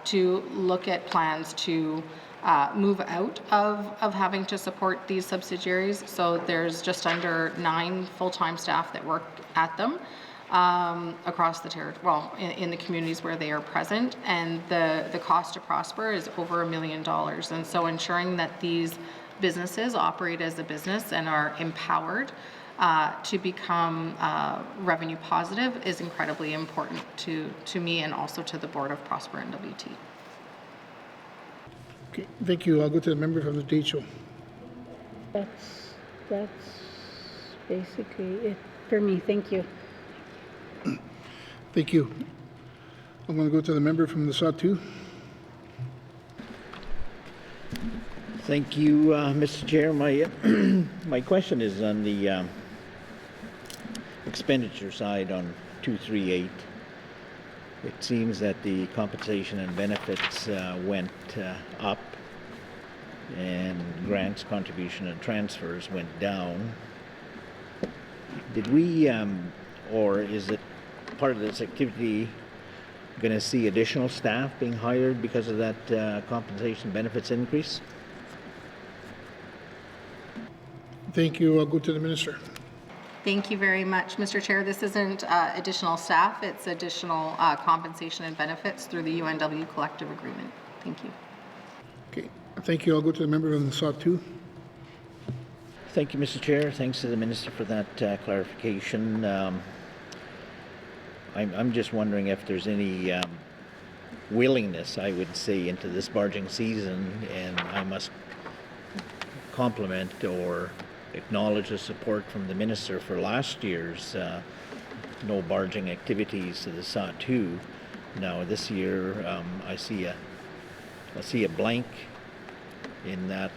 A: to look at plans to move out of having to support these subsidiaries. So there's just under 9 full-time staff that work at them across the territory, well, in the communities where they are present, and the cost to Prosper is over $1 million. And so ensuring that these businesses operate as a business and are empowered to become revenue positive is incredibly important to me and also to the board of Prosper NWT.
J: Okay, thank you. I'll go to the member from the DHO.
M: That's basically it for me. Thank you.
J: Thank you. I'm going to go to the member from the Satu.
H: Thank you, Mr. Chair. My question is on the expenditure side on 238. It seems that the compensation and benefits went up, and grants, contribution, and transfers went down. Did we, or is it part of this activity going to see additional staff being hired because of that compensation benefits increase?
J: Thank you. I'll go to the minister.
A: Thank you very much, Mr. Chair. This isn't additional staff, it's additional compensation and benefits through the UNW collective agreement. Thank you.
J: Okay, thank you. I'll go to the member from the Satu.
H: Thank you, Mr. Chair. Thanks to the minister for that clarification. I'm just wondering if there's any willingness, I would say, into this barging season, and I must compliment or acknowledge the support from the minister for last year's no barging activities to the Satu. Now this year I see a blank in that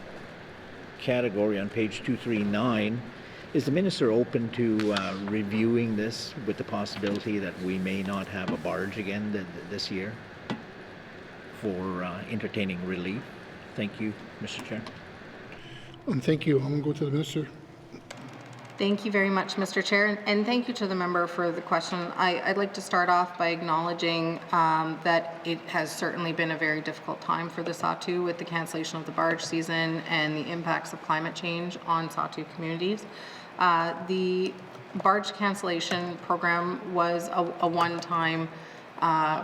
H: category on page 239. Is the minister open to reviewing this with the possibility that we may not have a barge again this year for entertaining relief? Thank you, Mr. Chair.
J: Thank you. I'm going to go to the minister.
A: Thank you very much, Mr. Chair, and thank you to the member for the question. I'd like to start off by acknowledging that it has certainly been a very difficult time for the Satu with the cancellation of the barge season and the impacts of climate change on Satu communities. The barge cancellation program was a one-time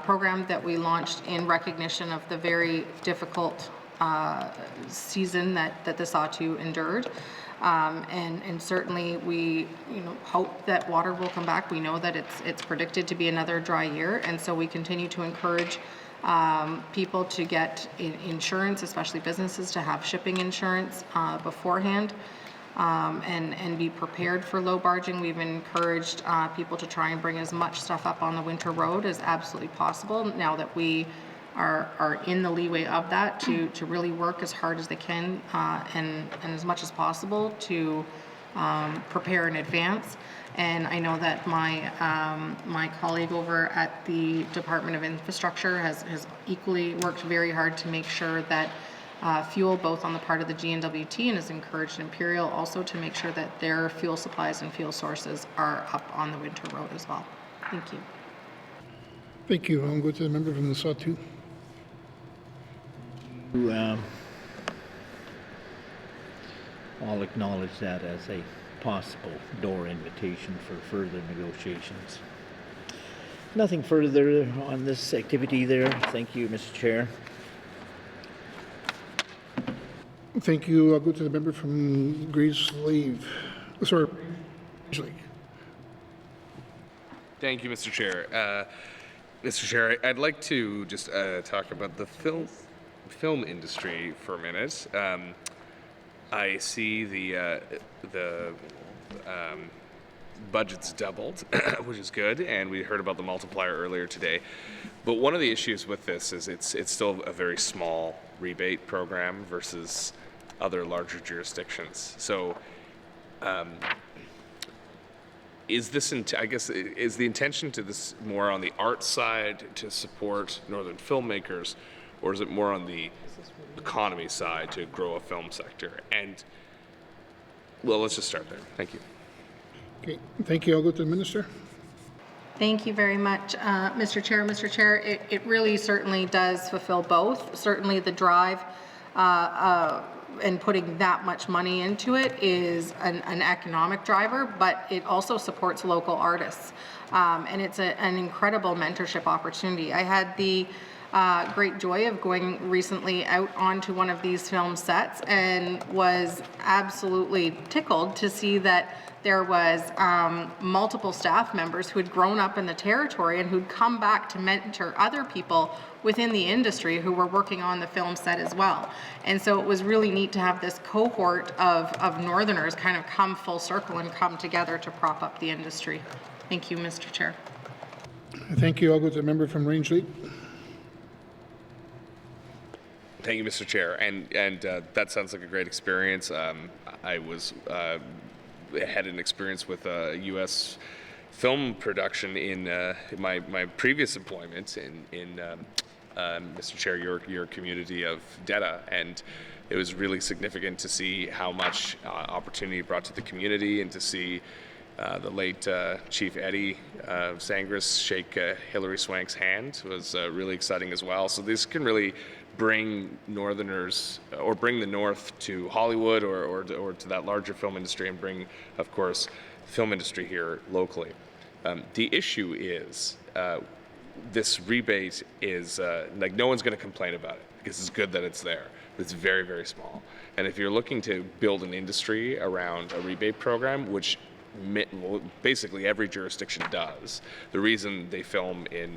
A: program that we launched in recognition of the very difficult season that the Satu endured. And certainly we hope that water will come back. We know that it's predicted to be another dry year, and so we continue to encourage people to get insurance, especially businesses, to have shipping insurance beforehand.
R: and be prepared for low barging. We've encouraged people to try and bring as much stuff up on the winter road as absolutely possible now that we are in the leeway of that, to really work as hard as they can and as much as possible to prepare in advance. And I know that my colleague over at the Department of Infrastructure has equally worked very hard to make sure that fuel, both on the part of the GNWT, and has encouraged Imperial also to make sure that their fuel supplies and fuel sources are up on the winter road as well. Thank you.
J: Thank you. I'll go to the member from the Sawtooth.
H: I'll acknowledge that as a possible door invitation for further negotiations. Nothing further on this activity there. Thank you, Mr. Chair.
J: Thank you. I'll go to the member from Grayslave. Sorry, Range Lake.
E: Thank you, Mr. Chair. Mr. Chair, I'd like to just talk about the film industry for a minute. I see the budget's doubled, which is good, and we heard about the multiplier earlier today. But one of the issues with this is it's still a very small rebate program versus other larger jurisdictions. So is the intention to this more on the art side to support northern filmmakers, or is it more on the economy side to grow a film sector? And well, let's just start there. Thank you.
J: Okay, thank you. I'll go to the minister.
R: Thank you very much, Mr. Chair. Mr. Chair, it really certainly does fulfill both. Certainly the drive and putting that much money into it is an economic driver, but it also supports local artists. And it's an incredible mentorship opportunity. I had the great joy of going recently out onto one of these film sets and was absolutely tickled to see that there was multiple staff members who had grown up in the territory and who'd come back to mentor other people within the industry who were working on the film set as well. And so it was really neat to have this cohort of Northerners kind of come full circle and come together to prop up the industry. Thank you, Mr. Chair.
J: Thank you. I'll go to the member from Range Lake.
E: Thank you, Mr. Chair. And that sounds like a great experience. I had an experience with U.S. film production in my previous employment in Mr. Chair, your community of Detta, and it was really significant to see how much opportunity it brought to the community, and to see the late Chief Eddie Sangris shake Hilary Swank's hand was really exciting as well. So this can really bring Northerners, or bring the North to Hollywood, or to that larger film industry, and bring, of course, film industry here locally. The issue is this rebate is like, no one's going to complain about it because it's good that it's there, but it's very, very small. And if you're looking to build an industry around a rebate program, which basically every jurisdiction does, the reason they film in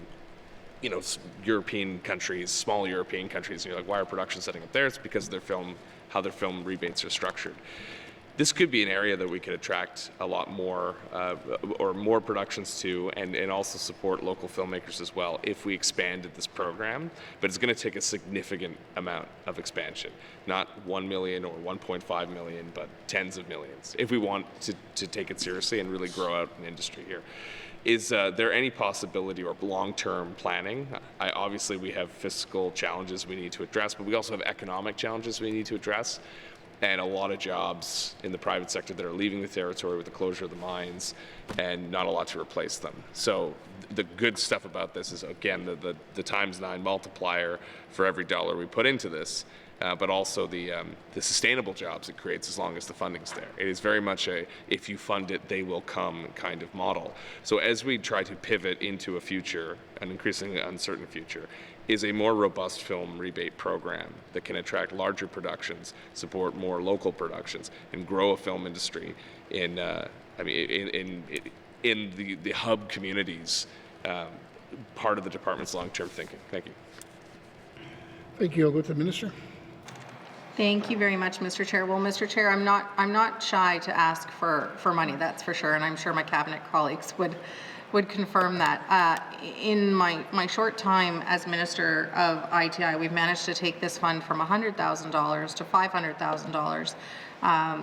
E: European countries, small European countries, and you're like, why are productions setting up there? It's because how their film rebates are structured. This could be an area that we could attract a lot more, or more productions to, and also support local filmmakers as well if we expanded this program. But it's going to take a significant amount of expansion, not 1 million or 1.5 million, but tens of millions, if we want to take it seriously and really grow out an industry here. Is there any possibility or long-term planning? Obviously, we have fiscal challenges we need to address, but we also have economic challenges we need to address, and a lot of jobs in the private sector that are leaving the territory with the closure of the mines, and not a lot to replace them. So the good stuff about this is, again, the ×9 multiplier for every dollar we put into this, but also the sustainable jobs it creates as long as the funding's there. It is very much a, if you fund it, they will come kind of model. So as we try to pivot into a future, an increasingly uncertain future, is a more robust film rebate program that can attract larger productions, support more local productions, and grow a film industry in the hub communities, part of the department's long-term thinking. Thank you.
J: Thank you. I'll go to the minister.
R: Thank you very much, Mr. Chair. Well, Mr. Chair, I'm not shy to ask for money, that's for sure, and I'm sure my cabinet colleagues would confirm that. In my short time as Minister of ITI, we've managed to take this fund from $100,000 to $500,000,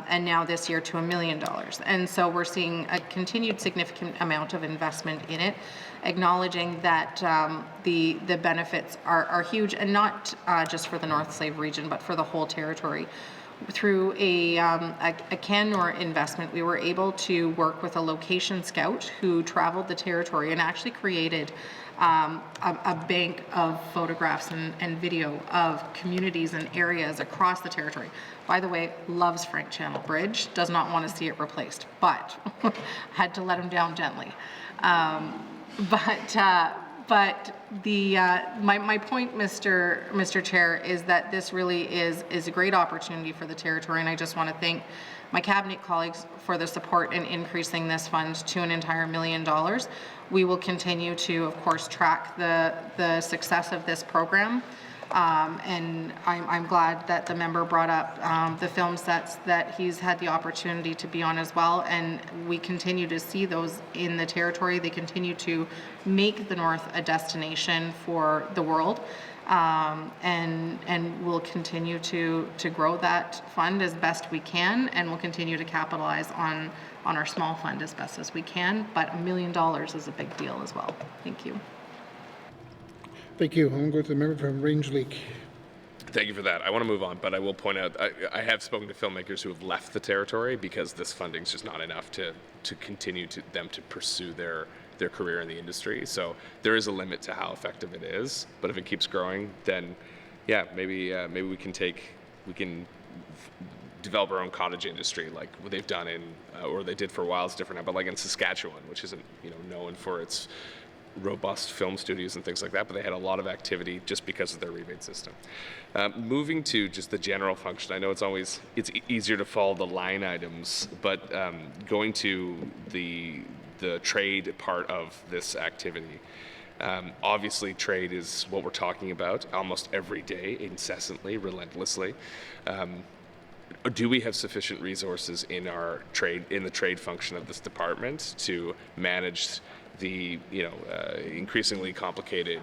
R: and now this year to $1 million. And so we're seeing a continued significant amount of investment in it, acknowledging that the benefits are huge, and not just for the North Slave region, but for the whole territory. Through a Canmore investment, we were able to work with a location scout who traveled the territory and actually created a bank of photographs and video of communities and areas across the territory. By the way, loves Frank Channel Bridge, does not want to see it replaced, but had to let him down gently. But my point, Mr. Chair, is that this really is a great opportunity for the territory, and I just want to thank my cabinet colleagues for the support in increasing this fund to an entire $1 million. We will continue to, of course, track the success of this program. And I'm glad that the member brought up the film sets that he's had the opportunity to be on as well, and we continue to see those in the territory. They continue to make the North a destination for the world, and we'll continue to grow that fund as best we can, and we'll continue to capitalize on our small fund as best as we can, but $1 million is a big deal as well. Thank you.
J: Thank you. I'm going to go to the member from Range Lake.
E: Thank you for that. I want to move on, but I will point out I have spoken to filmmakers who have left the territory because this funding is just not enough to continue them to pursue their career in the industry. So there is a limit to how effective it is. But if it keeps growing, then yeah, maybe we can develop our own cottage industry like what they've done or they did for a while. It's different now, but like in Saskatchewan, which isn't known for its robust film studios and things like that, but they had a lot of activity just because of their rebate system. Moving to just the general function, I know it's easier to follow the line items, but going to the trade part of this activity, obviously trade is what we're talking about almost every day, incessantly, relentlessly. Do we have sufficient resources in the trade function of this department to manage the increasingly complicated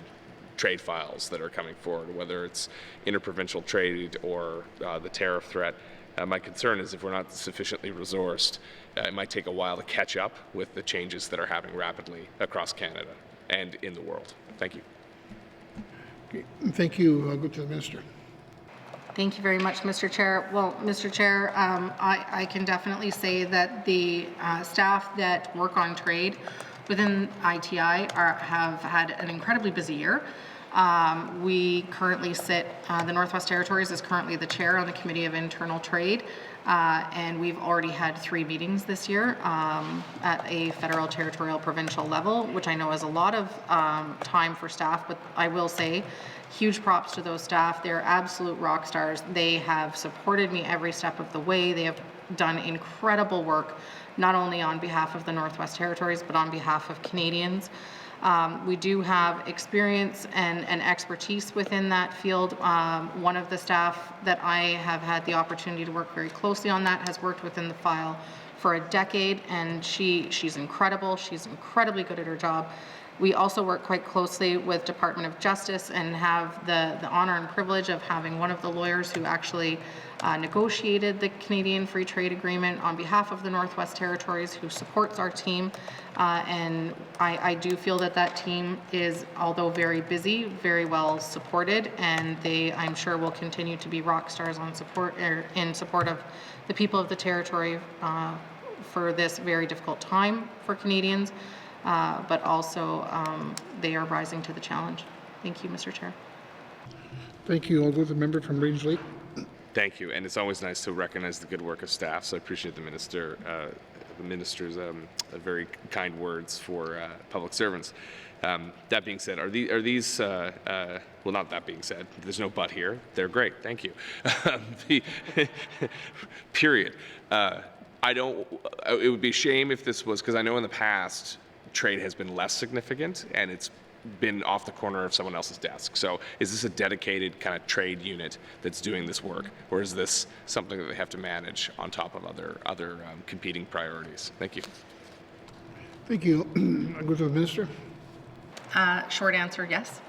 E: trade files that are coming forward, whether it's interprovincial trade or the tariff threat? My concern is if we're not sufficiently resourced, it might take a while to catch up with the changes that are happening rapidly across Canada and in the world. Thank you.
J: Okay. Thank you. I'll go to the minister.
R: Thank you very much, Mr. Chair. Well, Mr. Chair, I can definitely say that the staff that work on trade within ITI have had an incredibly busy year. We currently sit, the Northwest Territories is currently the chair on the Committee of Internal Trade, and we've already had 3 meetings this year at a federal, territorial, provincial level, which I know is a lot of time for staff, but I will say huge props to those staff. They're absolute rock stars. They have supported me every step of the way. They have done incredible work, not only on behalf of the Northwest Territories, but on behalf of Canadians. We do have experience and expertise within that field. One of the staff that I have had the opportunity to work very closely on that has worked within the file for a decade, and she's incredible. She's incredibly good at her job. We also work quite closely with Department of Justice and have the honor and privilege of having one of the lawyers who actually negotiated the Canadian Free Trade Agreement on behalf of the Northwest Territories, who supports our team. And I do feel that team is, although very busy, very well supported, and they, I'm sure, will continue to be rock stars in support of the people of the territory for this very difficult time for Canadians. But also they are rising to the challenge. Thank you, Mr. Chair.
J: Thank you. I'll go to the member from Range Lake.
E: Thank you, and it's always nice to recognize the good work of staff, so I appreciate the minister's very kind words for public servants. That being said, are these well, not that being said, there's no but here, they're great, thank you. Period. It would be a shame if this was, because I know in the past trade has been less significant, and it's been off the corner of someone else's desk. So is this a dedicated kind of trade unit that's doing this work, or is this something that they have to manage on top of other competing priorities? Thank you.
J: Thank you. I go to the Minister.
R: Short answer, yes.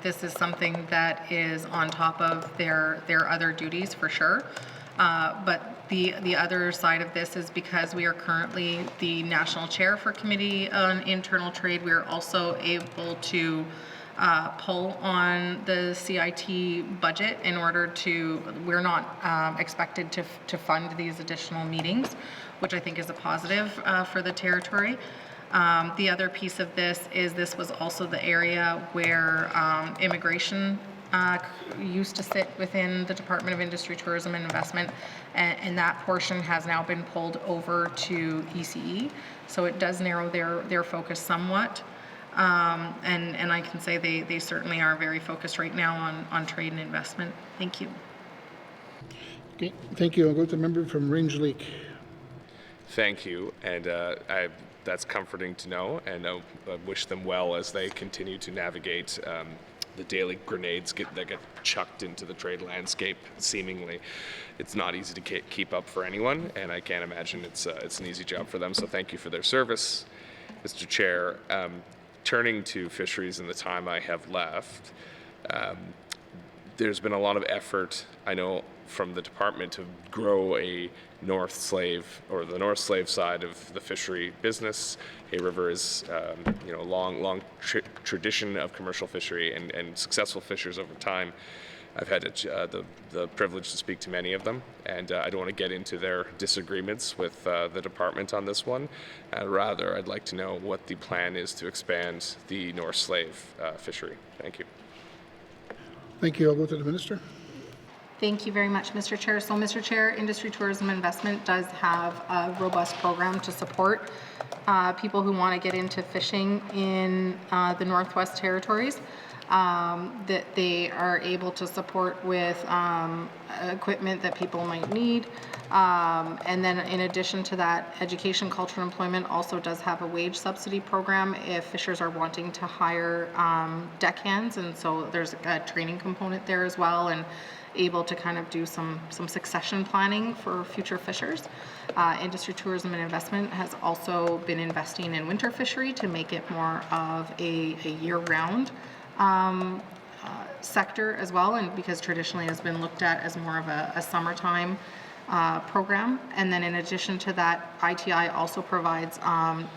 R: This is something that is on top of their other duties for sure. But the other side of this is because we are currently the national chair for Committee on Internal Trade, we are also able to pull on the CIT budget in order to, we're not expected to fund these additional meetings, which I think is a positive for the territory. The other piece of this was also the area where immigration used to sit within the Department of Industry, Tourism and Investment, and that portion has now been pulled over to ECE. So it does narrow their focus somewhat. And I can say they certainly are very focused right now on trade and investment. Thank you.
J: Okay, thank you. I'll go to the member from Range Lake.
E: Thank you, and that's comforting to know, and I wish them well as they continue to navigate the daily grenades that get chucked into the trade landscape. Seemingly, it's not easy to keep up for anyone, and I can't imagine it's an easy job for them. So thank you for their service, Mr. Chair. Turning to fisheries in the time I have left, there's been a lot of effort, I know, from the department to grow a North Slave, or the North Slave side of the fishery business. Hay River is, a long tradition of commercial fishery and successful fishers over time. I've had the privilege to speak to many of them, and I don't want to get into their disagreements with the department on this one. Rather, I'd like to know what the plan is to expand the North Slave fishery. Thank you.
J: Thank you. I'll go to the Minister.
R: Thank you very much, Mr. Chair. So, Mr. Chair, Industry, Tourism, Investment does have a robust program to support people who want to get into fishing in the Northwest Territories. That they are able to support with equipment that people might need. And then in addition to that, Education, Culture, and Employment also does have a wage subsidy program if fishers are wanting to hire deckhands. And so there's a training component there as well, and able to kind of do some succession planning for future fishers. Industry, Tourism, and Investment has also been investing in winter fishery to make it more of a year-round sector as well, and because traditionally has been looked at as more of a summertime program. And then in addition to that, ITI also provides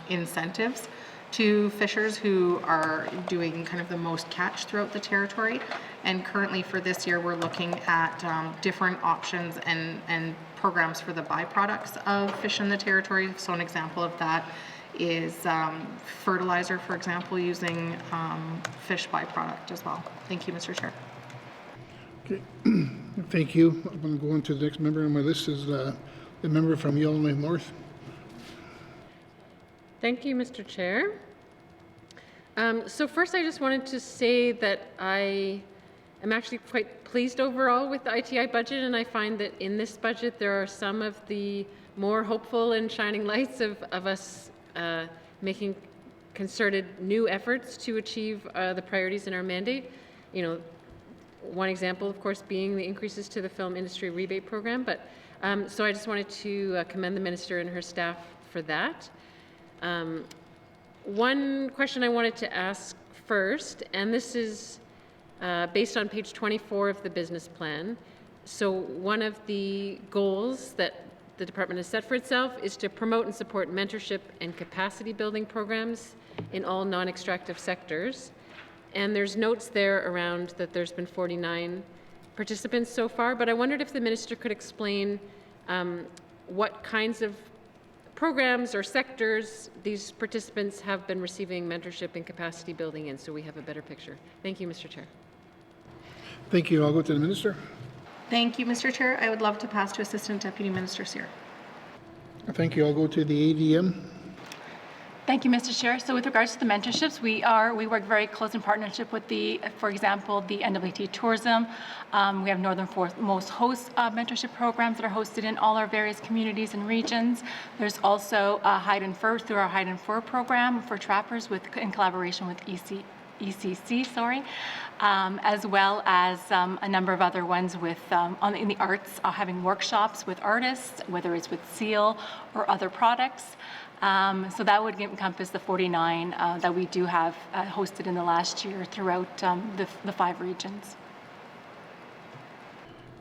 R: incentives to fishers who are doing kind of the most catch throughout the territory. And currently for this year, we're looking at different options and programs for the byproducts of fish in the territory. So an example of that is fertilizer, for example, using fish byproduct as well. Thank you, Mr. Chair.
J: Okay, thank you. I'm going to go on to the next member on my list is the member from Yellowknife North.
L: Thank you, Mr. Chair. So first, I just wanted to say that I am actually quite pleased overall with the ITI budget, and I find that in this budget there are some of the more hopeful and shining lights of us making concerted new efforts to achieve the priorities in our mandate. You know, one example, of course, being the increases to the film industry rebate program. But so I just wanted to commend the minister and her staff for that. One question I wanted to ask first, and this is based on page 24 of the business plan. So one of the goals that the department has set for itself is to promote and support mentorship and capacity building programs in all non-extractive sectors. And there's notes there around that there's been 49 participants so far, but I wondered if the minister could explain what kinds of programs or sectors these participants have been receiving mentorship and capacity building in, so we have a better picture. Thank you, Mr. Chair.
J: Thank you. I'll go to the minister.
R: Thank you, Mr. Chair. I would love to pass to Assistant Deputy Minister Cyr.
J: Thank you. I'll go to the ADM.
T: Thank you, Mr. Chair. So with regards to the mentorships, we work very close in partnership with for example, the NWT Tourism. We have northernmost host mentorship programs that are hosted in all our various communities and regions. There's also Hide and Fur through our Hide and Fur program for trappers in collaboration with ECC, as well as a number of other ones with in the arts, having workshops with artists, whether it's with seal or other products. So that would encompass the 49 that we do have hosted in the last year throughout the 5 regions.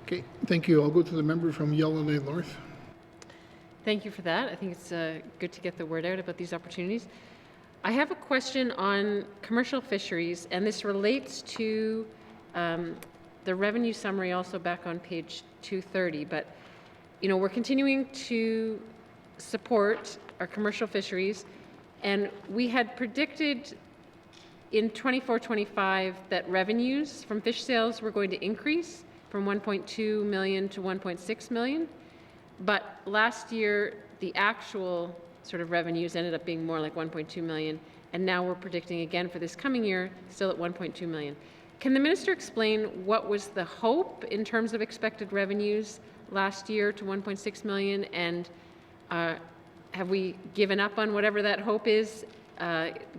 J: Okay, thank you. I'll go to the member from Yellowknife North.
U: Thank you for that. I think it's good to get the word out about these opportunities. I have a question on commercial fisheries, and this relates to the revenue summary also back on page 230. But, we're continuing to support our commercial fisheries, and we had predicted in 24-25 that revenues from fish sales were going to increase from 1.2 million to 1.6 million, but last year the actual sort of revenues ended up being more like 1.2 million, and now we're predicting again for this coming year still at 1.2 million. Can the minister explain what was the hope in terms of expected revenues last year to 1.6 million, and have we given up on whatever that hope is,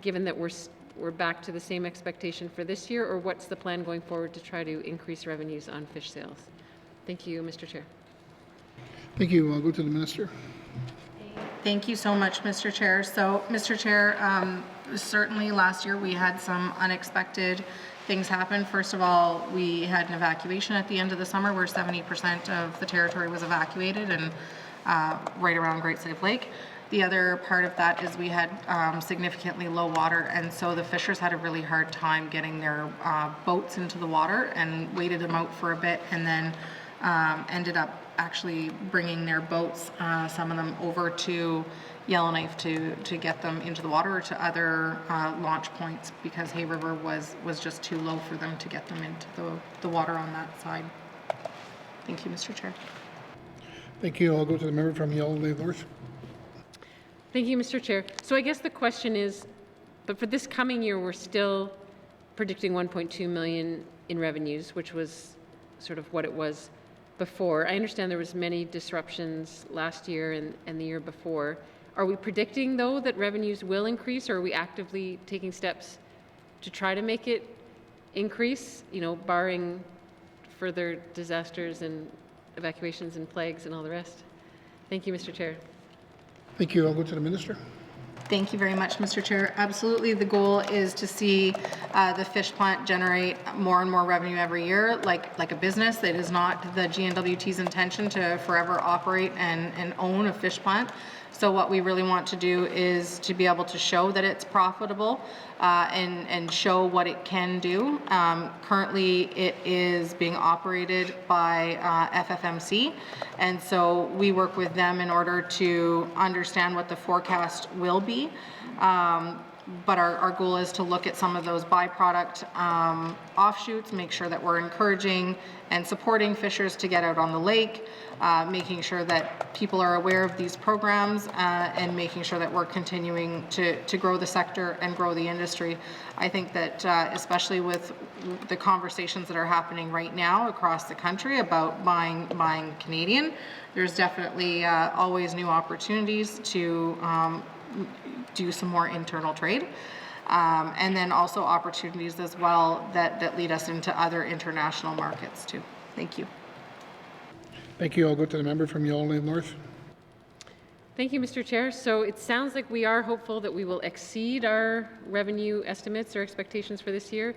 U: given that we're back to the same expectation for this year, or what's the plan going forward to try to increase revenues on fish sales? Thank you, Mr. Chair.
J: Thank you. I'll go to the minister.
R: Thank you so much, Mr. Chair. So, Mr. Chair, certainly last year we had some unexpected things happen. First of all, we had an evacuation at the end of the summer where 70% of the territory was evacuated, and right around Great Slave Lake. The other part of that is we had significantly low water, and so the fishers had a really hard time getting their boats into the water, and waited them out for a bit, and then ended up actually bringing their boats, some of them, over to Yellowknife to get them into the water, or to other launch points, because Hay River was just too low for them to get them into the water on that side. Thank you, Mr. Chair.
J: Thank you. I'll go to the member from Yellowknife North.
U: Thank you, Mr. Chair. So I guess the question is, but for this coming year, we're still predicting 1.2 million in revenues, which was sort of what it was before. I understand there was many disruptions last year and the year before. Are we predicting, though, that revenues will increase, or are we actively taking steps to try to make it increase, barring further disasters and evacuations and plagues and all the rest? Thank you, Mr. Chair.
J: Thank you. I'll go to the minister.
R: Thank you very much, Mr. Chair. Absolutely, the goal is to see the fish plant generate more and more revenue every year, like a business. It is not the GNWT's intention to forever operate and own a fish plant. So what we really want to do is to be able to show that it's profitable and show what it can do. Currently, it is being operated by FFMC, and so we work with them in order to understand what the forecast will be. But our goal is to look at some of those byproduct offshoots, make sure that we're encouraging and supporting fishers to get out on the lake, making sure that people are aware of these programs, and making sure that we're continuing to grow the sector and grow the industry. I think that especially with the conversations that are happening right now across the country about buying Canadian, there's definitely always new opportunities to do some more internal trade. And then also opportunities as well that lead us into other international markets too. Thank you.
J: Thank you. I'll go to the member from Yellowknife North.
U: Thank you, Mr. Chair. So it sounds like we are hopeful that we will exceed our revenue estimates or expectations for this year.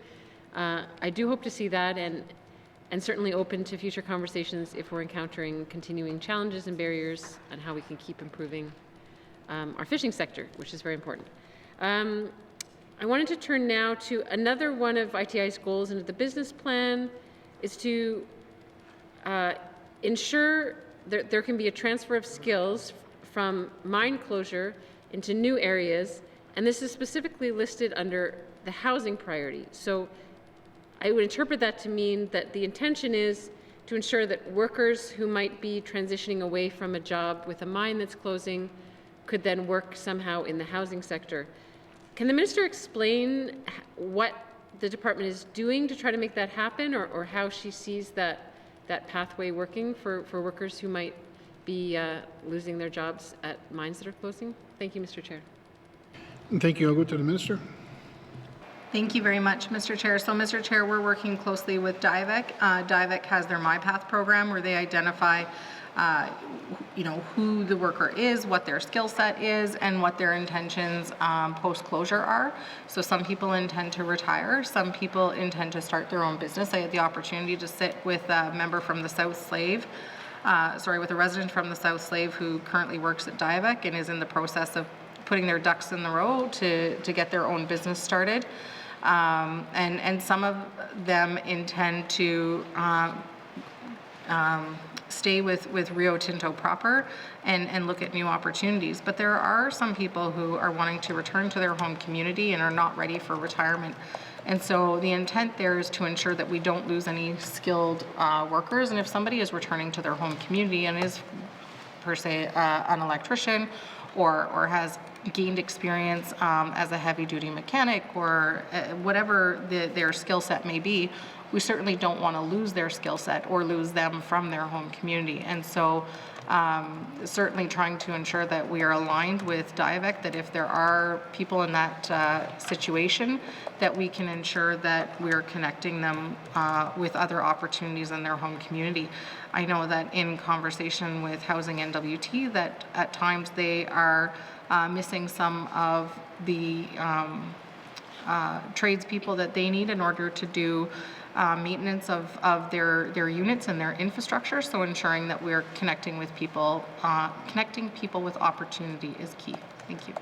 U: I do hope to see that, and certainly open to future conversations if we're encountering continuing challenges and barriers on how we can keep improving our fishing sector, which is very important. I wanted to turn now to another one of ITI's goals into the business plan, is to ensure that there can be a transfer of skills from mine closure into new areas, and this is specifically listed under the housing priority. So I would interpret that to mean that the intention is to ensure that workers who might be transitioning away from a job with a mine that's closing could then work somehow in the housing sector. Can the minister explain what the department is doing to try to make that happen, or how she sees that pathway working for workers who might be losing their jobs at mines that are closing? Thank you, Mr. Chair.
J: Thank you. I'll go to the minister.
R: Thank you very much, Mr. Chair. So, Mr. Chair, we're working closely with DIVEC. DIVEC has their MyPath program where they identify who the worker is, what their skill set is, and what their intentions post-closure are. So some people intend to retire, some people intend to start their own business. I had the opportunity to sit with a member from the South Slave, with a resident from the South Slave who currently works at DIVEC and is in the process of putting their ducks in the row to get their own business started. And some of them intend to stay with Rio Tinto proper and look at new opportunities. But there are some people who are wanting to return to their home community and are not ready for retirement. And so the intent there is to ensure that we don't lose any skilled workers. And if somebody is returning to their home community and is, per se, an electrician or has gained experience as a heavy-duty mechanic or whatever their skill set may be, we certainly don't want to lose their skill set or lose them from their home community. And so certainly trying to ensure that we are aligned with DIVEC, that if there are people in that situation, that we can ensure that we're connecting them with other opportunities in their home community. I know that in conversation with Housing NWT that at times they are missing some of the tradespeople that they need in order to do maintenance of their units and their infrastructure. So ensuring that we're connecting with people, connecting people with opportunity is key. Thank you.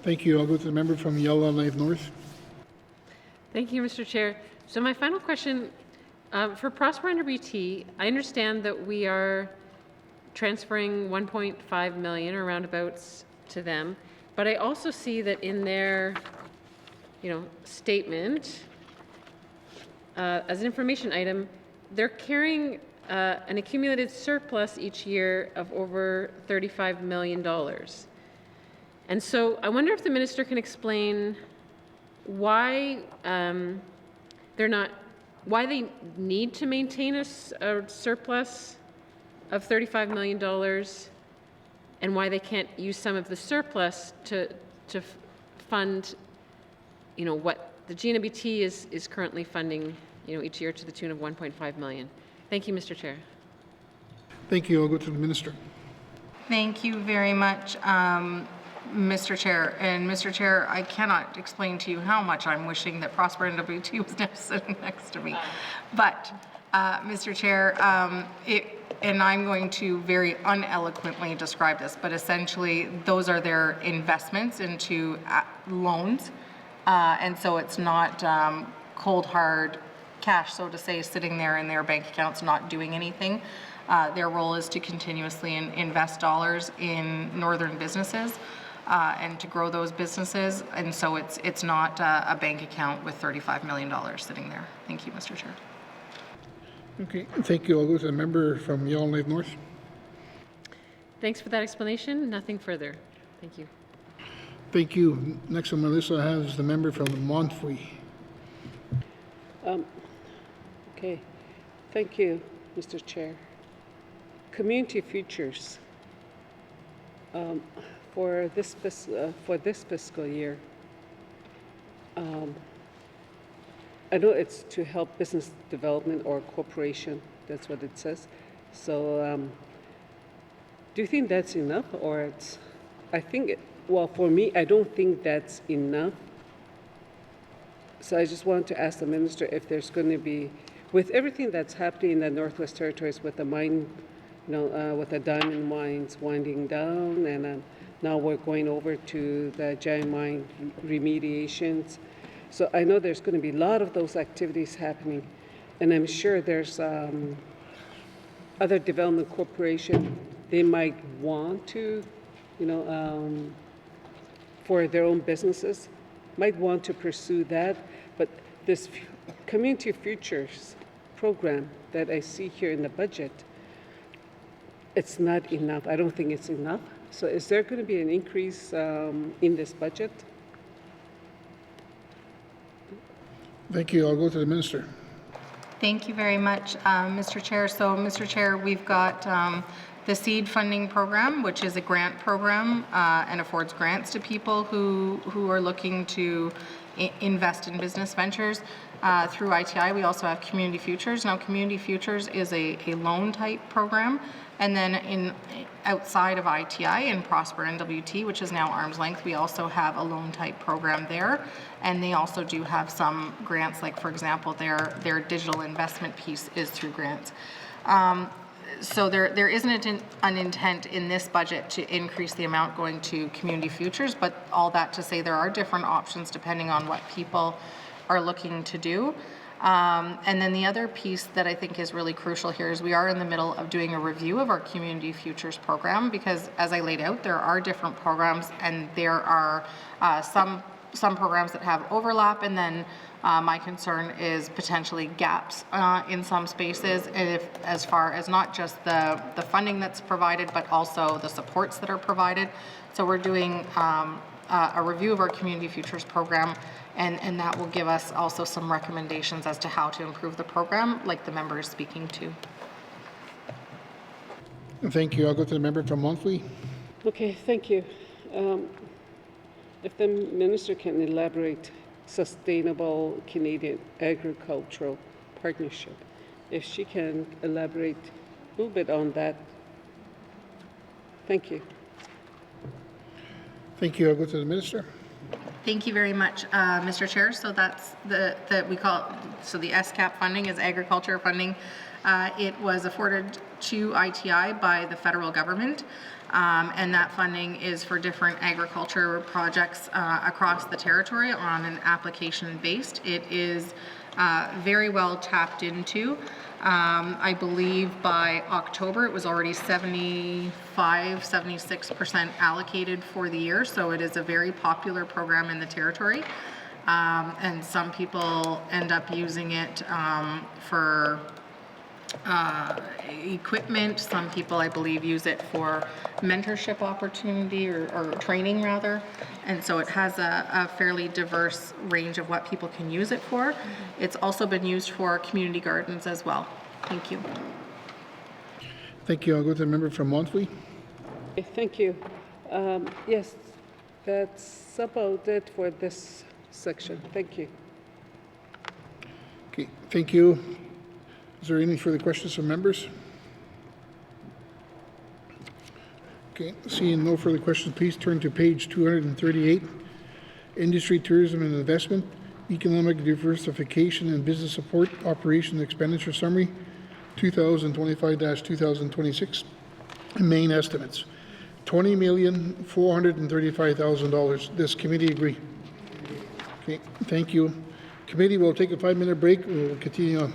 J: Thank you. I'll go to the member from Yellowknife North.
U: Thank you, Mr. Chair. So my final question, for Prosper NWT, I understand that we are transferring 1.5 million or roundabouts to them, but I also see that in their, statement, as an information item, they're carrying an accumulated surplus each year of over $35 million. And so I wonder if the minister can explain why why they need to maintain a surplus of $35 million and why they can't use some of the surplus to fund, what the GNWT is currently funding, each year to the tune of 1.5 million. Thank you, Mr. Chair.
J: Thank you. I'll go to the minister.
R: Thank you very much, Mr. Chair. And Mr. Chair, I cannot explain to you how much I'm wishing that Prosper NWT was now sitting next to me. But, Mr. Chair, and I'm going to very uneloquently describe this, but essentially those are their investments into loans. And so it's not cold, hard cash, so to say, sitting there in their bank accounts not doing anything. Their role is to continuously invest dollars in northern businesses and to grow those businesses. And so it's not a bank account with $35 million sitting there. Thank you, Mr. Chair.
J: Okay, thank you. I'll go to the member from Yellowknife North.
U: Thanks for that explanation. Nothing further. Thank you.
J: Thank you. Next on my list I have is the member from Montfrey.
G: Okay, thank you, Mr. Chair. Community futures for this fiscal year. I know it's to help business development or corporation. That's what it says. So, do you think that's enough, or it's? I think. Well, for me, I don't think that's enough. So I just wanted to ask the minister if there's going to be, with everything that's happening in the Northwest Territories with the mine, with the diamond mines winding down, and now we're going over to the giant mine remediations. So I know there's going to be a lot of those activities happening, and I'm sure there's other development corporation, they might want to, for their own businesses, might want to pursue that. But this Community Futures program that I see here in the budget, it's not enough. I don't think it's enough. So is there going to be an increase in this budget?
J: Thank you. I'll go to the minister.
R: Thank you very much, Mr. Chair. So, Mr. Chair, we've got the SEED funding program, which is a grant program and affords grants to people who are looking to invest in business ventures through ITI. We also have Community Futures. Now, Community Futures is a loan type program. And then outside of ITI in Prosper NWT, which is now Arm's Length, we also have a loan type program there. And they also do have some grants, like for example, their digital investment piece is through grants. So there isn't an intent in this budget to increase the amount going to Community Futures, but all that to say there are different options depending on what people are looking to do. And then the other piece that I think is really crucial here is we are in the middle of doing a review of our Community Futures program, because as I laid out, there are different programs and there are some programs that have overlap, and then my concern is potentially gaps in some spaces, and as far as not just the funding that's provided, but also the supports that are provided. So we're doing a review of our Community Futures program, and that will give us also some recommendations as to how to improve the program, like the member is speaking to.
J: Thank you. I'll go to the member from Monthly.
G: Okay, thank you. If the minister can elaborate Sustainable Canadian Agricultural Partnership, if she can elaborate a little bit on that. Thank you.
J: Thank you. I'll go to the minister.
R: Thank you very much, Mr. Chair. So that's the SCAP funding is agriculture funding. It was afforded to ITI by the federal government, and that funding is for different agriculture projects across the territory on an application based. It is very well tapped into. I believe by October it was already 76% allocated for the year, so it is a very popular program in the territory. And some people end up using it for equipment. Some people, I believe, use it for mentorship opportunity or training rather. And so it has a fairly diverse range of what people can use it for. It's also been used for community gardens as well. Thank you.
J: Thank you. I'll go to the member from Monthly.
G: Okay, thank you. Yes, that's about it for this section. Thank you.
J: Okay, thank you. Is there any further questions from members? Okay, seeing no further questions, please turn to page 238. Industry, Tourism and Investment, Economic Diversification and Business Support Operation Expenditure Summary, 2025-2026. Main estimates, $20,435,000. Does committee agree? Okay, thank you. Committee will take a 5-minute break. We will continue on.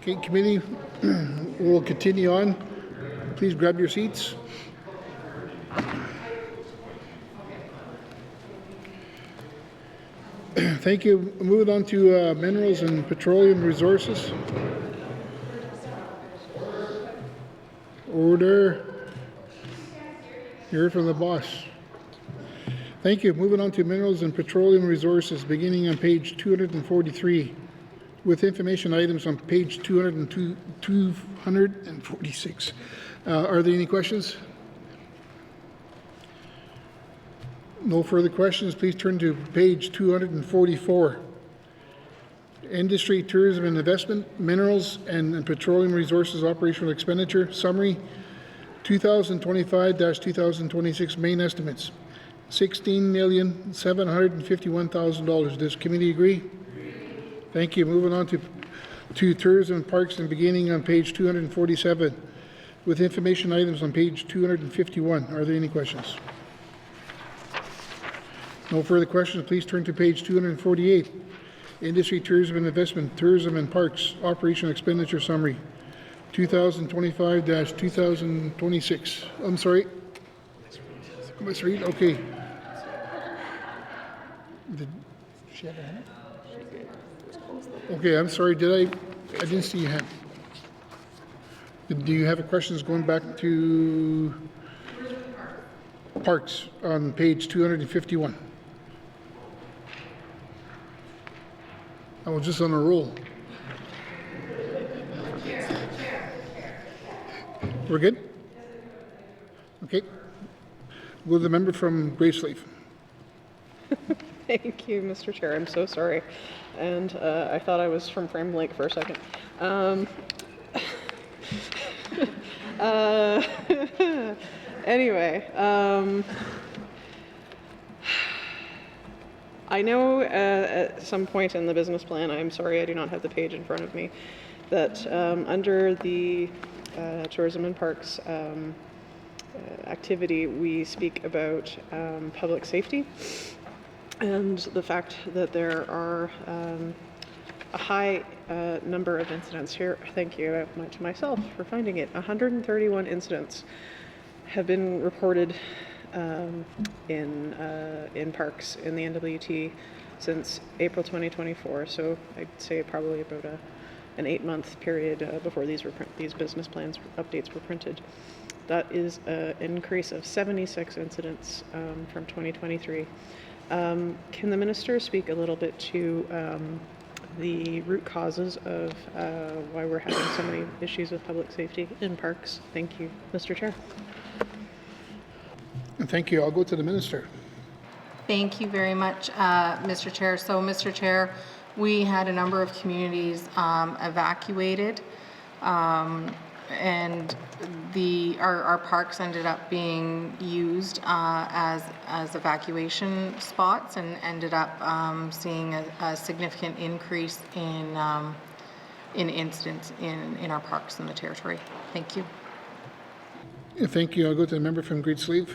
J: Okay, committee, we'll continue on. Please grab your seats. Thank you. Moving on to minerals and petroleum resources. Order. Hear from the boss. Thank you. Moving on to minerals and petroleum resources, beginning on page 243, with information items on page 246. Are there any questions? No further questions. Please turn to page 244. Industry, tourism and investment, minerals and petroleum resources operational expenditure summary, 2025-2026 main estimates, $16,751,000. Does the committee agree? Thank you. Moving on to tourism and parks and beginning on page 247 with information items on page 251. Are there any questions? No further questions. Please turn to page 248. Industry, tourism and investment, tourism and parks, operation expenditure summary, 2025-2026. I'm sorry. Let's read. Okay. Did she have a hand? Okay, I'm sorry. I didn't see your hand. Do you have questions going back to parks on page 251? I was just on a roll. We're good? Okay. Will the member from Graceleaf?
F: Thank you, Mr. Chair. I'm so sorry. And I thought I was from Frame Lake for a second. Anyway, I know at some point in the business plan, I'm sorry I do not have the page in front of me, that under the tourism and parks activity, we speak about public safety and the fact that there are a high number of incidents here. Thank you to myself for finding it. 131 incidents have been reported in parks in the NWT since April 2024. So I'd say probably about an 8-month period before these business plans updates were printed. That is an increase of 76 incidents from 2023. Can the minister speak a little bit to the root causes of why we're having so many issues with public safety in parks? Thank you, Mr. Chair.
J: Thank you. I'll go to the minister.
R: Thank you very much, Mr. Chair. So, Mr. Chair, we had a number of communities evacuated, and our parks ended up being used as evacuation spots, and ended up seeing a significant increase in incidents in our parks in the territory. Thank you.
J: Thank you. I'll go to the member from Graceleaf.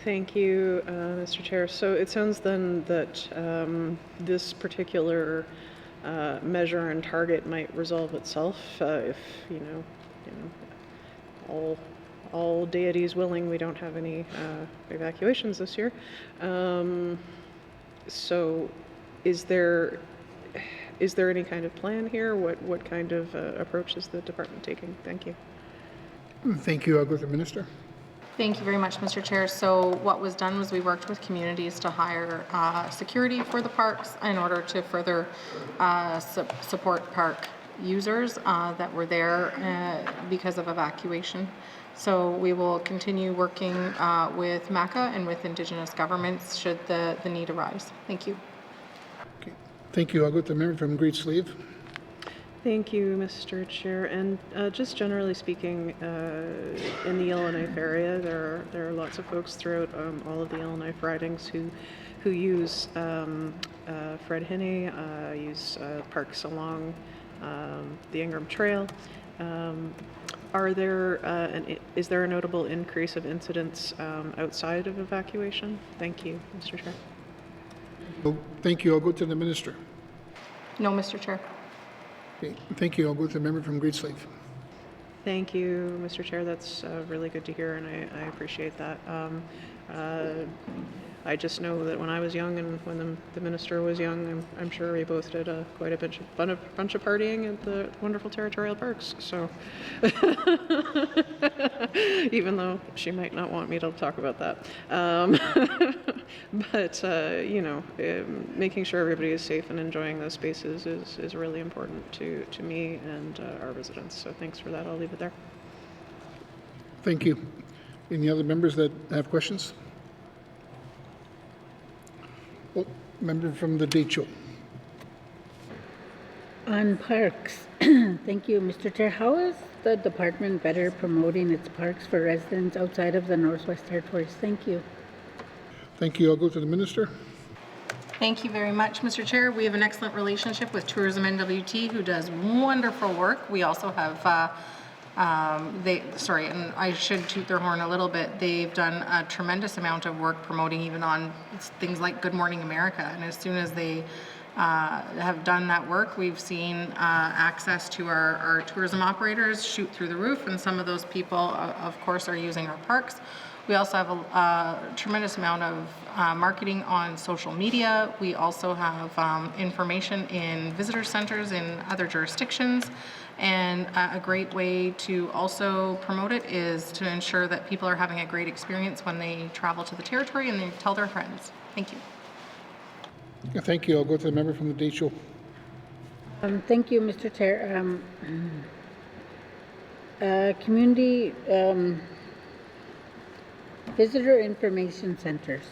F: Thank you, Mr. Chair. So it sounds then that this particular measure and target might resolve itself if all deities willing, we don't have any evacuations this year. So is there any kind of plan here? What kind of approach is the department taking? Thank you.
J: Thank you. I'll go to the minister.
R: Thank you very much, Mr. Chair. So what was done was we worked with communities to hire security for the parks in order to further support park users that were there because of evacuation. So we will continue working with MACA and with Indigenous governments should the need arise. Thank you.
J: Okay. Thank you. I'll go to the member from Graceleaf.
F: Thank you, Mr. Chair. And just generally speaking, in the Yellowknife area, there are lots of folks throughout all of the Yellowknife ridings who use Fred Hinney, use parks along the Ingram Trail. Is there a notable increase of incidents outside of evacuation? Thank you, Mr. Chair.
J: Oh, thank you. I'll go to the minister.
R: No, Mr. Chair.
J: Okay, thank you. I'll go to the member from Great Slave.
F: Thank you, Mr. Chair. That's really good to hear, and I appreciate that. I just know that when I was young and when the minister was young, I'm sure we both did quite a bunch of partying at the wonderful territorial parks. So, even though she might not want me to talk about that, but you know, making sure everybody is safe and enjoying those spaces is really important to me and our residents. So, thanks for that. I'll leave it there.
J: Thank you. Any other members that have questions? Oh, member from the Decho.
M: On parks, thank you, Mr. Chair. How is the department better promoting its parks for residents outside of the Northwest Territories? Thank you.
J: Thank you. I'll go to the minister.
R: Thank you very much, Mr. Chair. We have an excellent relationship with Tourism NWT, who does wonderful work. We also have and I should toot their horn a little bit. They've done a tremendous amount of work promoting even on things like Good Morning America. And as soon as they have done that work, we've seen access to our tourism operators shoot through the roof. And some of those people, of course, are using our parks. We also have a tremendous amount of marketing on social media. We also have information in visitor centers in other jurisdictions. And a great way to also promote it is to ensure that people are having a great experience when they travel to the territory and they tell their friends. Thank you.
J: Yeah, thank you. I'll go to the member from the Decho.
M: Thank you, Mr. Chair. Community visitor information centers.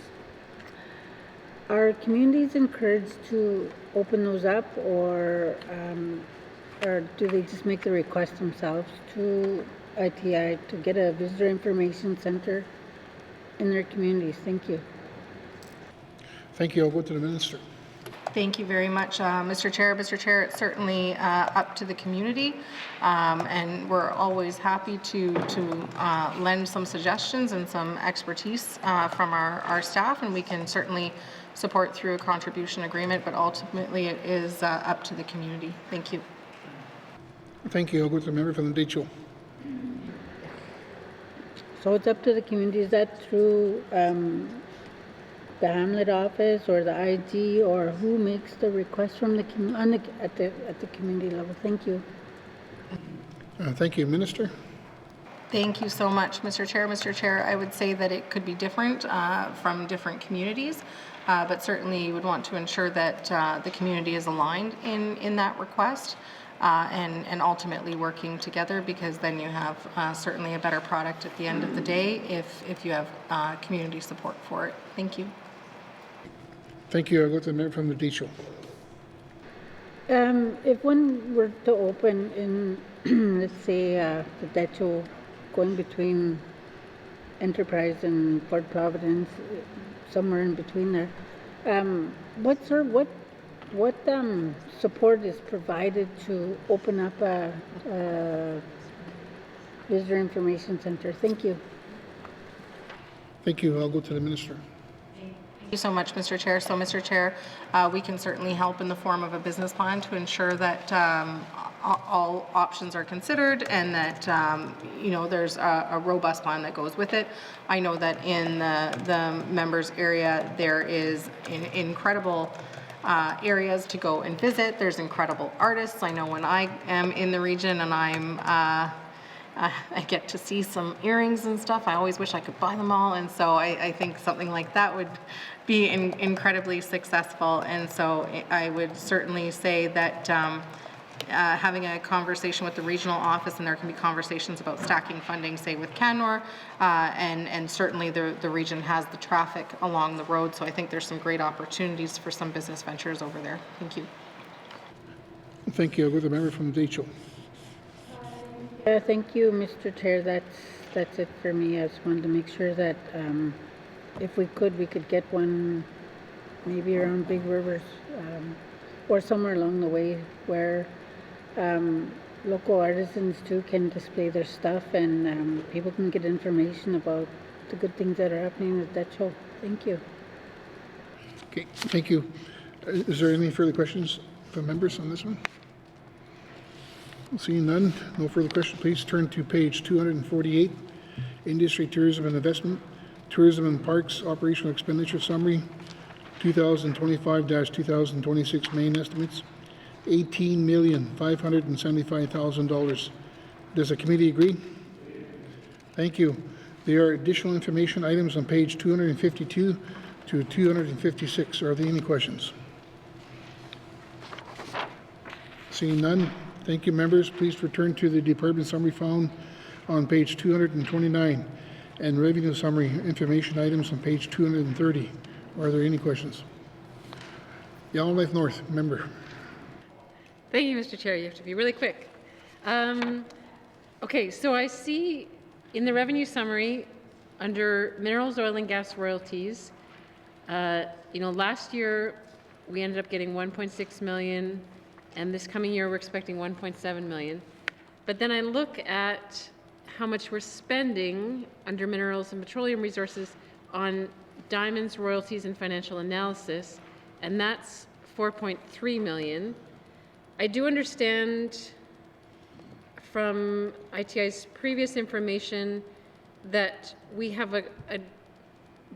M: Are communities encouraged to open those up, or do they just make the request themselves to ITI to get a visitor information center in their communities? Thank you.
J: Thank you. I'll go to the minister.
R: Thank you very much, Mr. Chair. Mr. Chair, it's certainly up to the community, and we're always happy to lend some suggestions and some expertise from our staff, and we can certainly support through a contribution agreement, but ultimately it is up to the community. Thank you.
J: Thank you. I'll go to the member from the Decho.
M: So it's up to the community. Is that through the Hamlet office or the IG, or who makes the request from the at the community level? Thank you.
J: Thank you, Minister.
R: Thank you so much, Mr. Chair. Mr. Chair, I would say that it could be different from different communities, but certainly you would want to ensure that the community is aligned in that request and ultimately working together, because then you have certainly a better product at the end of the day if you have community support for it. Thank you.
J: Thank you. I'll go to the member from the Decho.
M: If one were to open in, let's say, the Decho, going between Enterprise and Port Providence, somewhere in between there, what support is provided to open up a visitor information center? Thank you.
J: Thank you. I'll go to the minister.
R: Thank you so much, Mr. Chair. So, Mr. Chair, we can certainly help in the form of a business plan to ensure that all options are considered and that there's a robust plan that goes with it. I know that in the members area there is incredible areas to go and visit. There's incredible artists. I know when I am in the region and I get to see some earrings and stuff, I always wish I could buy them all, and so I think something like that would be incredibly successful. And so I would certainly say that having a conversation with the regional office, and there can be conversations about stacking funding, say with Canmore, and certainly the region has the traffic along the road, so I think there's some great opportunities for some business ventures over there. Thank you.
J: Thank you. I'll go to the member from the Decho.
M: Thank you, Mr. Chair. That's it for me. I just wanted to make sure that if we could get one maybe around Big Rivers or somewhere along the way where local artisans too can display their stuff and people can get information about the good things that are happening at that show. Thank you.
J: Okay, thank you. Is there any further questions from members on this one? Seeing none, no further questions. Please turn to page 248, Industry, Tourism and Investment, Tourism and Parks Operational Expenditure Summary, 2025-2026 main estimates, $18,575,000. Does the committee agree? Thank you. There are additional information items on page 252 to 256. Are there any questions? Seeing none, thank you, members. Please return to the department summary found on page 229 and revenue summary information items on page 230. Are there any questions? Yellowknife North, member.
U: Thank you, Mr. Chair. You have to be really quick. Okay, so I see in the revenue summary under minerals, oil, and gas royalties, last year we ended up getting 1.6 million, and this coming year we're expecting 1.7 million. But then I look at how much we're spending under minerals and petroleum resources on diamonds, royalties, and financial analysis, and that's 4.3 million. I do understand from ITI's previous information that we have a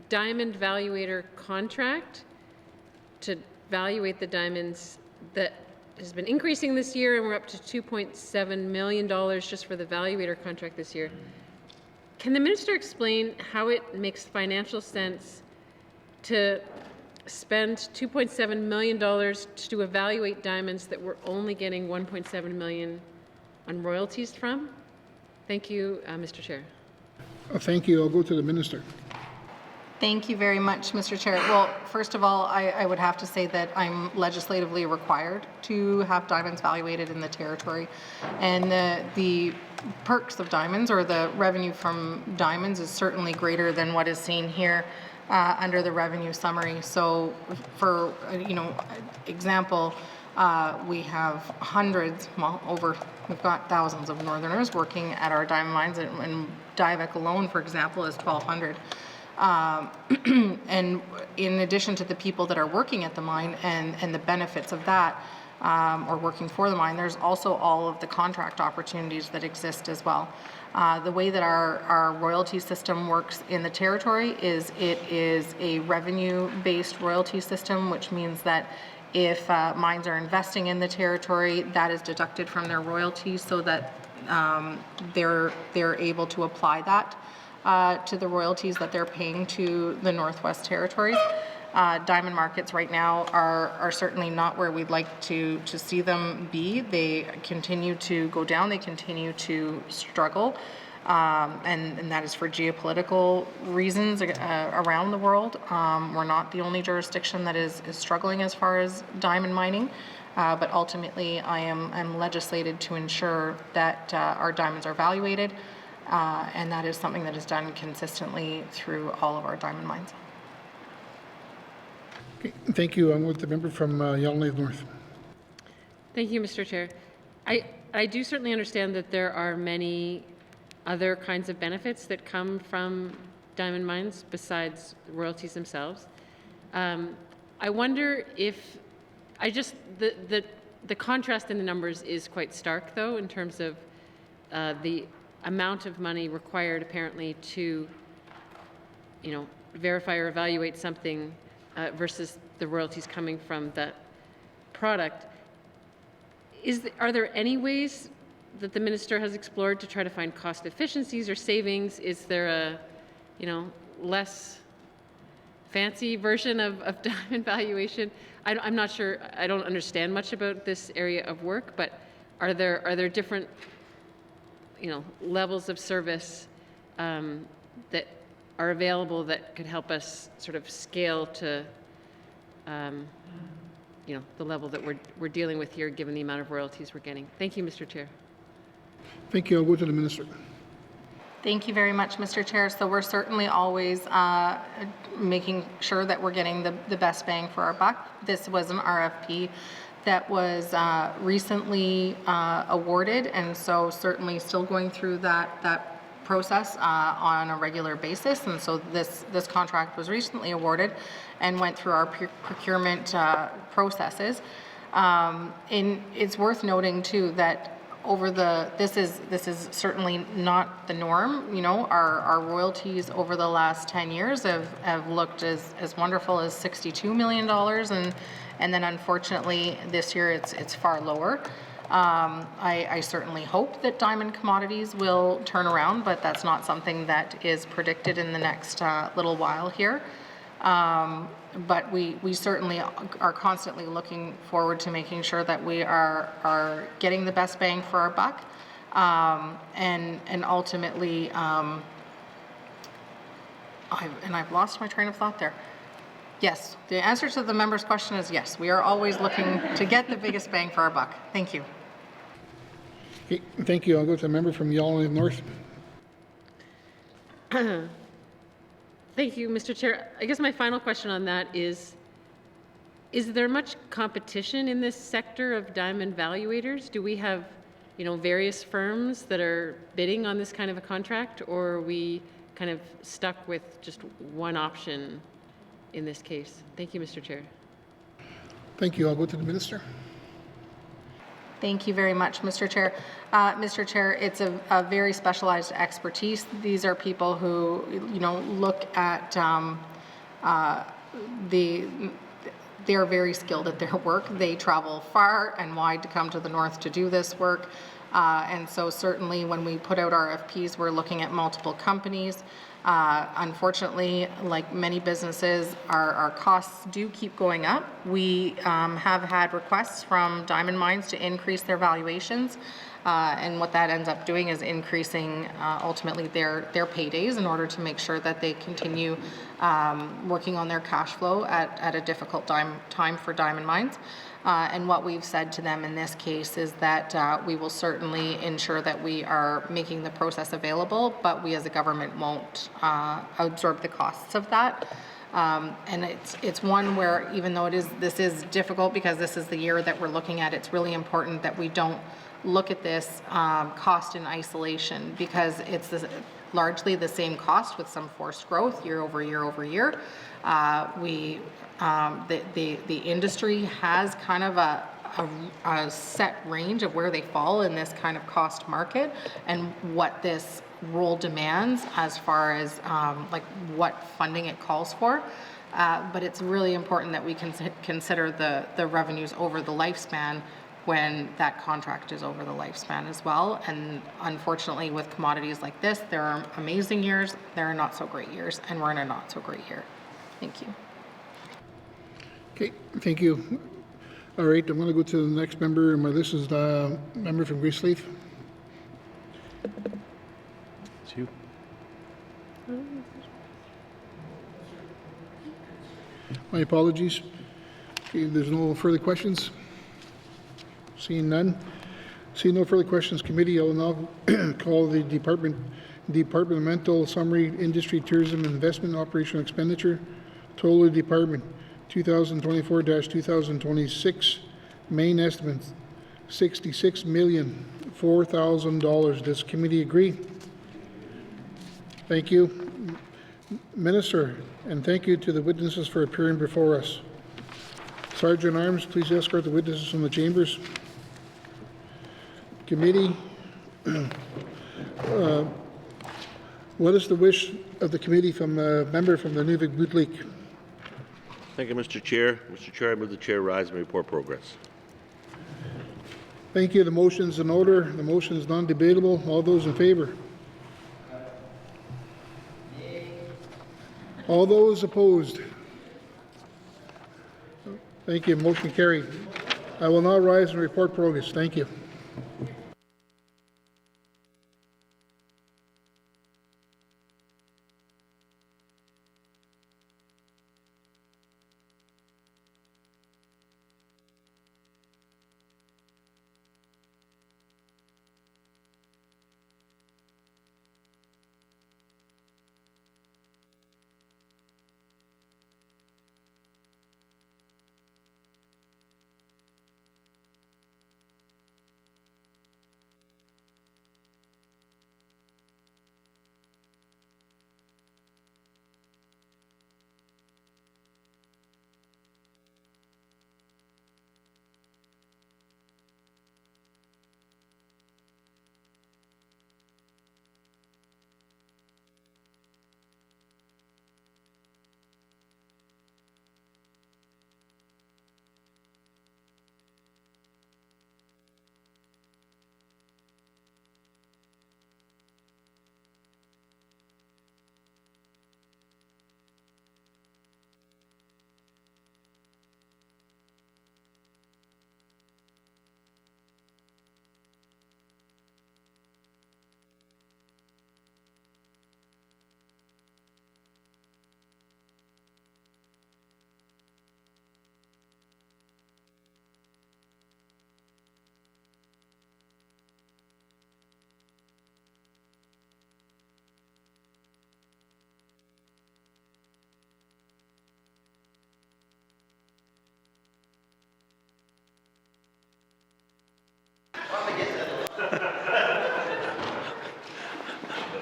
U: diamond valuator contract to valuate the diamonds that has been increasing this year, and we're up to $2.7 million just for the valuator contract this year. Can the minister explain how it makes financial sense to spend $2.7 million to evaluate diamonds that we're only getting $1.7 million on royalties from? Thank you, Mr. Chair.
J: Thank you. I'll go to the minister.
R: Thank you very much, Mr. Chair. Well, first of all, I would have to say that I'm legislatively required to have diamonds valuated in the territory. And the perks of diamonds, or the revenue from diamonds, is certainly greater than what is seen here under the revenue summary. So for, example, we have hundreds, we've got thousands of Northerners working at our diamond mines, and Diavik alone, for example, is 1,200. And in addition to the people that are working at the mine and the benefits of that, or working for the mine, there's also all of the contract opportunities that exist as well. The way that our royalty system works in the territory is it is a revenue-based royalty system, which means that if mines are investing in the territory, that is deducted from their royalties, so that they're able to apply that to the royalties that they're paying to the Northwest Territories. Diamond markets right now are certainly not where we'd like to see them be. They continue to go down, they continue to struggle, and that is for geopolitical reasons around the world. We're not the only jurisdiction that is struggling as far as diamond mining, but ultimately I am legislated to ensure that our diamonds are valuated, and that is something that is done consistently through all of our diamond mines.
J: Okay, thank you. I'm with the member from Yellowknife North.
U: Thank you, Mr. Chair. I do certainly understand that there are many other kinds of benefits that come from diamond mines besides royalties themselves. I wonder if, the contrast in the numbers is quite stark, though, in terms of the amount of money required apparently to, verify or evaluate something versus the royalties coming from that product. Are there any ways that the minister has explored to try to find cost efficiencies or savings? Is there a, less fancy version of diamond valuation? I'm not sure. I don't understand much about this area of work, but are there different, levels of service that are available that could help us sort of scale to, the level that we're dealing with here, given the amount of royalties we're getting? Thank you, Mr. Chair.
J: Thank you. I'll go to the minister.
R: Thank you very much, Mr. Chair. So we're certainly always making sure that we're getting the best bang for our buck. This was an RFP that was recently awarded, and so certainly still going through that process on a regular basis. And so this contract was recently awarded and went through our procurement processes. And it's worth noting too that this is certainly not the norm. You know, our royalties over the last 10 years have looked as wonderful as $62 million, and then unfortunately this year it's far lower. I certainly hope that diamond commodities will turn around, but that's not something that is predicted in the next little while here. But we certainly are constantly looking forward to making sure that we are getting the best bang for our buck, and ultimately, I've lost my train of thought there. Yes, the answer to the member's question is yes. We are always looking to get the biggest bang for our buck. Thank you.
J: Okay, thank you. I'll go to the member from Yellowknife North.
U: Thank you, Mr. Chair. I guess my final question on that is there much competition in this sector of diamond valuators? Do we have, various firms that are bidding on this kind of a contract, or are we kind of stuck with just one option in this case? Thank you, Mr. Chair.
J: Thank you. I'll go to the minister.
R: Thank you very much, Mr. Chair. Mr. Chair, it's a very specialized expertise. These are people who, look at they're very skilled at their work. They travel far and wide to come to the north to do this work. And so certainly when we put out RFPs, we're looking at multiple companies. Unfortunately, like many businesses, our costs do keep going up. We have had requests from diamond mines to increase their valuations, and what that ends up doing is increasing ultimately their paydays in order to make sure that they continue working on their cash flow at a difficult time for diamond mines. And what we've said to them in this case is that we will certainly ensure that we are making the process available, but we as a government won't absorb the costs of that. And it's one where, even though this is difficult because this is the year that we're looking at, it's really important that we don't look at this cost in isolation, because it's largely the same cost with some forced growth year over year over year. The industry has kind of a set range of where they fall in this kind of cost market and what this role demands as far as like what funding it calls for. But it's really important that we consider the revenues over the lifespan when that contract is over the lifespan as well. And unfortunately, with commodities like this, there are amazing years, there are not so great years, and we're in a not so great year. Thank you.
J: Okay, thank you. All right, I'm going to go to the next member. This is the member from Graceleaf.
N: It's you.
J: My apologies. Okay, there's no further questions. Seeing none. Seeing no further questions, committee, I will now call the departmental summary, industry, tourism, investment, operational expenditure, total department 2024-2026, main estimate $66,004,000. Does committee agree? Thank you, Minister, and thank you to the witnesses for appearing before us. Sergeant at Arms, please escort the witnesses from the chambers. Committee, what is the wish of the committee from a member from the Nunavik-Bootleek?
Q: Thank you, Mr. Chair. Mr. Chair, I move the chair rise and report progress.
J: Thank you. The motion is in order. The motion is non-debatable. All those in favor? All those opposed? Thank you. Motion carried. I will now rise and report progress. Thank you.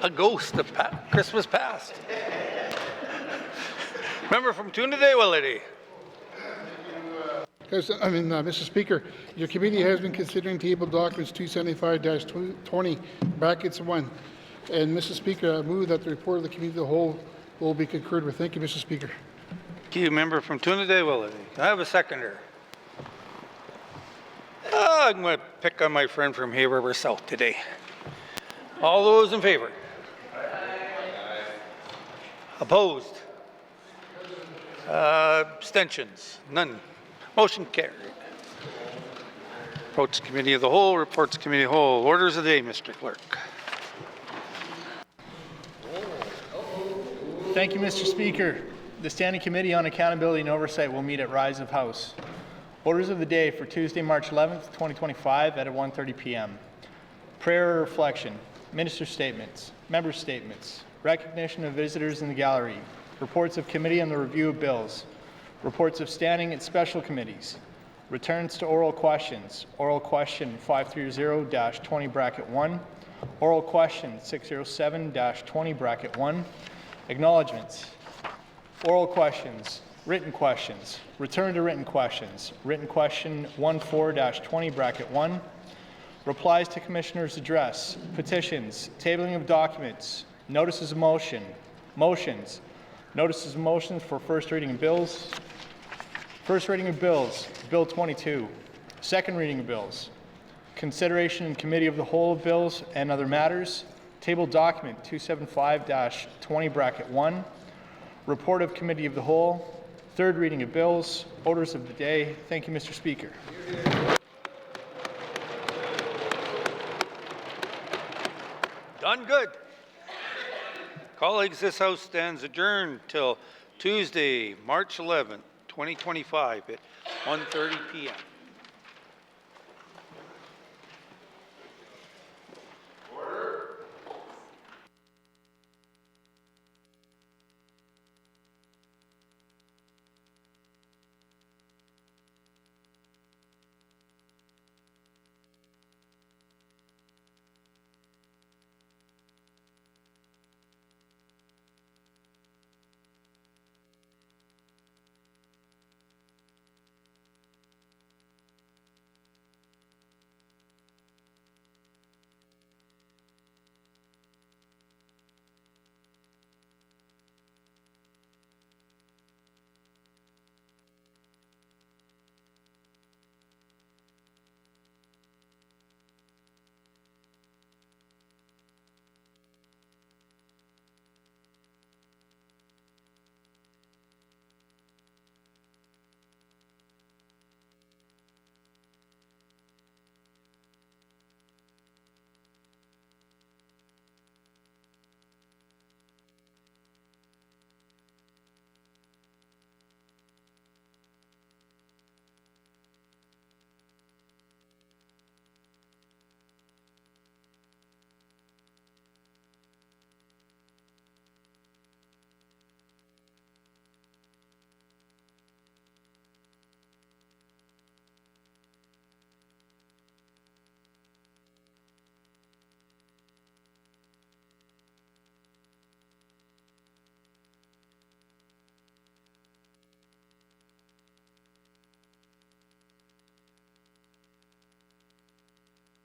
C: a ghost of Christmas past. Member from Tune-a-Day-Willity.
J: Mr. Speaker, your committee has been considering table documents 275-20, brackets 1. And Mr. Speaker, I move that the report of the committee of the whole will be concurred with. Thank you, Mr. Speaker.
C: Thank you, member from Tune-a-Day-Willity. I have a seconder. I'm going to pick on my friend from Hay River South today. All those in favor? Opposed? Abstentions? None. Motion carried. Reports Committee of the Whole, reports Committee of the Whole. Orders of the day, Mr. Clerk.
B: Thank you, Mr. Speaker. The Standing Committee on Accountability and Oversight will meet at Rise of House. Orders of the day for Tuesday, March 11th, 2025 at 1:30 p.m. Prayer or reflection, minister statements, member statements, recognition of visitors in the gallery, reports of committee on the review of bills, reports of standing and special committees, returns to oral questions, oral question 530-20 bracket 1, oral question 607-20 bracket 1, acknowledgements, oral questions, written questions, return to written questions, written question 14-20 bracket 1, replies to commissioner's address, petitions, tabling of documents, notices of motion, motions, notices of motions for first reading of bills, first reading of bills, Bill 22, second reading of bills, consideration in committee of the whole of bills and other matters, table document 275-20 bracket 1, report of committee of the whole, third reading of bills, orders of the day. Thank you, Mr. Speaker.
C: Done good. Colleagues, this House stands adjourned till Tuesday, March 11th, 2025 at 1:30 p.m.